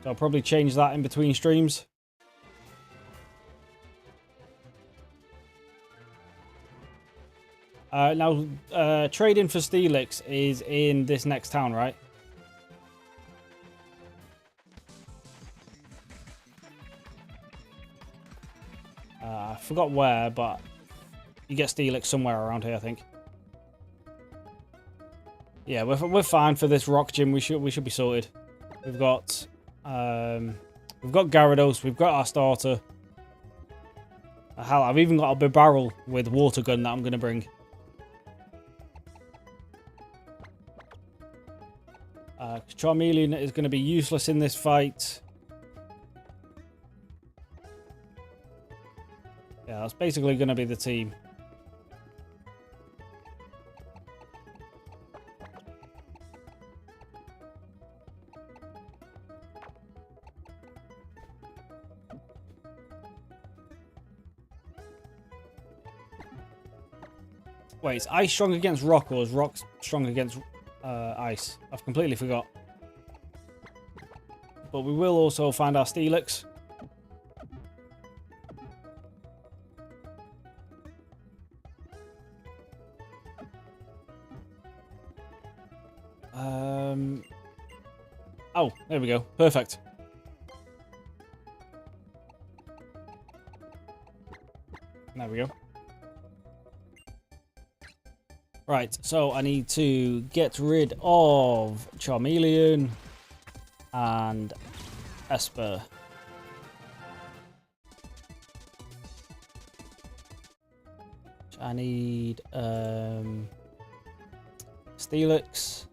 So I'll probably change that in between streams. Now, trading for Steelix is in this next town, right? I forgot where, but you get Steelix somewhere around here, I think. Yeah, we're fine for this rock gym. We should be sorted. We've got Gyarados. We've got our starter. Hell, I've even got a barrel with water gun that I'm gonna bring. Charmeleon is going to be useless in this fight. Yeah, that's basically going to be the team. Wait, is Ice strong against Rock or is Rock strong against Ice? I've completely forgot. But we will also find our Steelix. Oh, there we go. Perfect. There we go. Right, so I need to get rid of Charmeleon and Esper. I need Steelix.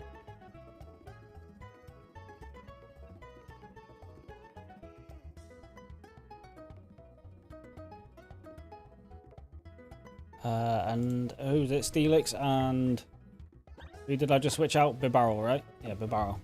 And who's it? Steelix and who did I just switch out? Bibarel, right? Yeah, Bibarel.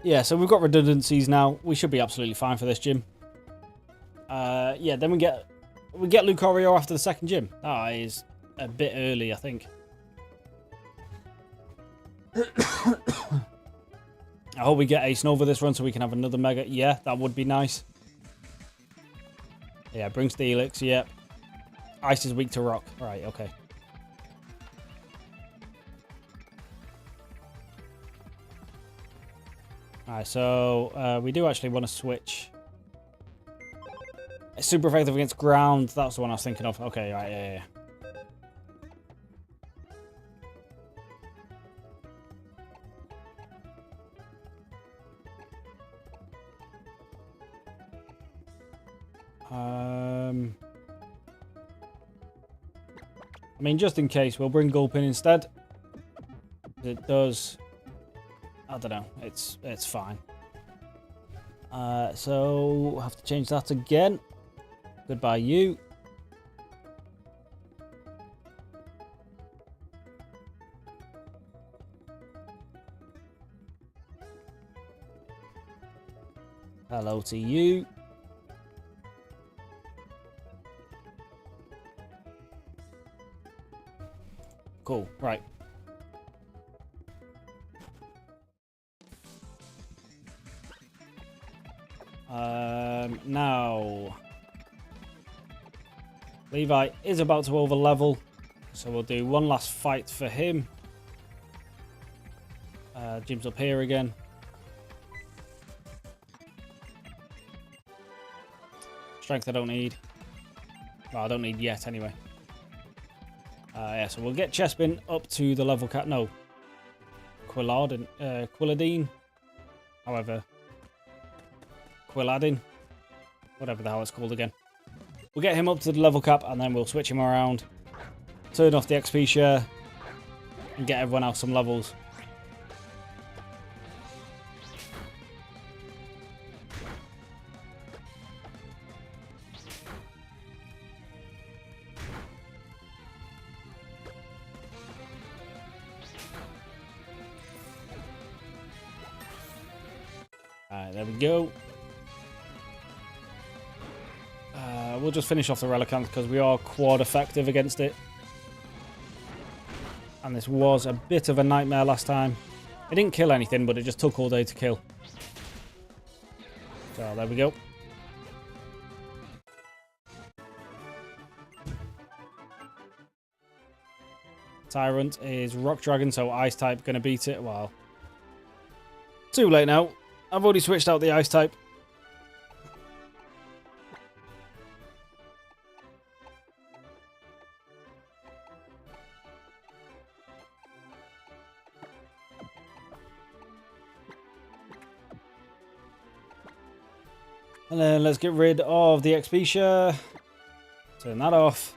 Yeah, so we've got redundancies now. We should be absolutely fine for this gym. Yeah, then we get Lucario after the second gym. That is a bit early, I think. I hope we get Ace Nova this run so we can have another Mega. Yeah, that would be nice. Yeah, bring Steelix, yep. Ice is weak to rock. Right, okay. Alright, so we do actually want to switch. It's super effective against ground. That's the one I was thinking of. Okay, right, yeah. I mean, just in case, we'll bring Gulpin instead. It does. I don't know. It's fine. So we'll have to change that again. Goodbye, you. Hello to you. Cool. Right. Now, Levi is about to over level, so we'll do one last fight for him. Jim's up here again. Strength I don't need. Well, I don't need yet anyway. Yeah, so we'll get Chespin up to the level cap. No, Quilladin. However, Quilladin. Whatever the hell it's called again. We'll get him up to the level cap and then we'll switch him around. Turn off the XP share. And get everyone else some levels. Alright, there we go. We'll just finish off the Relicanth because we are quad effective against it. And this was a bit of a nightmare last time. It didn't kill anything, but it just took all day to kill. So there we go. Tyrant is Rock Dragon, so Ice type going to beat it. Well, too late now. I've already switched out the Ice type. And then let's get rid of the XP share. Turn that off.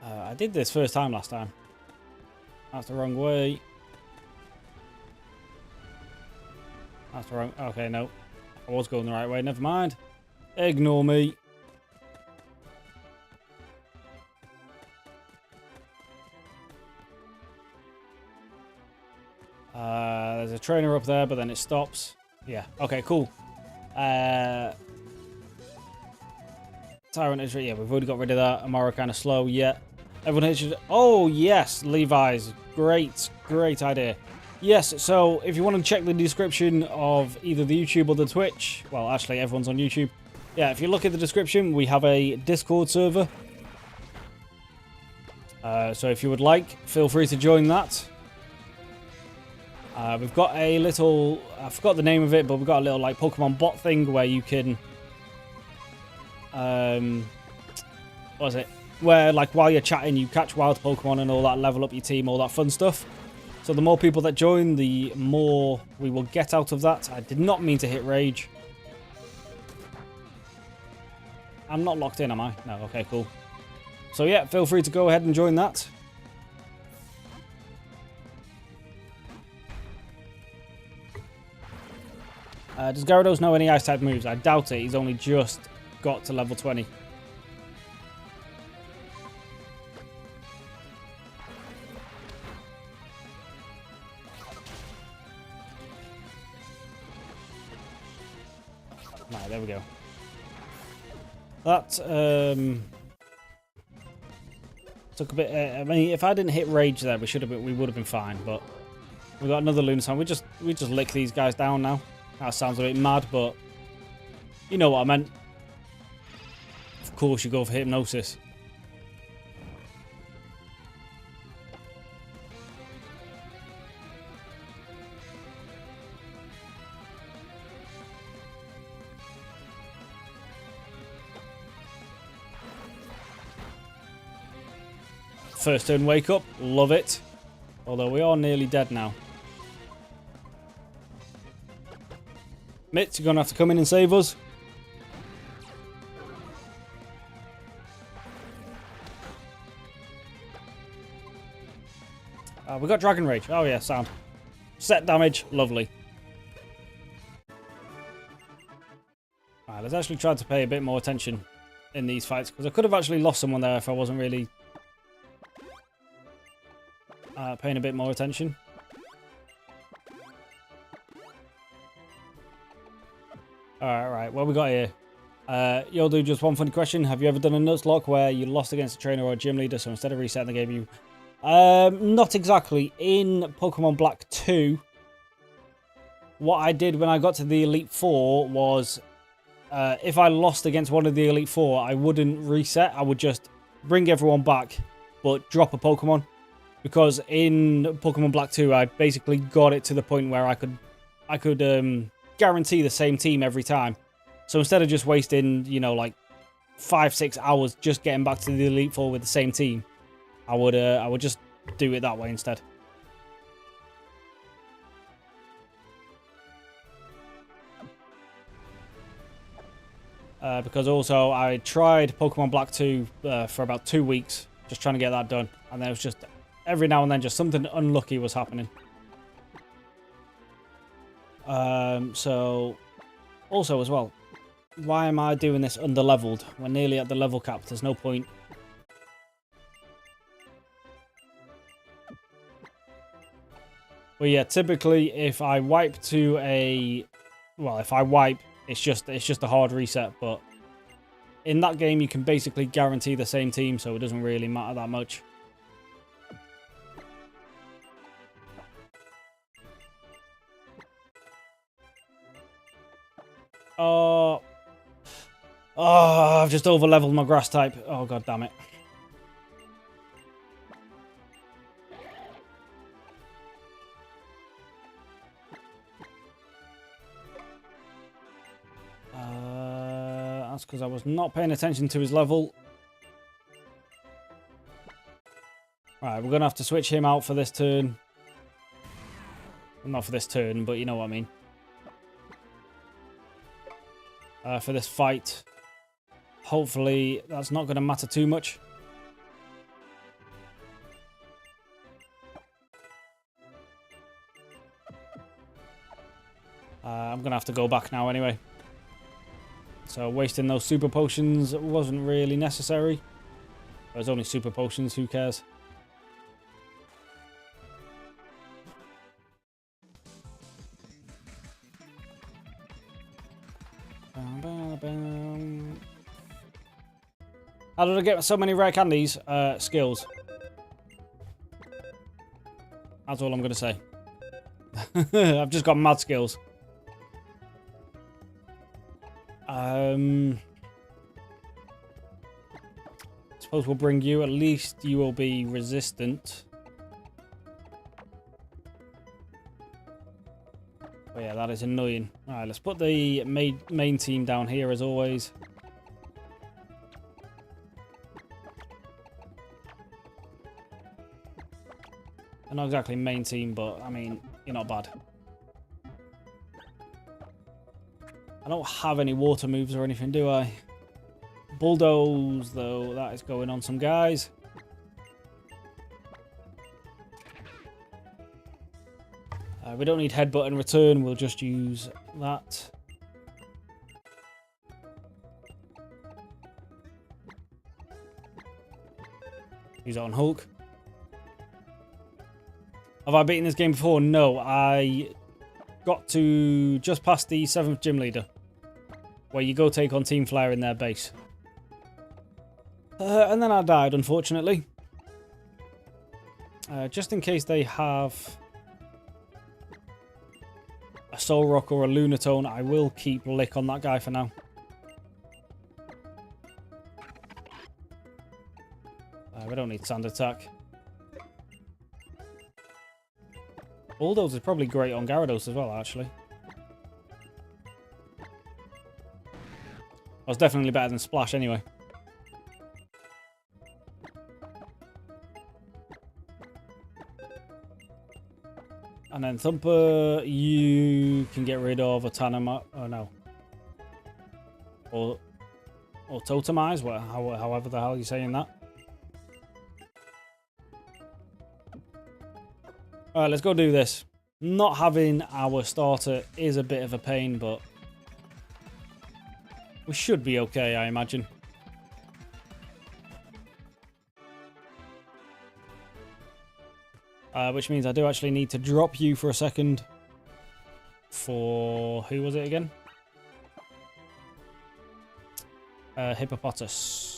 I did this first time last time. That's the wrong way. That's the wrong... Okay, no. I was going the right way. Never mind. Ignore me. There's a trainer up there, but then it stops. Yeah. Okay, cool. Tyrant is... Yeah, we've already got rid of that. Amara kind of slow. Yeah. Everyone here should... Oh, yes, Levi's. Great, great idea. Yes, so if you want to check the description of either the YouTube or the Twitch, well, actually, everyone's on YouTube. Yeah, if you look at the description, we have a Discord server. So if you would like, feel free to join that. We've got a little... I forgot the name of it, but we've got a little, like, Pokemon bot thing where you can... what is it? Where, like, while you're chatting, you catch wild Pokemon and all that, level up your team, all that fun stuff. So the more people that join, the more we will get out of that. I did not mean to hit Rage. I'm not locked in, am I? No, okay, cool. So yeah, feel free to go ahead and join that. Does Gyarados know any Ice-type moves? I doubt it. He's only just got to level 20. Right, there we go. That took a bit. I mean, if I didn't hit Rage there, we would have been fine. But we got another Lunaton. We just lick these guys down now. That sounds a bit mad, but you know what I meant. Of course, you go for Hypnosis. First turn wake up, love it. Although we are nearly dead now. Mitz, you're going to have to come in and save us. We got Dragon Rage. Oh yeah, sound. Set damage, lovely. Alright, let's actually try to pay a bit more attention in these fights. Because I could have actually lost someone there if I wasn't really... paying a bit more attention. Alright, what we got here? Yo, dude, just one funny question. Have you ever done a Nuzlocke where you lost against a trainer or a gym leader, so instead of resetting the game, you... not exactly. In Pokemon Black 2, what I did when I got to the Elite Four was... if I lost against one of the Elite Four, I wouldn't reset. I would just bring everyone back, but drop a Pokemon. Because in Pokemon Black 2, I basically got it to the point where I could guarantee the same team every time. So instead of just wasting, you know, like 5-6 hours just getting back to the Elite Four with the same team, I would just do it that way instead. Because also I tried Pokemon Black 2 for about 2 weeks, just trying to get that done, and there was just every now and then just something unlucky was happening. So also as well, why am I doing this under-leveled? We're nearly at the level cap. There's no point. Well, yeah, typically if I wipe to a... Well, if I wipe, it's just a hard reset, but in that game you can basically guarantee the same team, so it doesn't really matter that much. Oh, I've just over-leveled my grass type. Oh, god damn it. That's because I was not paying attention to his level. Right, we're going to have to switch him out for this turn. Well, not for this turn, but you know what I mean. For this fight. Hopefully, that's not going to matter too much. I'm going to have to go back now anyway. So wasting those super potions wasn't really necessary. There's only super potions, who cares? How did I get so many rare candies? Skills. That's all I'm going to say. I've just got mad skills. Suppose we'll bring you. At least you will be resistant. Oh yeah, that is annoying. Alright, let's put the main team down here as always. Not exactly main team, but I mean, you're not bad. I don't have any water moves or anything, do I? Bulldoze, though, that is going on some guys. We don't need headbutt and return, we'll just use that. Use it on Hulk. Have I beaten this game before? No, I got to just past the 7th gym leader, where you go take on Team Flare in their base. And then I died, unfortunately. Just in case they have a Soul Rock or a Lunatone, I will keep Lick on that guy for now. We don't need Sand Attack. Bulldoze is probably great on Gyarados as well, actually. I was definitely better than Splash anyway. And then Thumper, you can get rid of a Tanama. Oh no. Or Totemize, however the hell you're saying that. Alright, let's go do this. Not having our starter is a bit of a pain, but we should be okay, I imagine. Which means I do actually need to drop you for a second. For... who was it again? Hippopotas.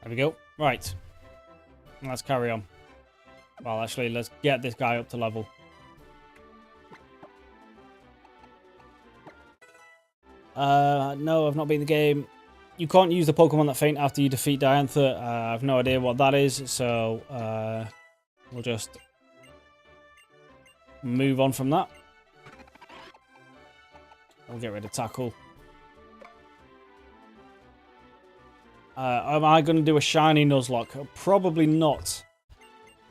There we go. Right. Let's carry on. Well, actually, let's get this guy up to level. No, I've not beaten the game. You can't use the Pokemon that faint after you defeat Diantha. I have no idea what that is, so we'll just move on from that. We'll get rid of Tackle. Am I going to do a shiny Nuzlocke? Probably not.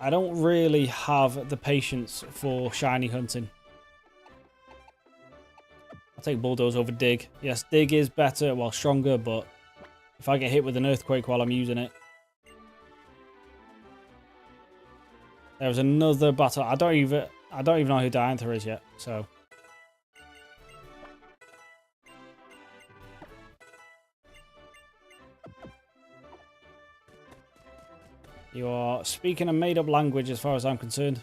I don't really have the patience for shiny hunting. I'll take Bulldoze over Dig. Yes, Dig is better, well, stronger, but if I get hit with an Earthquake while I'm using it. There's another battle. I don't even know who Diantha is yet, so. You are speaking a made-up language as far as I'm concerned.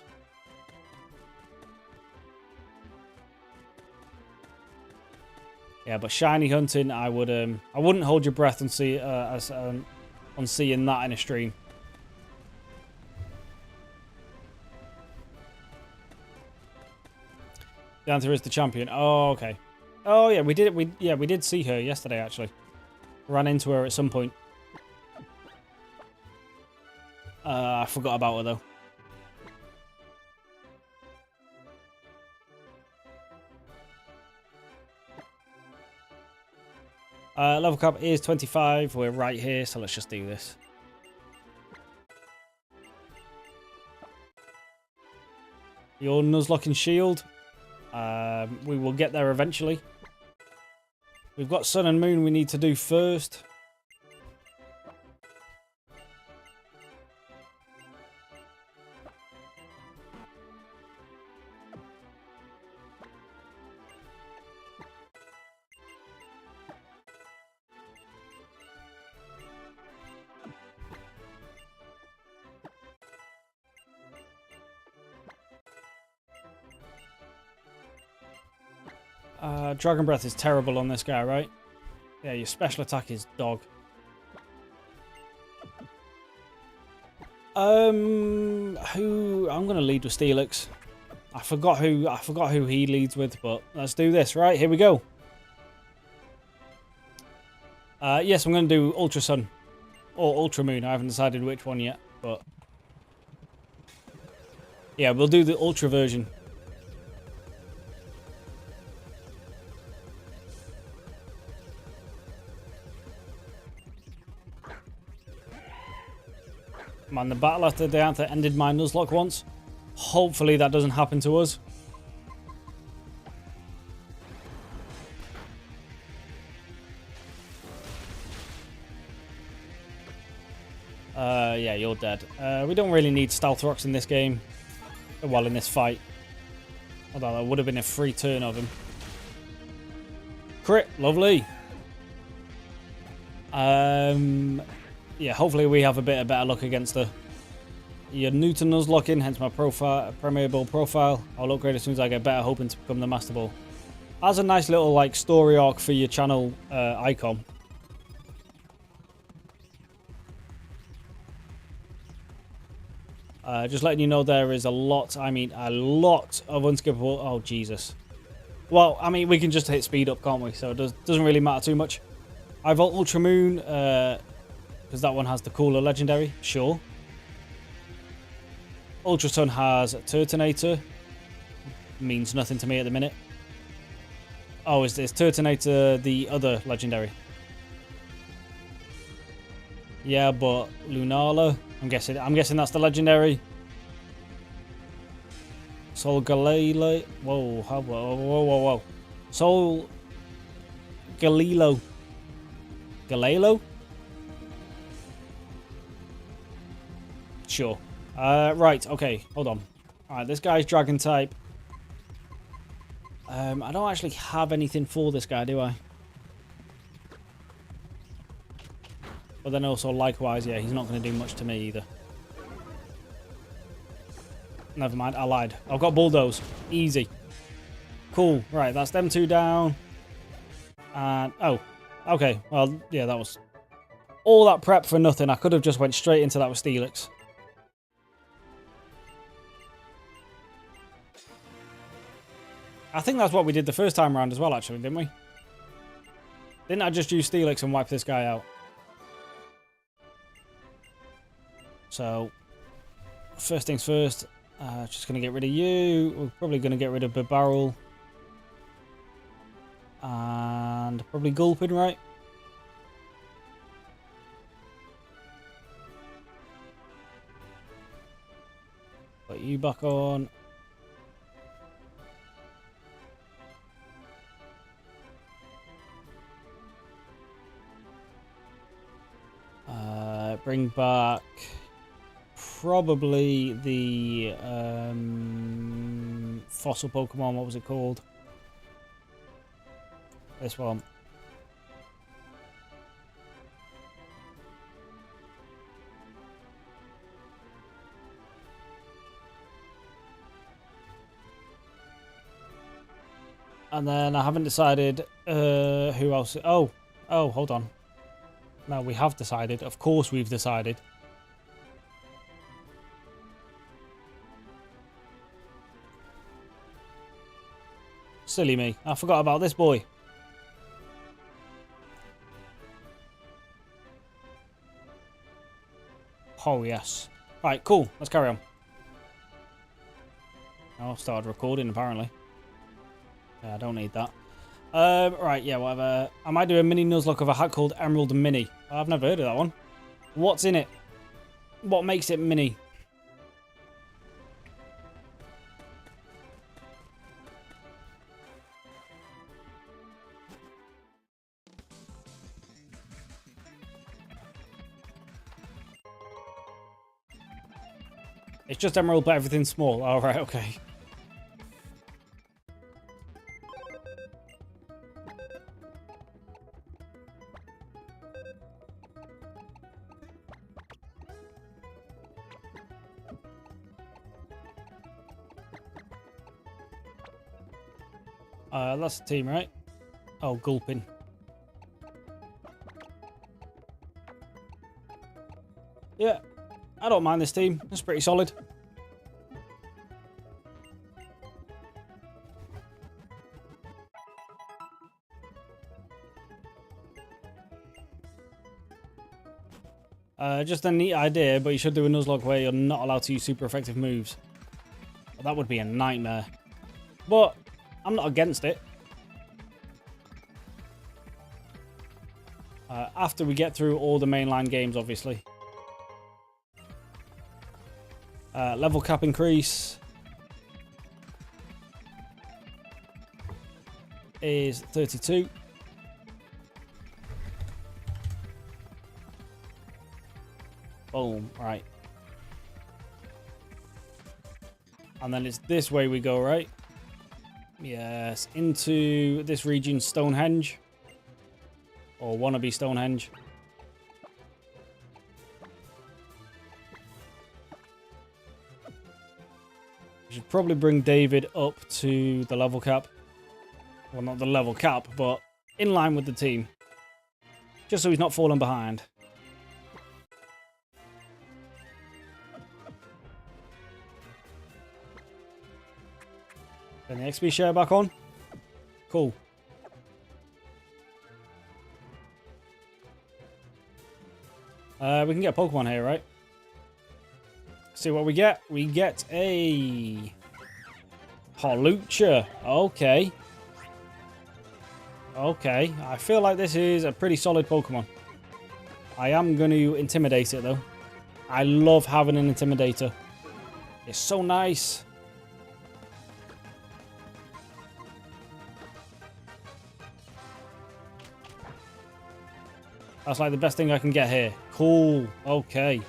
Yeah, but shiny hunting, I wouldn't hold your breath and see on seeing that in a stream. Diantha is the champion. Oh, okay. Oh yeah, we did see her yesterday actually. Ran into her at some point. I forgot about her though. Level cap is 25. We're right here, so let's just do this. Your Nuzlocke shield. We will get there eventually. We've got Sun and Moon we need to do first. Dragon Breath is terrible on this guy, right? Yeah, your special attack is dog. I'm gonna lead with Steelix. I forgot who he leads with, but let's do this. Right, here we go. Yes, I'm gonna do Ultra Sun or Ultra Moon. I haven't decided which one yet, but yeah, we'll do the Ultra version. Man, the battle after the anther ended my Nuzlocke once. Hopefully that doesn't happen to us. Yeah, you're dead. We don't really need Stealth Rocks in this game. Well, in this fight. Although that would have been a free turn of him. Crit, lovely. Yeah, hopefully we have a bit of better luck against her. You're new to Nuzlocking, hence my Premier profile. I'll upgrade as soon as I get better, hoping to become the Master Ball. That's a nice little like story arc for your channel icon. Just letting you know there is a lot, I mean a lot of unskippable... Oh, Jesus. Well, I mean, we can just hit speed up, can't we? So it doesn't really matter too much. I vault Ultra Moon, because that one has the cooler legendary, sure. Ultra Sun has Turtonator. Means nothing to me at the minute. Oh, is Turtonator the other legendary? Yeah, but Lunala. I'm guessing that's the legendary. Sol Galele. Whoa, whoa. Sol Galilo. Galelo? Sure. Right, okay, hold on. Alright, this guy's dragon type. I don't actually have anything for this guy, do I? But then also, likewise, yeah, he's not going to do much to me either. Never mind, I lied. I've got Bulldoze. Easy. Cool. Right, that's them two down. And, oh, okay. Well, yeah, that was all that prep for nothing. I could have just went straight into that with Steelix. I think that's what we did the first time around as well, actually, didn't we? Didn't I just use Steelix and wipe this guy out? So, first things first, just going to get rid of you. We're probably going to get rid of Barrel. And probably Gulpin, right? Put you back on. Bring back probably the fossil Pokemon. What was it called? This one. And then I haven't decided who else. Oh, hold on. No, we have decided. Of course we've decided. Silly me. I forgot about this boy. Oh, yes. Right, cool. Let's carry on. Oh, I've started recording, apparently. Yeah, I don't need that. Right, yeah, whatever. I might do a mini Nuzlocke of a hat called Emerald Mini. I've never heard of that one. What's in it? What makes it mini? It's just Emerald, but everything's small. All right, okay. That's the team, right? Oh, gulping. Yeah, I don't mind this team. It's pretty solid. Just a neat idea, but you should do a Nuzlocke where you're not allowed to use super effective moves. Well, that would be a nightmare. But I'm not against it. After we get through all the mainline games, obviously. Level cap increase is 32. Boom, right. And then it's this way we go, right? Yes, into this region, Stonehenge. Or wannabe Stonehenge. We should probably bring David up to the level cap. Well, not the level cap, but in line with the team. Just so he's not falling behind. Then the XP share back on. Cool. We can get a Pokemon here, right? See what we get. We get a Hawlucha. Okay. Okay. I feel like this is a pretty solid Pokemon. I am going to intimidate it, though. I love having an Intimidator. It's so nice. That's like the best thing I can get here. Cool. Okay.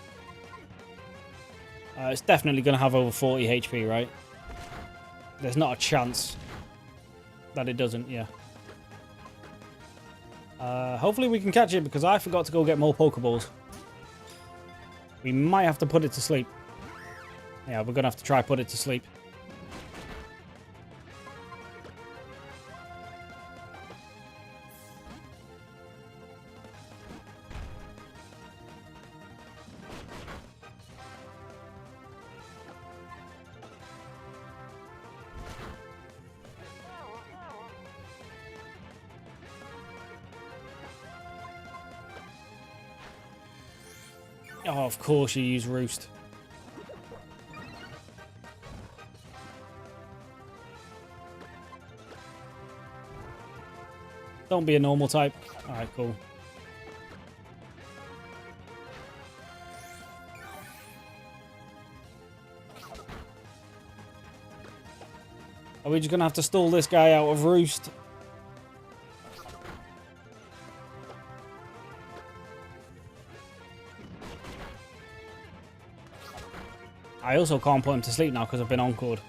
It's definitely going to have over 40 HP, right? There's not a chance that it doesn't, yeah. Hopefully we can catch it because I forgot to go get more Pokeballs. We might have to put it to sleep. Yeah, we're going to have to try put it to sleep. Oh, of course you use Roost. Don't be a normal type. Alright, cool. Are we just going to have to stall this guy out of Roost? I also can't put him to sleep now because I've been encored.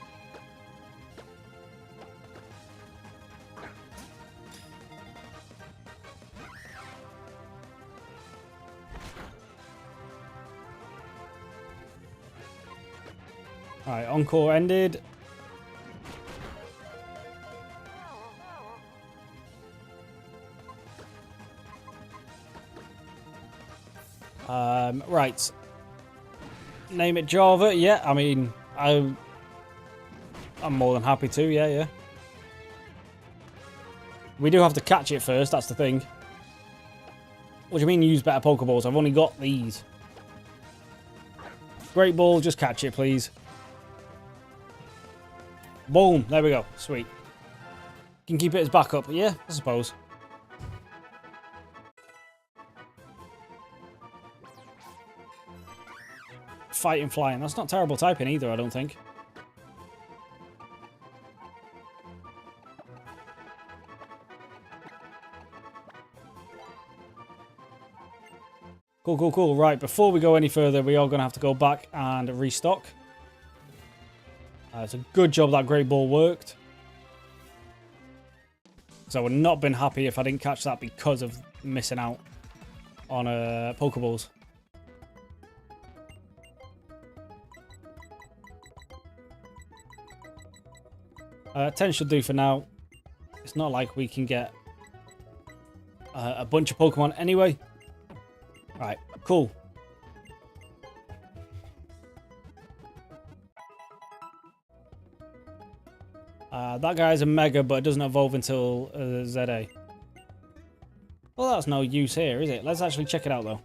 Alright, encore ended. Right. Name it Java. Yeah, I mean, I'm more than happy to. Yeah, yeah. We do have to catch it first. That's the thing. What do you mean use better Pokeballs? I've only got these. Great Ball, just catch it, please. Boom. There we go. Sweet. Can keep it as backup. Yeah, I suppose. Fighting, flying. That's not terrible typing either, I don't think. Cool, cool, cool. Right, before we go any further, we are going to have to go back and restock. It's a good job that Great Ball worked. Because I would not have been happy if I didn't catch that because of missing out on Pokeballs. 10 should do for now. It's not like we can get a bunch of Pokemon anyway. Right, cool. That guy's a Mega, but it doesn't evolve until ZA. Well, that's no use here, is it? Let's actually check it out, though.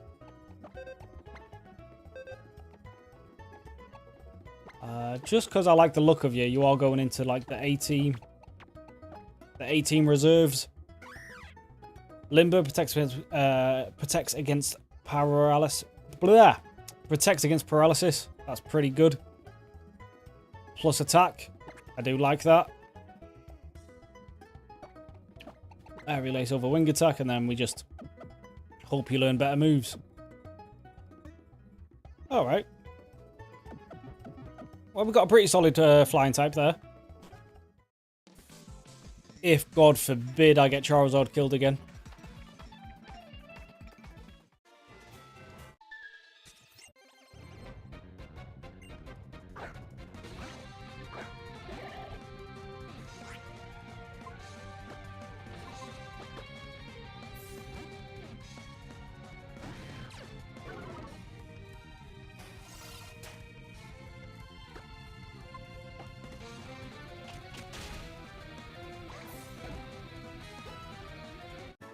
Just because I like the look of you, you are going into like the A-team. The A-team reserves. Limber protects against paralysis. Blah. Protects against paralysis. That's pretty good. Plus attack. I do like that. Relays over wing attack, and then we just hope you learn better moves. Alright. Well, we've got a pretty solid flying type there. If, God forbid, I get Charizard killed again.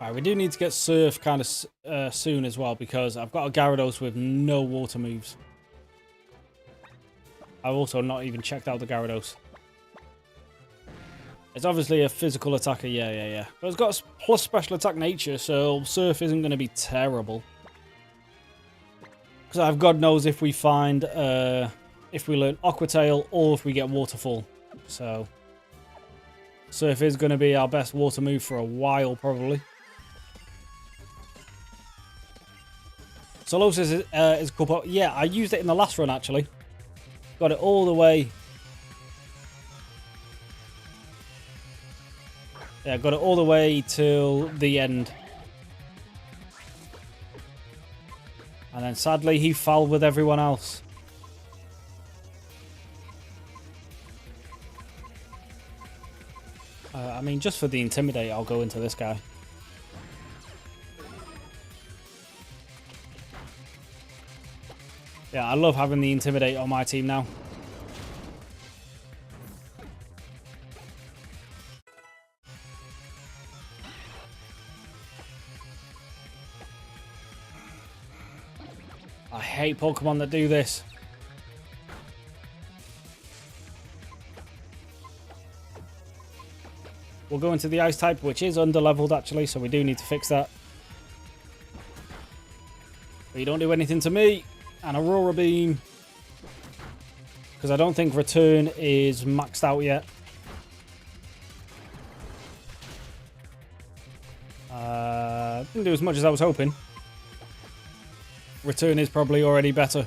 Right, we do need to get Surf kind of soon as well, because I've got a Gyarados with no water moves. I've also not even checked out the Gyarados. It's obviously a physical attacker, yeah. But it's got a plus special attack nature, so Surf isn't going to be terrible. Because I've God knows if we find, if we learn Aqua Tail or if we get Waterfall. So, Surf is going to be our best water move for a while, probably. Solosis is a couple. Yeah, I used it in the last run, actually. Got it all the way. Yeah, got it all the way till the end. And then sadly, he fell with everyone else. I mean, just for the Intimidate, I'll go into this guy. Yeah, I love having the Intimidate on my team now. I hate Pokemon that do this. We'll go into the Ice type, which is under-leveled actually, so we do need to fix that. But you don't do anything to me. And Aurora Beam. Because I don't think Return is maxed out yet. Didn't do as much as I was hoping. Return is probably already better.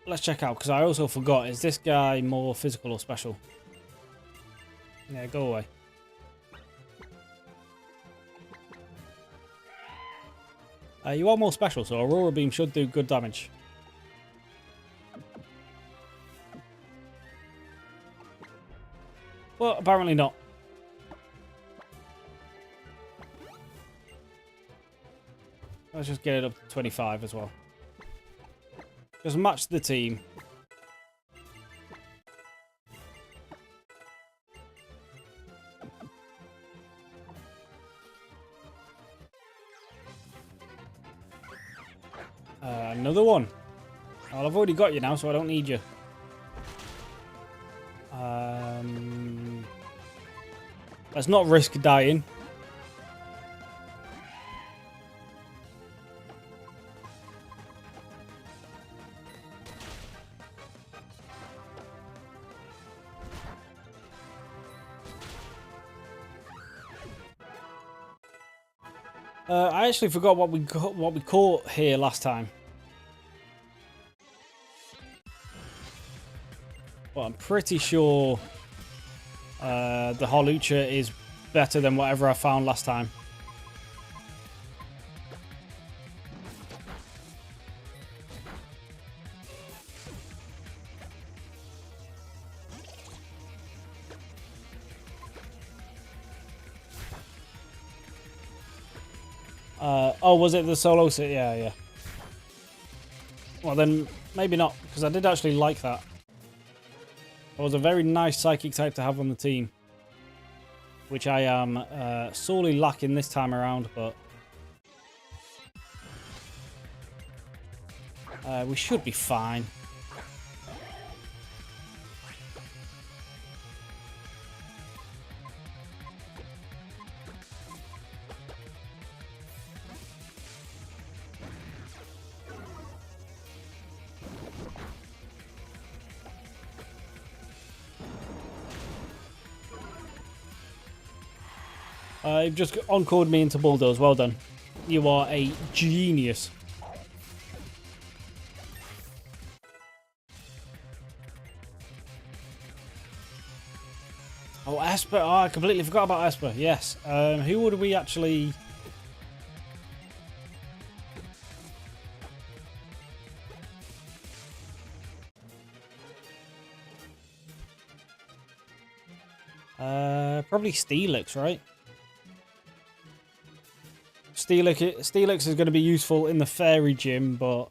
Let's check out, because I also forgot, is this guy more physical or special? Yeah, go away. You are more special, so Aurora Beam should do good damage. Well, apparently not. Let's just get it up to 25 as well. Just match the team. Another one. Well, I've already got you now, so I don't need you. Let's not risk dying. I actually forgot what we caught here last time. But I'm pretty sure the Holucha is better than whatever I found last time. Oh, was it the solo set? Yeah, yeah. Well, then maybe not, because I did actually like that. It was a very nice psychic type to have on the team, which I am sorely lacking this time around, but we should be fine. You've just encored me into Bulldoze. Well done. You are a genius. Oh, Esper. Oh, I completely forgot about Esper. Yes. Who would we actually... probably Steelix, right? Steelix is going to be useful in the Fairy Gym, but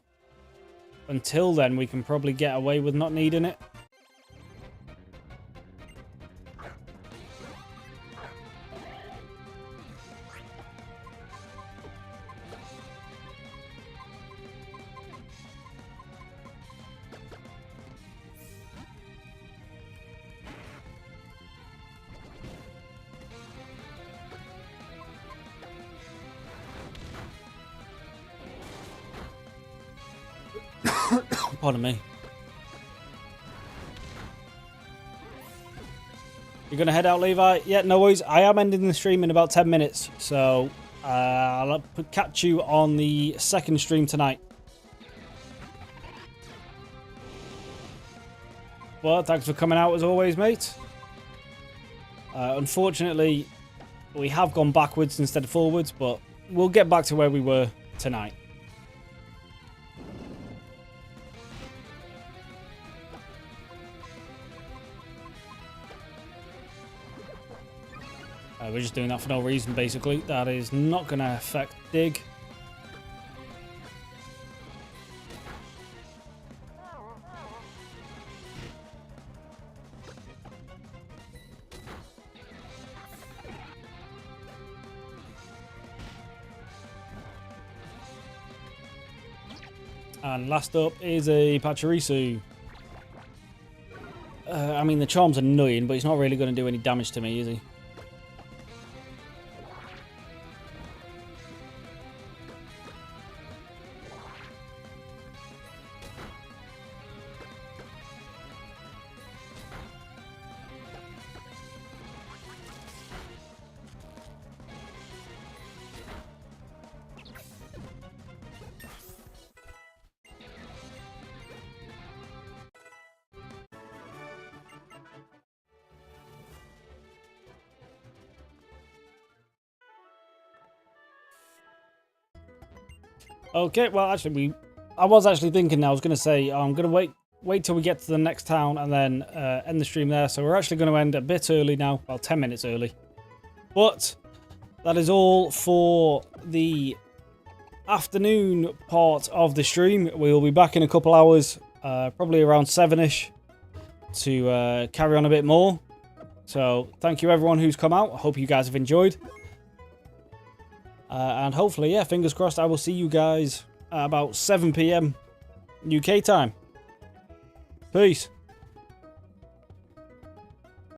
until then, we can probably get away with not needing it. Pardon me. You're going to head out, Levi? Yeah, no worries. I am ending the stream in about 10 minutes. So I'll catch you on the second stream tonight. Well, thanks for coming out as always, mate. Unfortunately, we have gone backwards instead of forwards, but we'll get back to where we were tonight. We're just doing that for no reason, basically. That is not going to affect Dig. And last up is a Pachirisu. I mean, the charm's annoying, but he's not really going to do any damage to me, is he? Okay, well, actually, I was actually thinking I was going to say, I'm going to wait till we get to the next town and then end the stream there. So we're actually going to end a bit early now, about 10 minutes early. But that is all for the afternoon part of the stream. We'll be back in a couple hours, probably around 7ish, to carry on a bit more. So thank you everyone who's come out. I hope you guys have enjoyed. And hopefully, yeah, fingers crossed, I will see you guys at about 7 PM UK time. Peace.